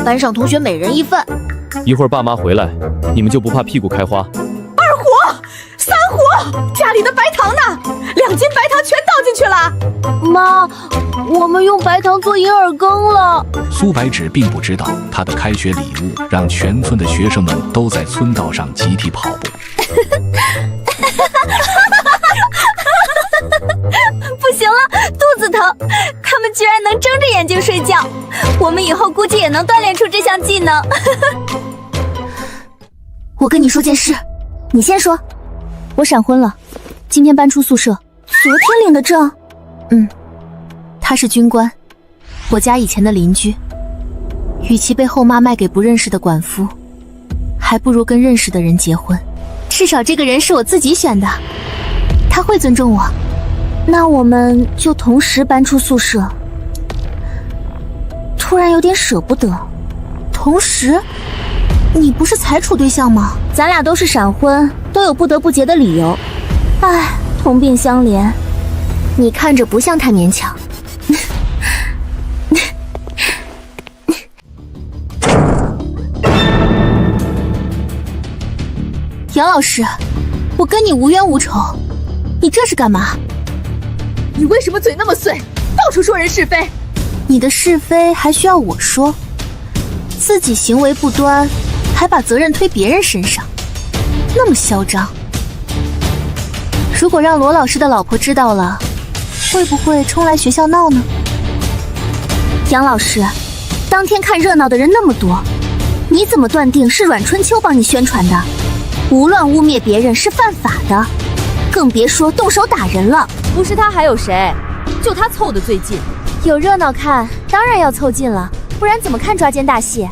班上同学每人一份。一会儿爸妈回来，你们就不怕屁股开花？二虎、三虎，家里的白糖呢？2斤白糖全倒进去了。妈，我们用白糖做银耳羹了。苏白芷并不知道，他的开学礼物让全村的学生们都在村道上集体跑步。不行了，肚子疼，他们居然能睁着眼睛睡觉，我们以后估计也能锻炼出这项技能。我跟你说件事，你先说。我闪婚了，今天搬出宿舍。昨天领的证。他是军官，我家以前的邻居。与其被后妈卖给不认识的管夫，还不如跟认识的人结婚。至少这个人是我自己选的，他会尊重我。那我们就同时搬出宿舍。突然有点舍不得。同时？你不是才处对象吗？咱俩都是闪婚，都有不得不结的理由。唉，同病相怜。你看着不像太勉强。杨老师，我跟你无冤无仇，你这是干嘛？你为什么嘴那么碎，到处说人是非？你的是非还需要我说？自己行为不端，还把责任推别人身上，那么嚣张。如果让罗老师的老婆知道了，会不会冲来学校闹呢？杨老师，当天看热闹的人那么多，你怎么断定是阮春秋帮你宣传的？胡乱污蔑别人是犯法的，更别说动手打人了。不是他还有谁？就他凑得最近。有热闹看，当然要凑近了，不然怎么看抓奸大戏？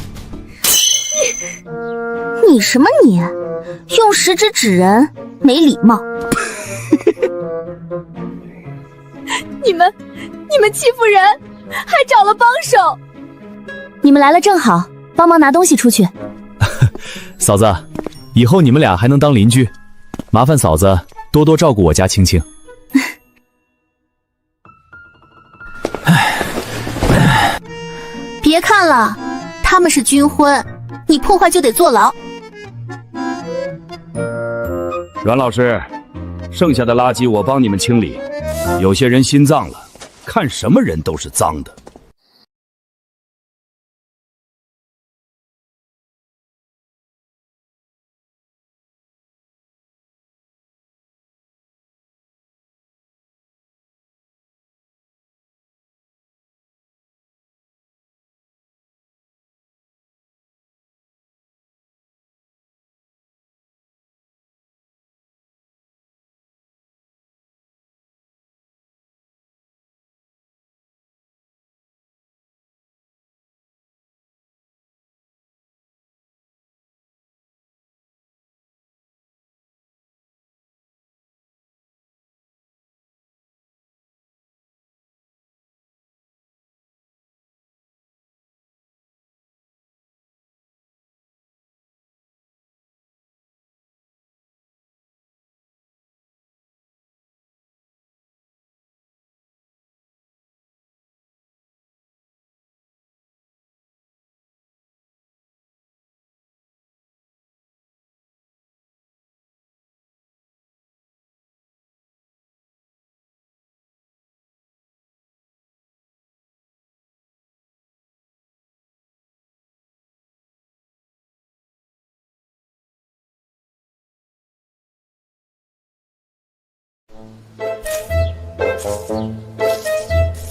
你什么你？用食指指人，没礼貌。你们欺负人，还找了帮手。你们来了正好，帮忙拿东西出去。嫂子，以后你们俩还能当邻居，麻烦嫂子多多照顾我家青青。别看了，他们是军婚，你破坏就得坐牢。阮老师，剩下的垃圾我帮你们清理。有些人心脏了，看什么人都是脏的。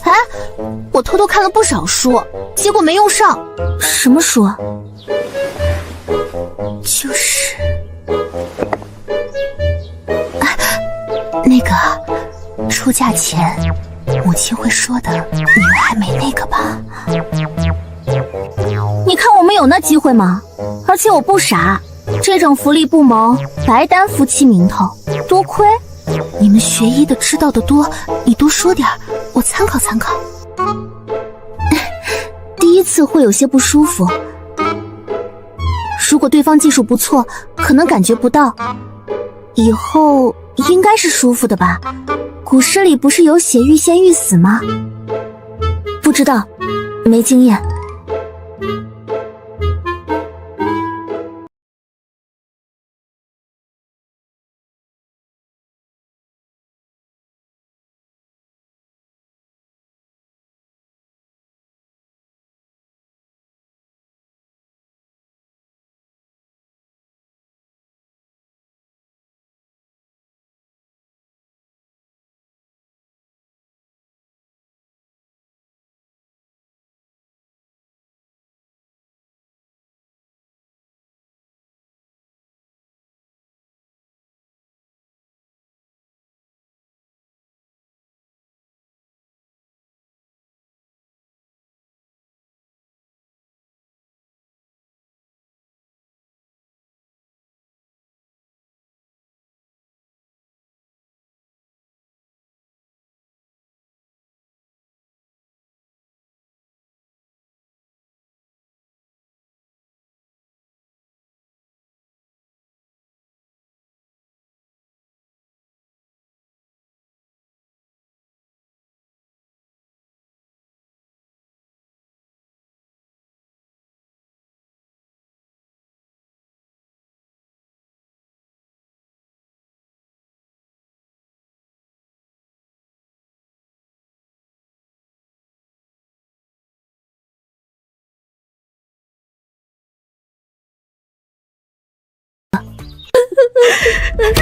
哎，我偷偷看了不少书，结果没用上。什么书？就是那个出嫁前母亲会说的“女儿还没那个吧”。你看我们有那机会吗？而且我不傻，这种福利不谋，白担夫妻名头，多亏你们学医的知道的多，你多说点，我参考参考。第一次会有些不舒服，如果对方技术不错，可能感觉不到，以后应该是舒服的吧。古诗里不是有写欲仙欲死吗？不知道，没经验。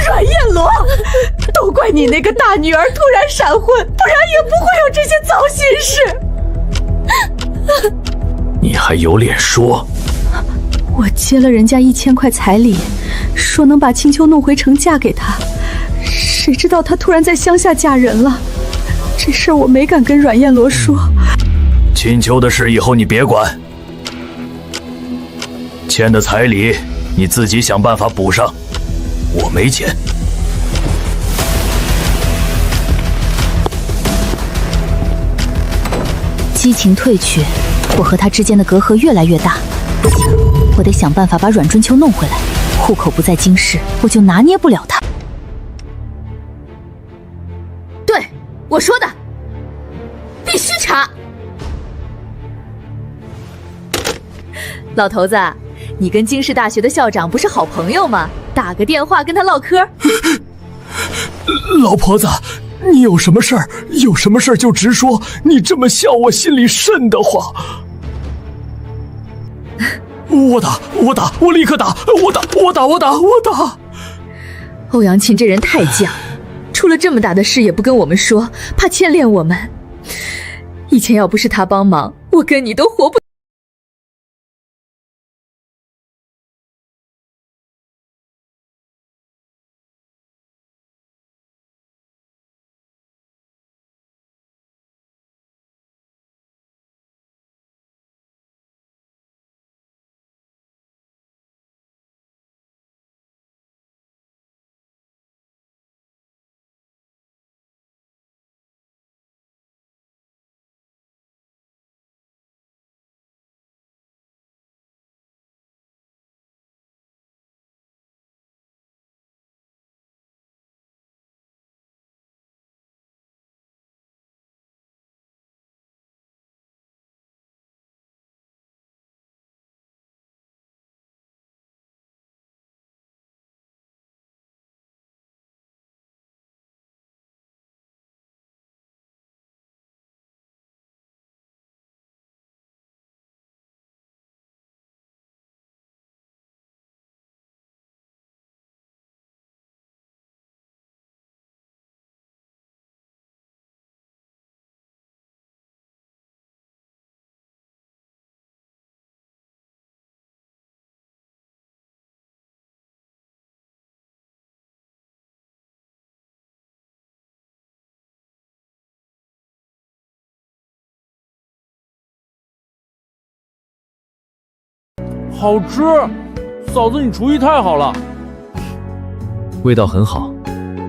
阮燕罗，都怪你那个大女儿突然闪婚，不然也不会有这些糟心事。你还有脸说？我接了人家1000块彩礼，说能把青秋弄回城嫁给他，谁知道他突然在乡下嫁人了。这事儿我没敢跟阮燕罗说。青秋的事以后你别管，欠的彩礼你自己想办法补上，我没钱。激情褪去，我和他之间的隔阂越来越大。不行，我得想办法把阮春秋弄回来。户口不在京市，我就拿捏不了他。对，我说的，必须查。老头子，你跟京师大学的校长不是好朋友吗？打个电话跟他唠嗑。老婆子，你有什么事儿？有什么事儿就直说，你这么笑我心里瘆得慌。我打，我立刻打，我打！欧阳琴这人太犟，出了这么大的事也不跟我们说，怕牵连我们。以前要不是他帮忙，我跟你都活不。好吃，嫂子你厨艺太好了。味道很好，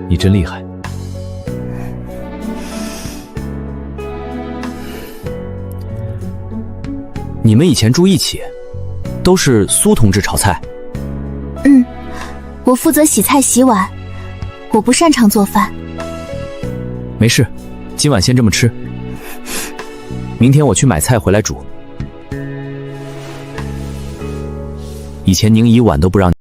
你真厉害。你们以前住一起，都是苏同志炒菜？嗯，我负责洗菜洗碗，我不擅长做饭。没事，今晚先这么吃，明天我去买菜回来煮。以前宁一碗都不让。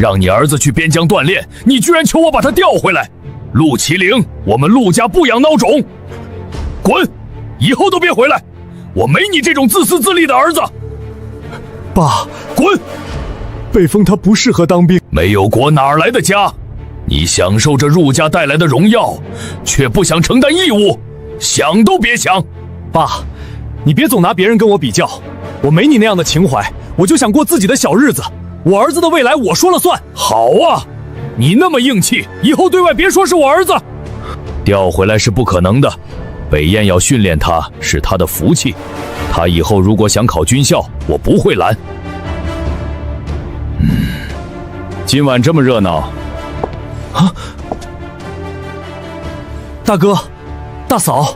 让你儿子去边疆锻炼，你居然求我把他调回来！陆麒麟，我们陆家不养孬种，滚！以后都别回来！我没你这种自私自利的儿子。爸，滚！北风他不适合当兵。没有国哪来的家？你享受着陆家带来的荣耀，却不想承担义务，想都别想！爸，你别总拿别人跟我比较，我没你那样的情怀，我就想过自己的小日子。我儿子的未来我说了算。好啊，你那么硬气，以后对外别说是我儿子。调回来是不可能的，北燕要训练他是他的福气，他以后如果想考军校，我不会拦。今晚这么热闹，啊！大哥，大嫂。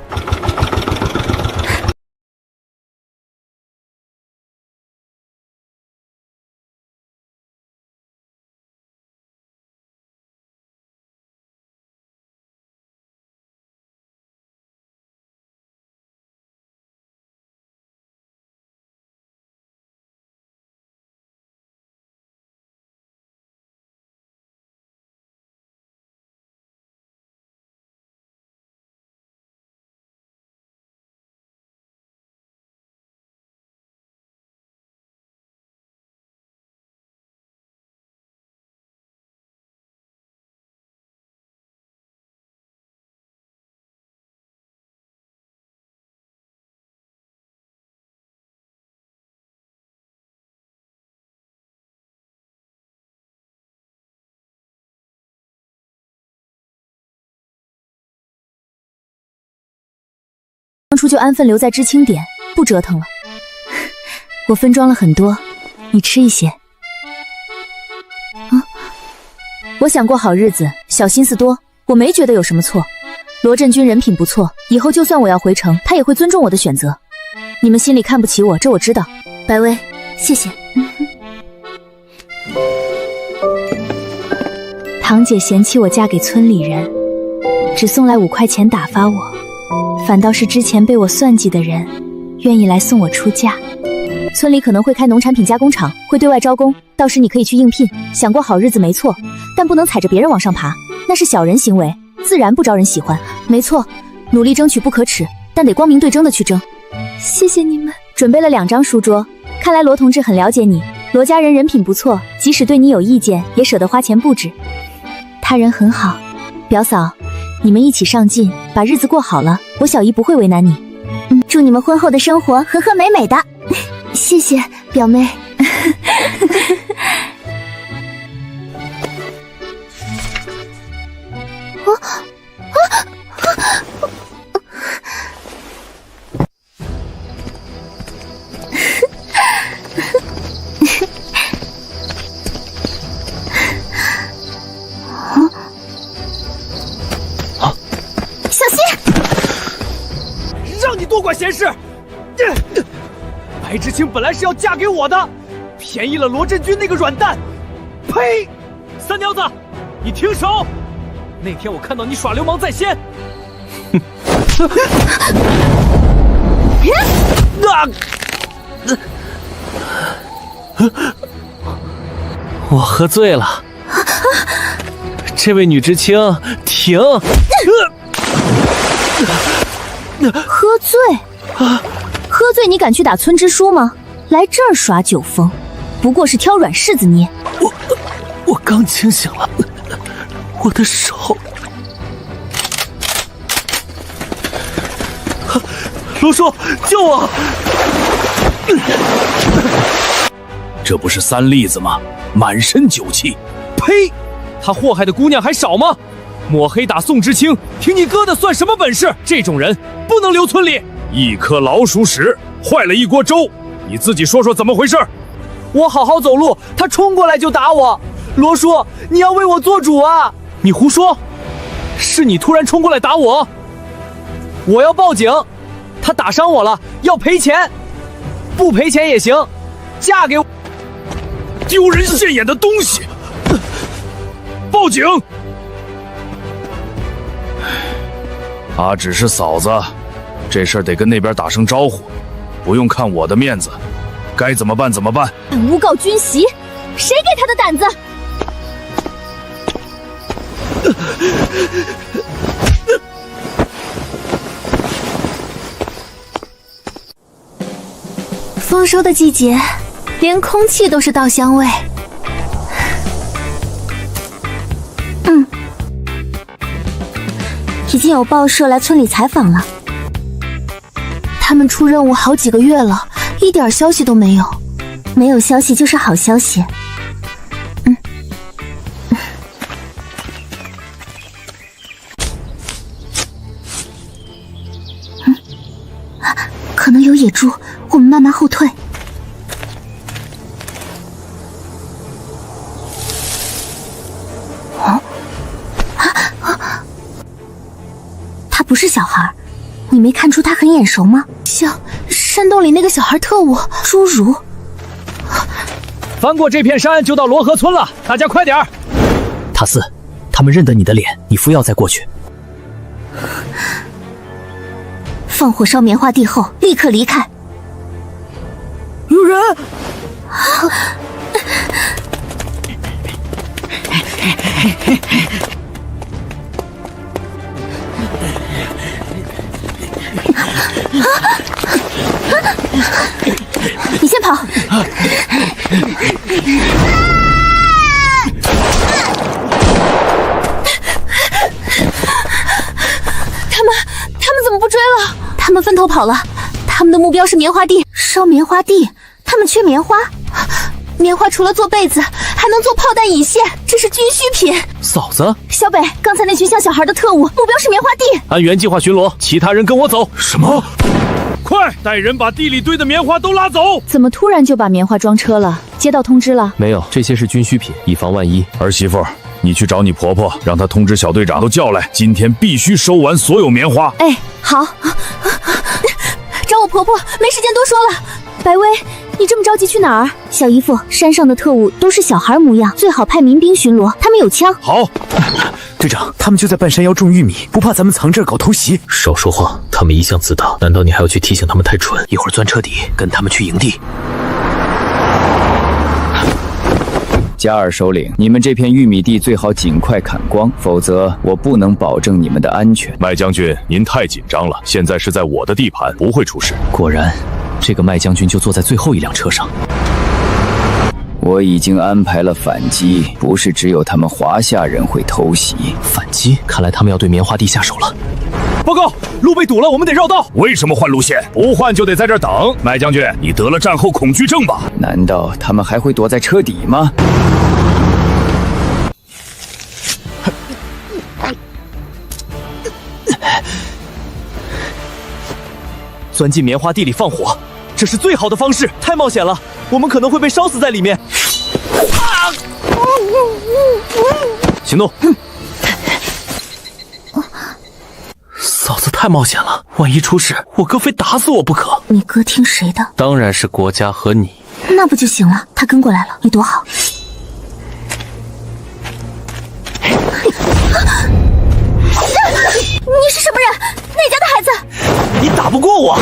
当初就安分留在知青点，不折腾了。我分装了很多，你吃一些。我想过好日子，小心思多，我没觉得有什么错。罗振军人品不错，以后就算我要回城，他也会尊重我的选择。你们心里看不起我，这我知道。白薇，谢谢。堂姐嫌弃我嫁给村里人，只送来5块钱打发我，反倒是之前被我算计的人，愿意来送我出嫁。村里可能会开农产品加工厂，会对外招工，到时你可以去应聘。想过好日子没错，但不能踩着别人往上爬，那是小人行为，自然不招人喜欢。没错，努力争取不可耻，但得光明对争的去争。谢谢你们。准备了2张书桌，看来罗同志很了解你。罗家人人品不错，即使对你有意见，也舍得花钱布置。他人很好，表嫂，你们一起上进，把日子过好了，我小姨不会为难你。祝你们婚后的生活和和美美的。谢谢表妹。小心！让你多管闲事！白知青本来是要嫁给我的，便宜了罗振军那个软蛋！呸！三娘子，你停手！那天我看到你耍流氓在先。我喝醉了。这位女知青，停！喝醉？喝醉你敢去打村支书吗？来这儿耍酒疯，不过是挑软柿子捏。我刚清醒了，我的手。罗叔，救我！这不是三栗子吗？满身酒气。呸！他祸害的姑娘还少吗？抹黑打宋知青，凭你哥的算什么本事？这种人不能留村里。一颗老鼠屎坏了一锅粥，你自己说说怎么回事？我好好走路，他冲过来就打我。罗叔，你要为我做主啊！你胡说，是你突然冲过来打我。我要报警，他打伤我了，要赔钱，不赔钱也行，嫁给我。丢人现眼的东西！报警！她只是嫂子，这事儿得跟那边打声招呼，不用看我的面子，该怎么办怎么办。诬告军袭，谁给他的胆子？丰收的季节，连空气都是稻香味。已经有报社来村里采访了，他们出任务好几个月了，一点消息都没有。没有消息就是好消息。可能有野猪，我们慢慢后退。他不是小孩，你没看出他很眼熟吗？像山洞里那个小孩特务侏儒。翻过这片山就到罗河村了，大家快点儿！塔四，他们认得你的脸，你服药再过去。放火烧棉花地后，立刻离开。有人！你先跑！他们怎么不追了？他们分头跑了。他们的目标是棉花地，烧棉花地。他们缺棉花，棉花除了做被子，还还能做炮弹引线，这是军需品。嫂子，小北，刚才那群像小孩的特务，目标是棉花地。按原计划巡逻，其他人跟我走。什么？快带人把地里堆的棉花都拉走！怎么突然就把棉花装车了？接到通知了？没有，这些是军需品，以防万一。儿媳妇，你去找你婆婆，让她通知小队长都叫来，今天必须收完所有棉花。哎，好。找我婆婆，没时间多说了。白薇，你这么着急去哪儿？小姨夫，山上的特务都是小孩模样，最好派民兵巡逻，他们有枪。好。队长，他们就在半山腰种玉米，不怕咱们藏这儿搞偷袭？少说话，他们一向自大，难道你还要去提醒他们太蠢？一会儿钻车底，跟他们去营地。加尔首领，你们这片玉米地最好尽快砍光，否则我不能保证你们的安全。麦将军，您太紧张了，现在是在我的地盘，不会出事。果然，这个麦将军就坐在最后一辆车上。我已经安排了反击，不是只有他们华夏人会偷袭。反击？看来他们要对棉花地下手了。报告，路被堵了，我们得绕道。为什么换路线？不换就得在这儿等。麦将军，你得了战后恐惧症吧？难道他们还会躲在车底吗？钻进棉花地里放火，这是最好的方式。太冒险了，我们可能会被烧死在里面。行动！嫂子太冒险了，万一出事，我哥非打死我不可。你哥听谁的？当然是国家和你。那不就行了？他跟过来了，你躲好。你是什么人？哪家的孩子？你打不过我！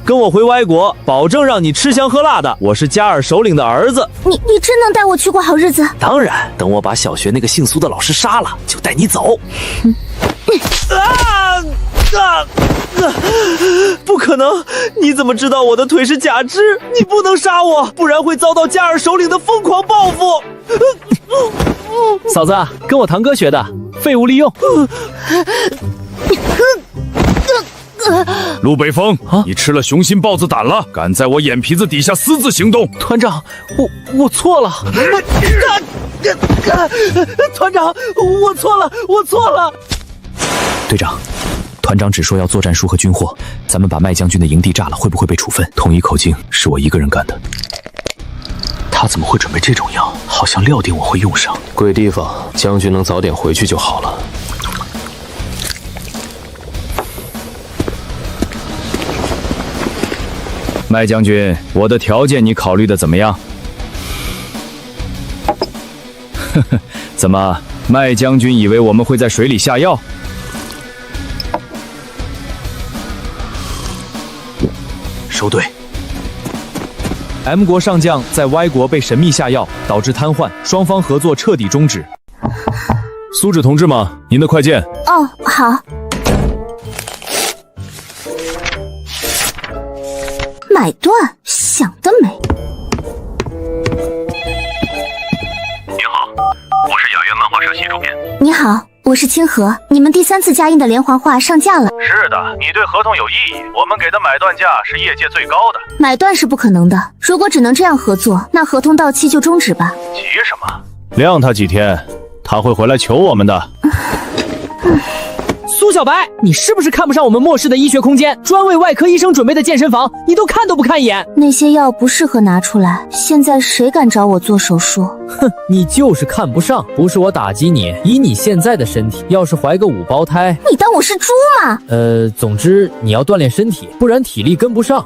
跟我回歪国，保证让你吃香喝辣的。我是加尔首领的儿子。你真能带我去过好日子？当然，等我把小学那个姓苏的老师杀了，就带你走。不可能！你怎么知道我的腿是假肢？你不能杀我，不然会遭到加尔首领的疯狂报复。嫂子，跟我堂哥学的，废物利用。陆北风，你吃了雄心豹子胆了，敢在我眼皮子底下私自行动！团长，我错了。团长，我错了，我错了。队长，团长只说要作战书和军货，咱们把麦将军的营地炸了，会不会被处分？统一口径是我一个人干的。他怎么会准备这种药？好像料定我会用上。鬼地方，将军能早点回去就好了。麦将军，我的条件你考虑的怎么样？呵呵，怎么，麦将军以为我们会在水里下药？收队。M 国上将在 Y 国被神秘下药，导致瘫痪，双方合作彻底终止。苏芷同志吗？您的快件。哦，好。买断，想得美。您好，我是雅苑漫画社系主编。你好，我是清河。你们第3次加印的连环画上架了。是的，你对合同有异议，我们给的买断价是业界最高的。买断是不可能的，如果只能这样合作，那合同到期就终止吧。急什么？谅他几天，他会回来求我们的。苏小白，你是不是看不上我们末世的医学空间？专为外科医生准备的健身房，你都看都不看一眼。那些药不适合拿出来，现在谁敢找我做手术？哼，你就是看不上。不是我打击你，以你现在的身体，要是怀个5胞胎，你当我是猪吗？总之你要锻炼身体，不然体力跟不上。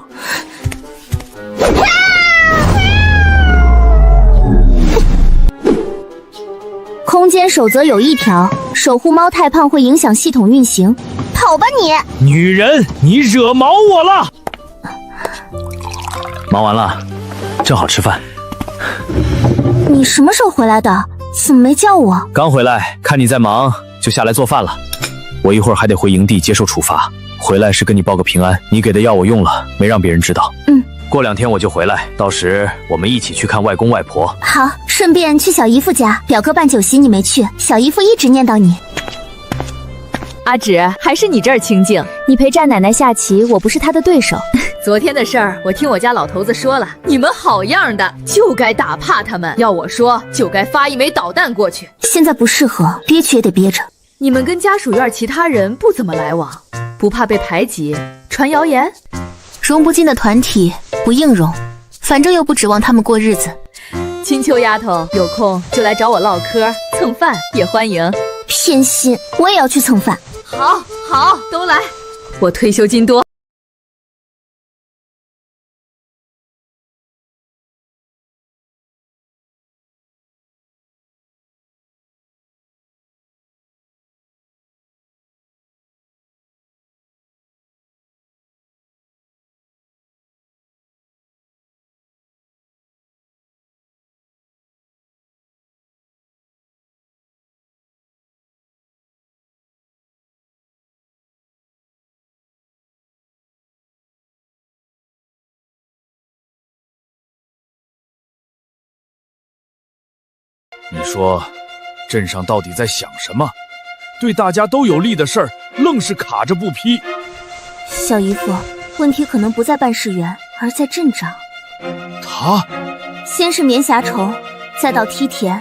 空间守则有1条，守护猫太胖会影响系统运行。跑吧你！女人，你惹毛我了。忙完了，正好吃饭。你什么时候回来的？怎么没叫我？刚回来，看你在忙，就下来做饭了。我一会儿还得回营地接受处罚，回来是跟你报个平安。你给的药我用了，没让别人知道。过2天我就回来，到时我们一起去看外公外婆。好，顺便去小姨夫家，表哥办酒席你没去，小姨夫一直念叨你。阿芷，还是你这儿清静。你陪战奶奶下棋，我不是她的对手。昨天的事儿，我听我家老头子说了，你们好样的，就该打怕他们。要我说，就该发一枚导弹过去。现在不适合，憋屈也得憋着。你们跟家属院其他人不怎么来往，不怕被排挤、传谣言？融不进的团体不硬融，反正又不指望他们过日子。青秋丫头有空就来找我唠嗑、蹭饭也欢迎。偏心，我也要去蹭饭。好，好，都来，我退休金多。你说，镇上到底在想什么？对大家都有利的事儿，愣是卡着不批。小姨夫，问题可能不在办事员，而在镇长。他先是棉匣绸，再到梯田，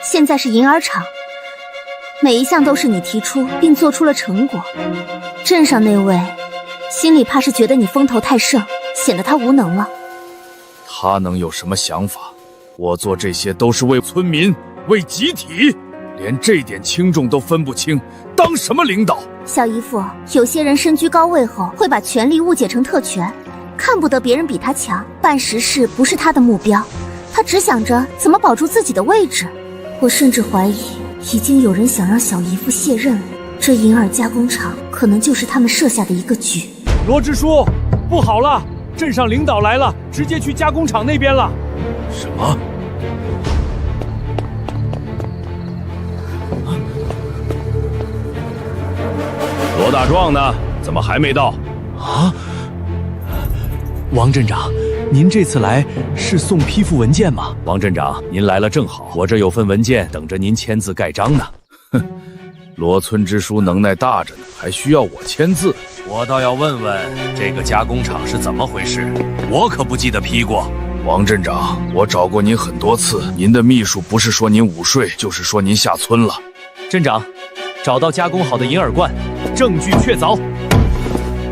现在是银耳厂，每一项都是你提出并做出了成果。镇上那位，心里怕是觉得你风头太盛，显得他无能了。他能有什么想法？我做这些都是为村民，为集体，连这点轻重都分不清，当什么领导？小姨夫，有些人身居高位后，会把权力误解成特权，看不得别人比他强，办实事不是他的目标，他只想着怎么保住自己的位置。我甚至怀疑，已经有人想让小姨夫卸任了。这银耳加工厂可能就是他们设下的一个局。罗支书，不好了，镇上领导来了，直接去加工厂那边了。什么？罗大壮呢？怎么还没到？啊！王镇长，您这次来是送批复文件吗？王镇长，您来了正好，我这有份文件等着您签字盖章呢。哼，罗村支书能耐大着呢，还需要我签字？我倒要问问这个加工厂是怎么回事，我可不记得批过。王镇长，我找过您很多次，您的秘书不是说您午睡，就是说您下村了。镇长，找到加工好的银耳罐，证据确凿。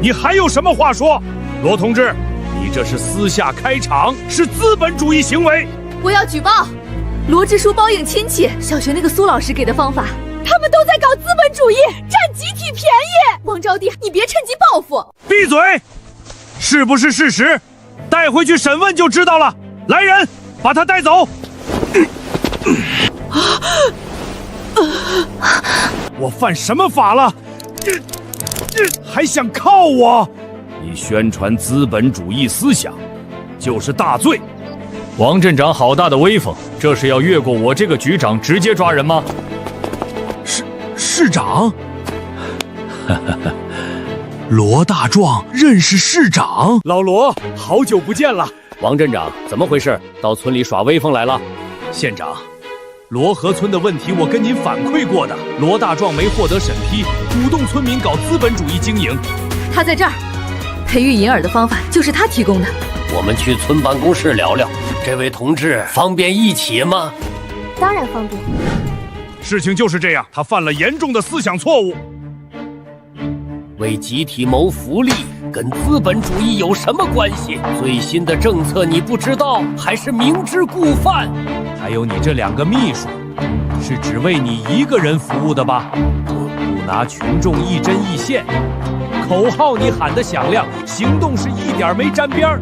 你还有什么话说？罗同志，你这是私下开厂，是资本主义行为。我要举报，罗支书包养亲戚。小学那个苏老师给的方法，他们都在搞资本主义，占集体便宜。王招娣，你别趁机报复。闭嘴！是不是事实？带回去审问就知道了。来人，把他带走。我犯什么法了？还想铐我？你宣传资本主义思想，就是大罪。王镇长好大的威风，这是要越过我这个局长直接抓人吗？市长？罗大壮认识市长？老罗，好久不见了。王镇长，怎么回事？到村里耍威风来了？县长，罗河村的问题我跟您反馈过的，罗大壮没获得审批，鼓动村民搞资本主义经营。他在这儿，培育银耳的方法就是他提供的。我们去村办公室聊聊，这位同志方便一起吗？当然方便。事情就是这样，他犯了严重的思想错误。为集体谋福利跟资本主义有什么关系？最新的政策你不知道，还是明知故犯？还有你这2个秘书，是只为你一个人服务的吧？不拿群众一针一线，口号你喊得响亮，行动是一点没沾边儿。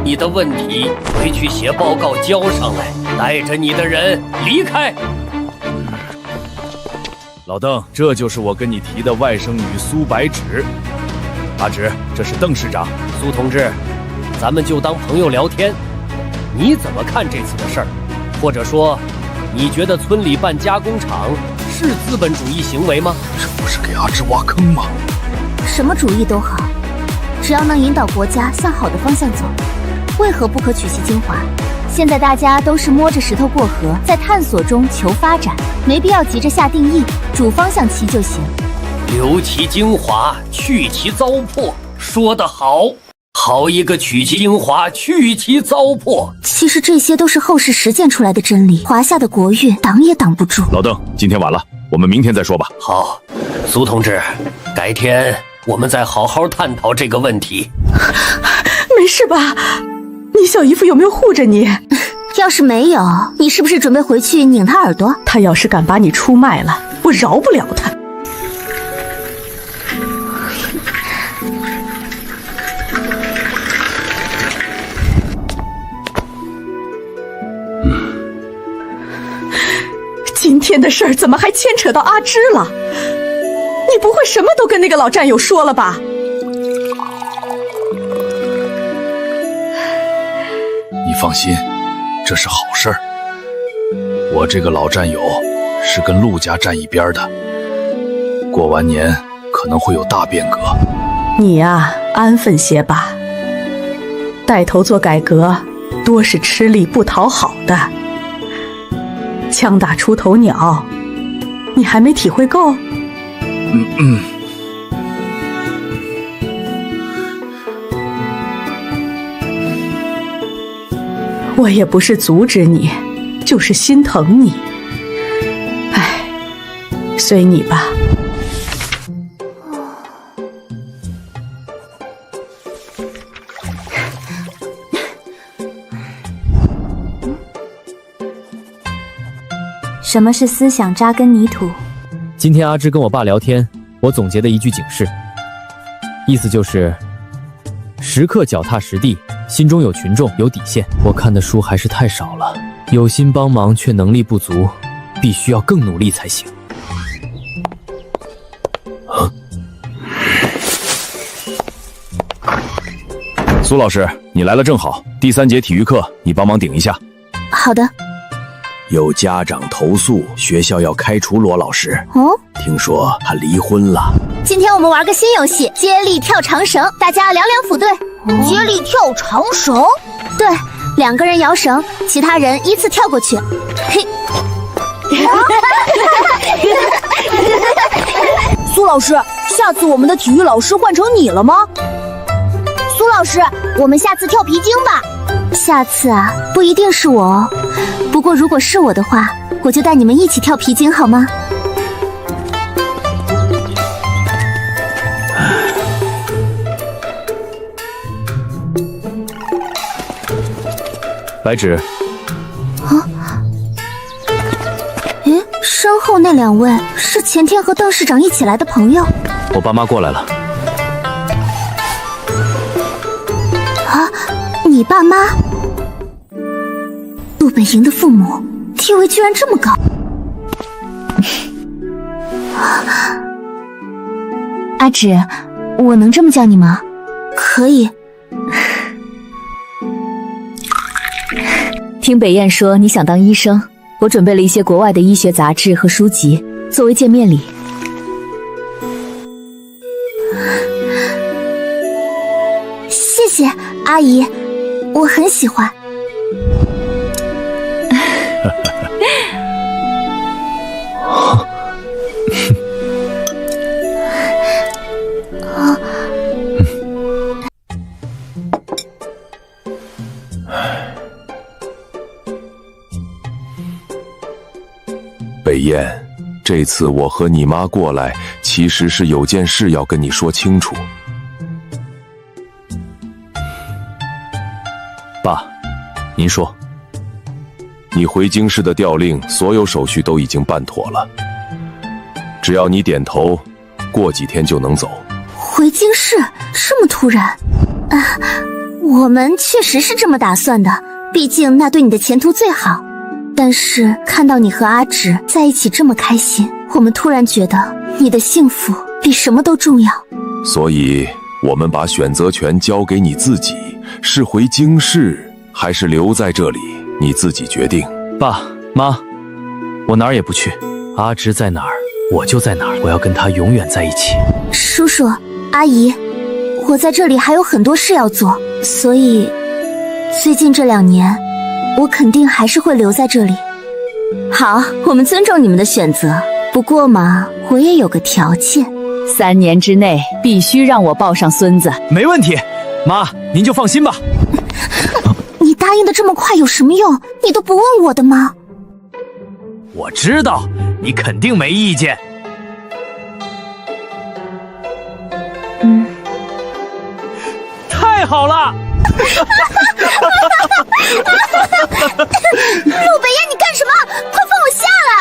你的问题回去写报告交上来，带着你的人离开。老邓，这就是我跟你提的外甥女苏白芷。阿芷，这是邓市长。苏同志，咱们就当朋友聊天。你怎么看这次的事儿？或者说，你觉得村里办加工厂是资本主义行为吗？这不是给阿芷挖坑吗？什么主意都好，只要能引导国家向好的方向走，为何不可取其精华？现在大家都是摸着石头过河，在探索中求发展，没必要急着下定义，主方向齐就行。留其精华，去其糟粕，说得好。好一个取其精华，去其糟粕。其实这些都是后世实践出来的真理，华夏的国运挡也挡不住。老邓，今天晚了，我们明天再说吧。好，苏同志，改天我们再好好探讨这个问题。没事吧？你小姨夫有没有护着你？要是没有，你是不是准备回去拧他耳朵？他要是敢把你出卖了，我饶不了他。今天的事儿怎么还牵扯到阿芝了？你不会什么都跟那个老战友说了吧？你放心，这是好事儿。我这个老战友是跟陆家站一边的，过完年可能会有大变革。你呀，安分些吧。带头做改革，多是吃力不讨好的。枪打出头鸟，你还没体会够？我也不是阻止你，就是心疼你。唉，随你吧。什么是思想扎根泥土？今天阿芝跟我爸聊天，我总结的一句警示，意思就是时刻脚踏实地，心中有群众，有底线。我看的书还是太少了，有心帮忙却能力不足，必须要更努力才行。苏老师，你来了正好，第3节体育课你帮忙顶一下。好的。有家长投诉学校要开除罗老师。哦，听说他离婚了。今天我们玩个新游戏，接力跳长绳，大家两两辅对。接力跳长绳？对，2个人摇绳，其他人依次跳过去。嘿。苏老师，下次我们的体育老师换成你了吗？苏老师，我们下次跳皮筋吧。下次啊，不一定是我哦。不过如果是我的话，我就带你们一起跳皮筋好吗？白纸。诶，身后那2位是前天和邓市长一起来的朋友。我爸妈过来了。啊，你爸妈？陆本营的父母地位居然这么高。阿芷，我能这么叫你吗？可以。听北燕说你想当医生，我准备了一些国外的医学杂志和书籍作为见面礼。谢谢阿姨，我很喜欢。北燕，这次我和你妈过来，其实是有件事要跟你说清楚。爸，您说。你回京师的调令，所有手续都已经办妥了，只要你点头，过几天就能走。回京师？这么突然？我们确实是这么打算的，毕竟那对你的前途最好。但是看到你和阿芷在一起这么开心，我们突然觉得你的幸福比什么都重要。所以我们把选择权交给你自己，是回京师还是留在这里，你自己决定。爸妈，我哪儿也不去，阿芷在哪儿我就在哪儿，我要跟她永远在一起。叔叔阿姨，我在这里还有很多事要做，所以最近这2年我肯定还是会留在这里。好，我们尊重你们的选择，不过嘛，我也有个条件。3年之内必须让我抱上孙子。没问题。妈，您就放心吧。你答应的这么快有什么用？你都不问我的吗？我知道你肯定没意见。太好了！陆北燕，你干什么？快放我下来！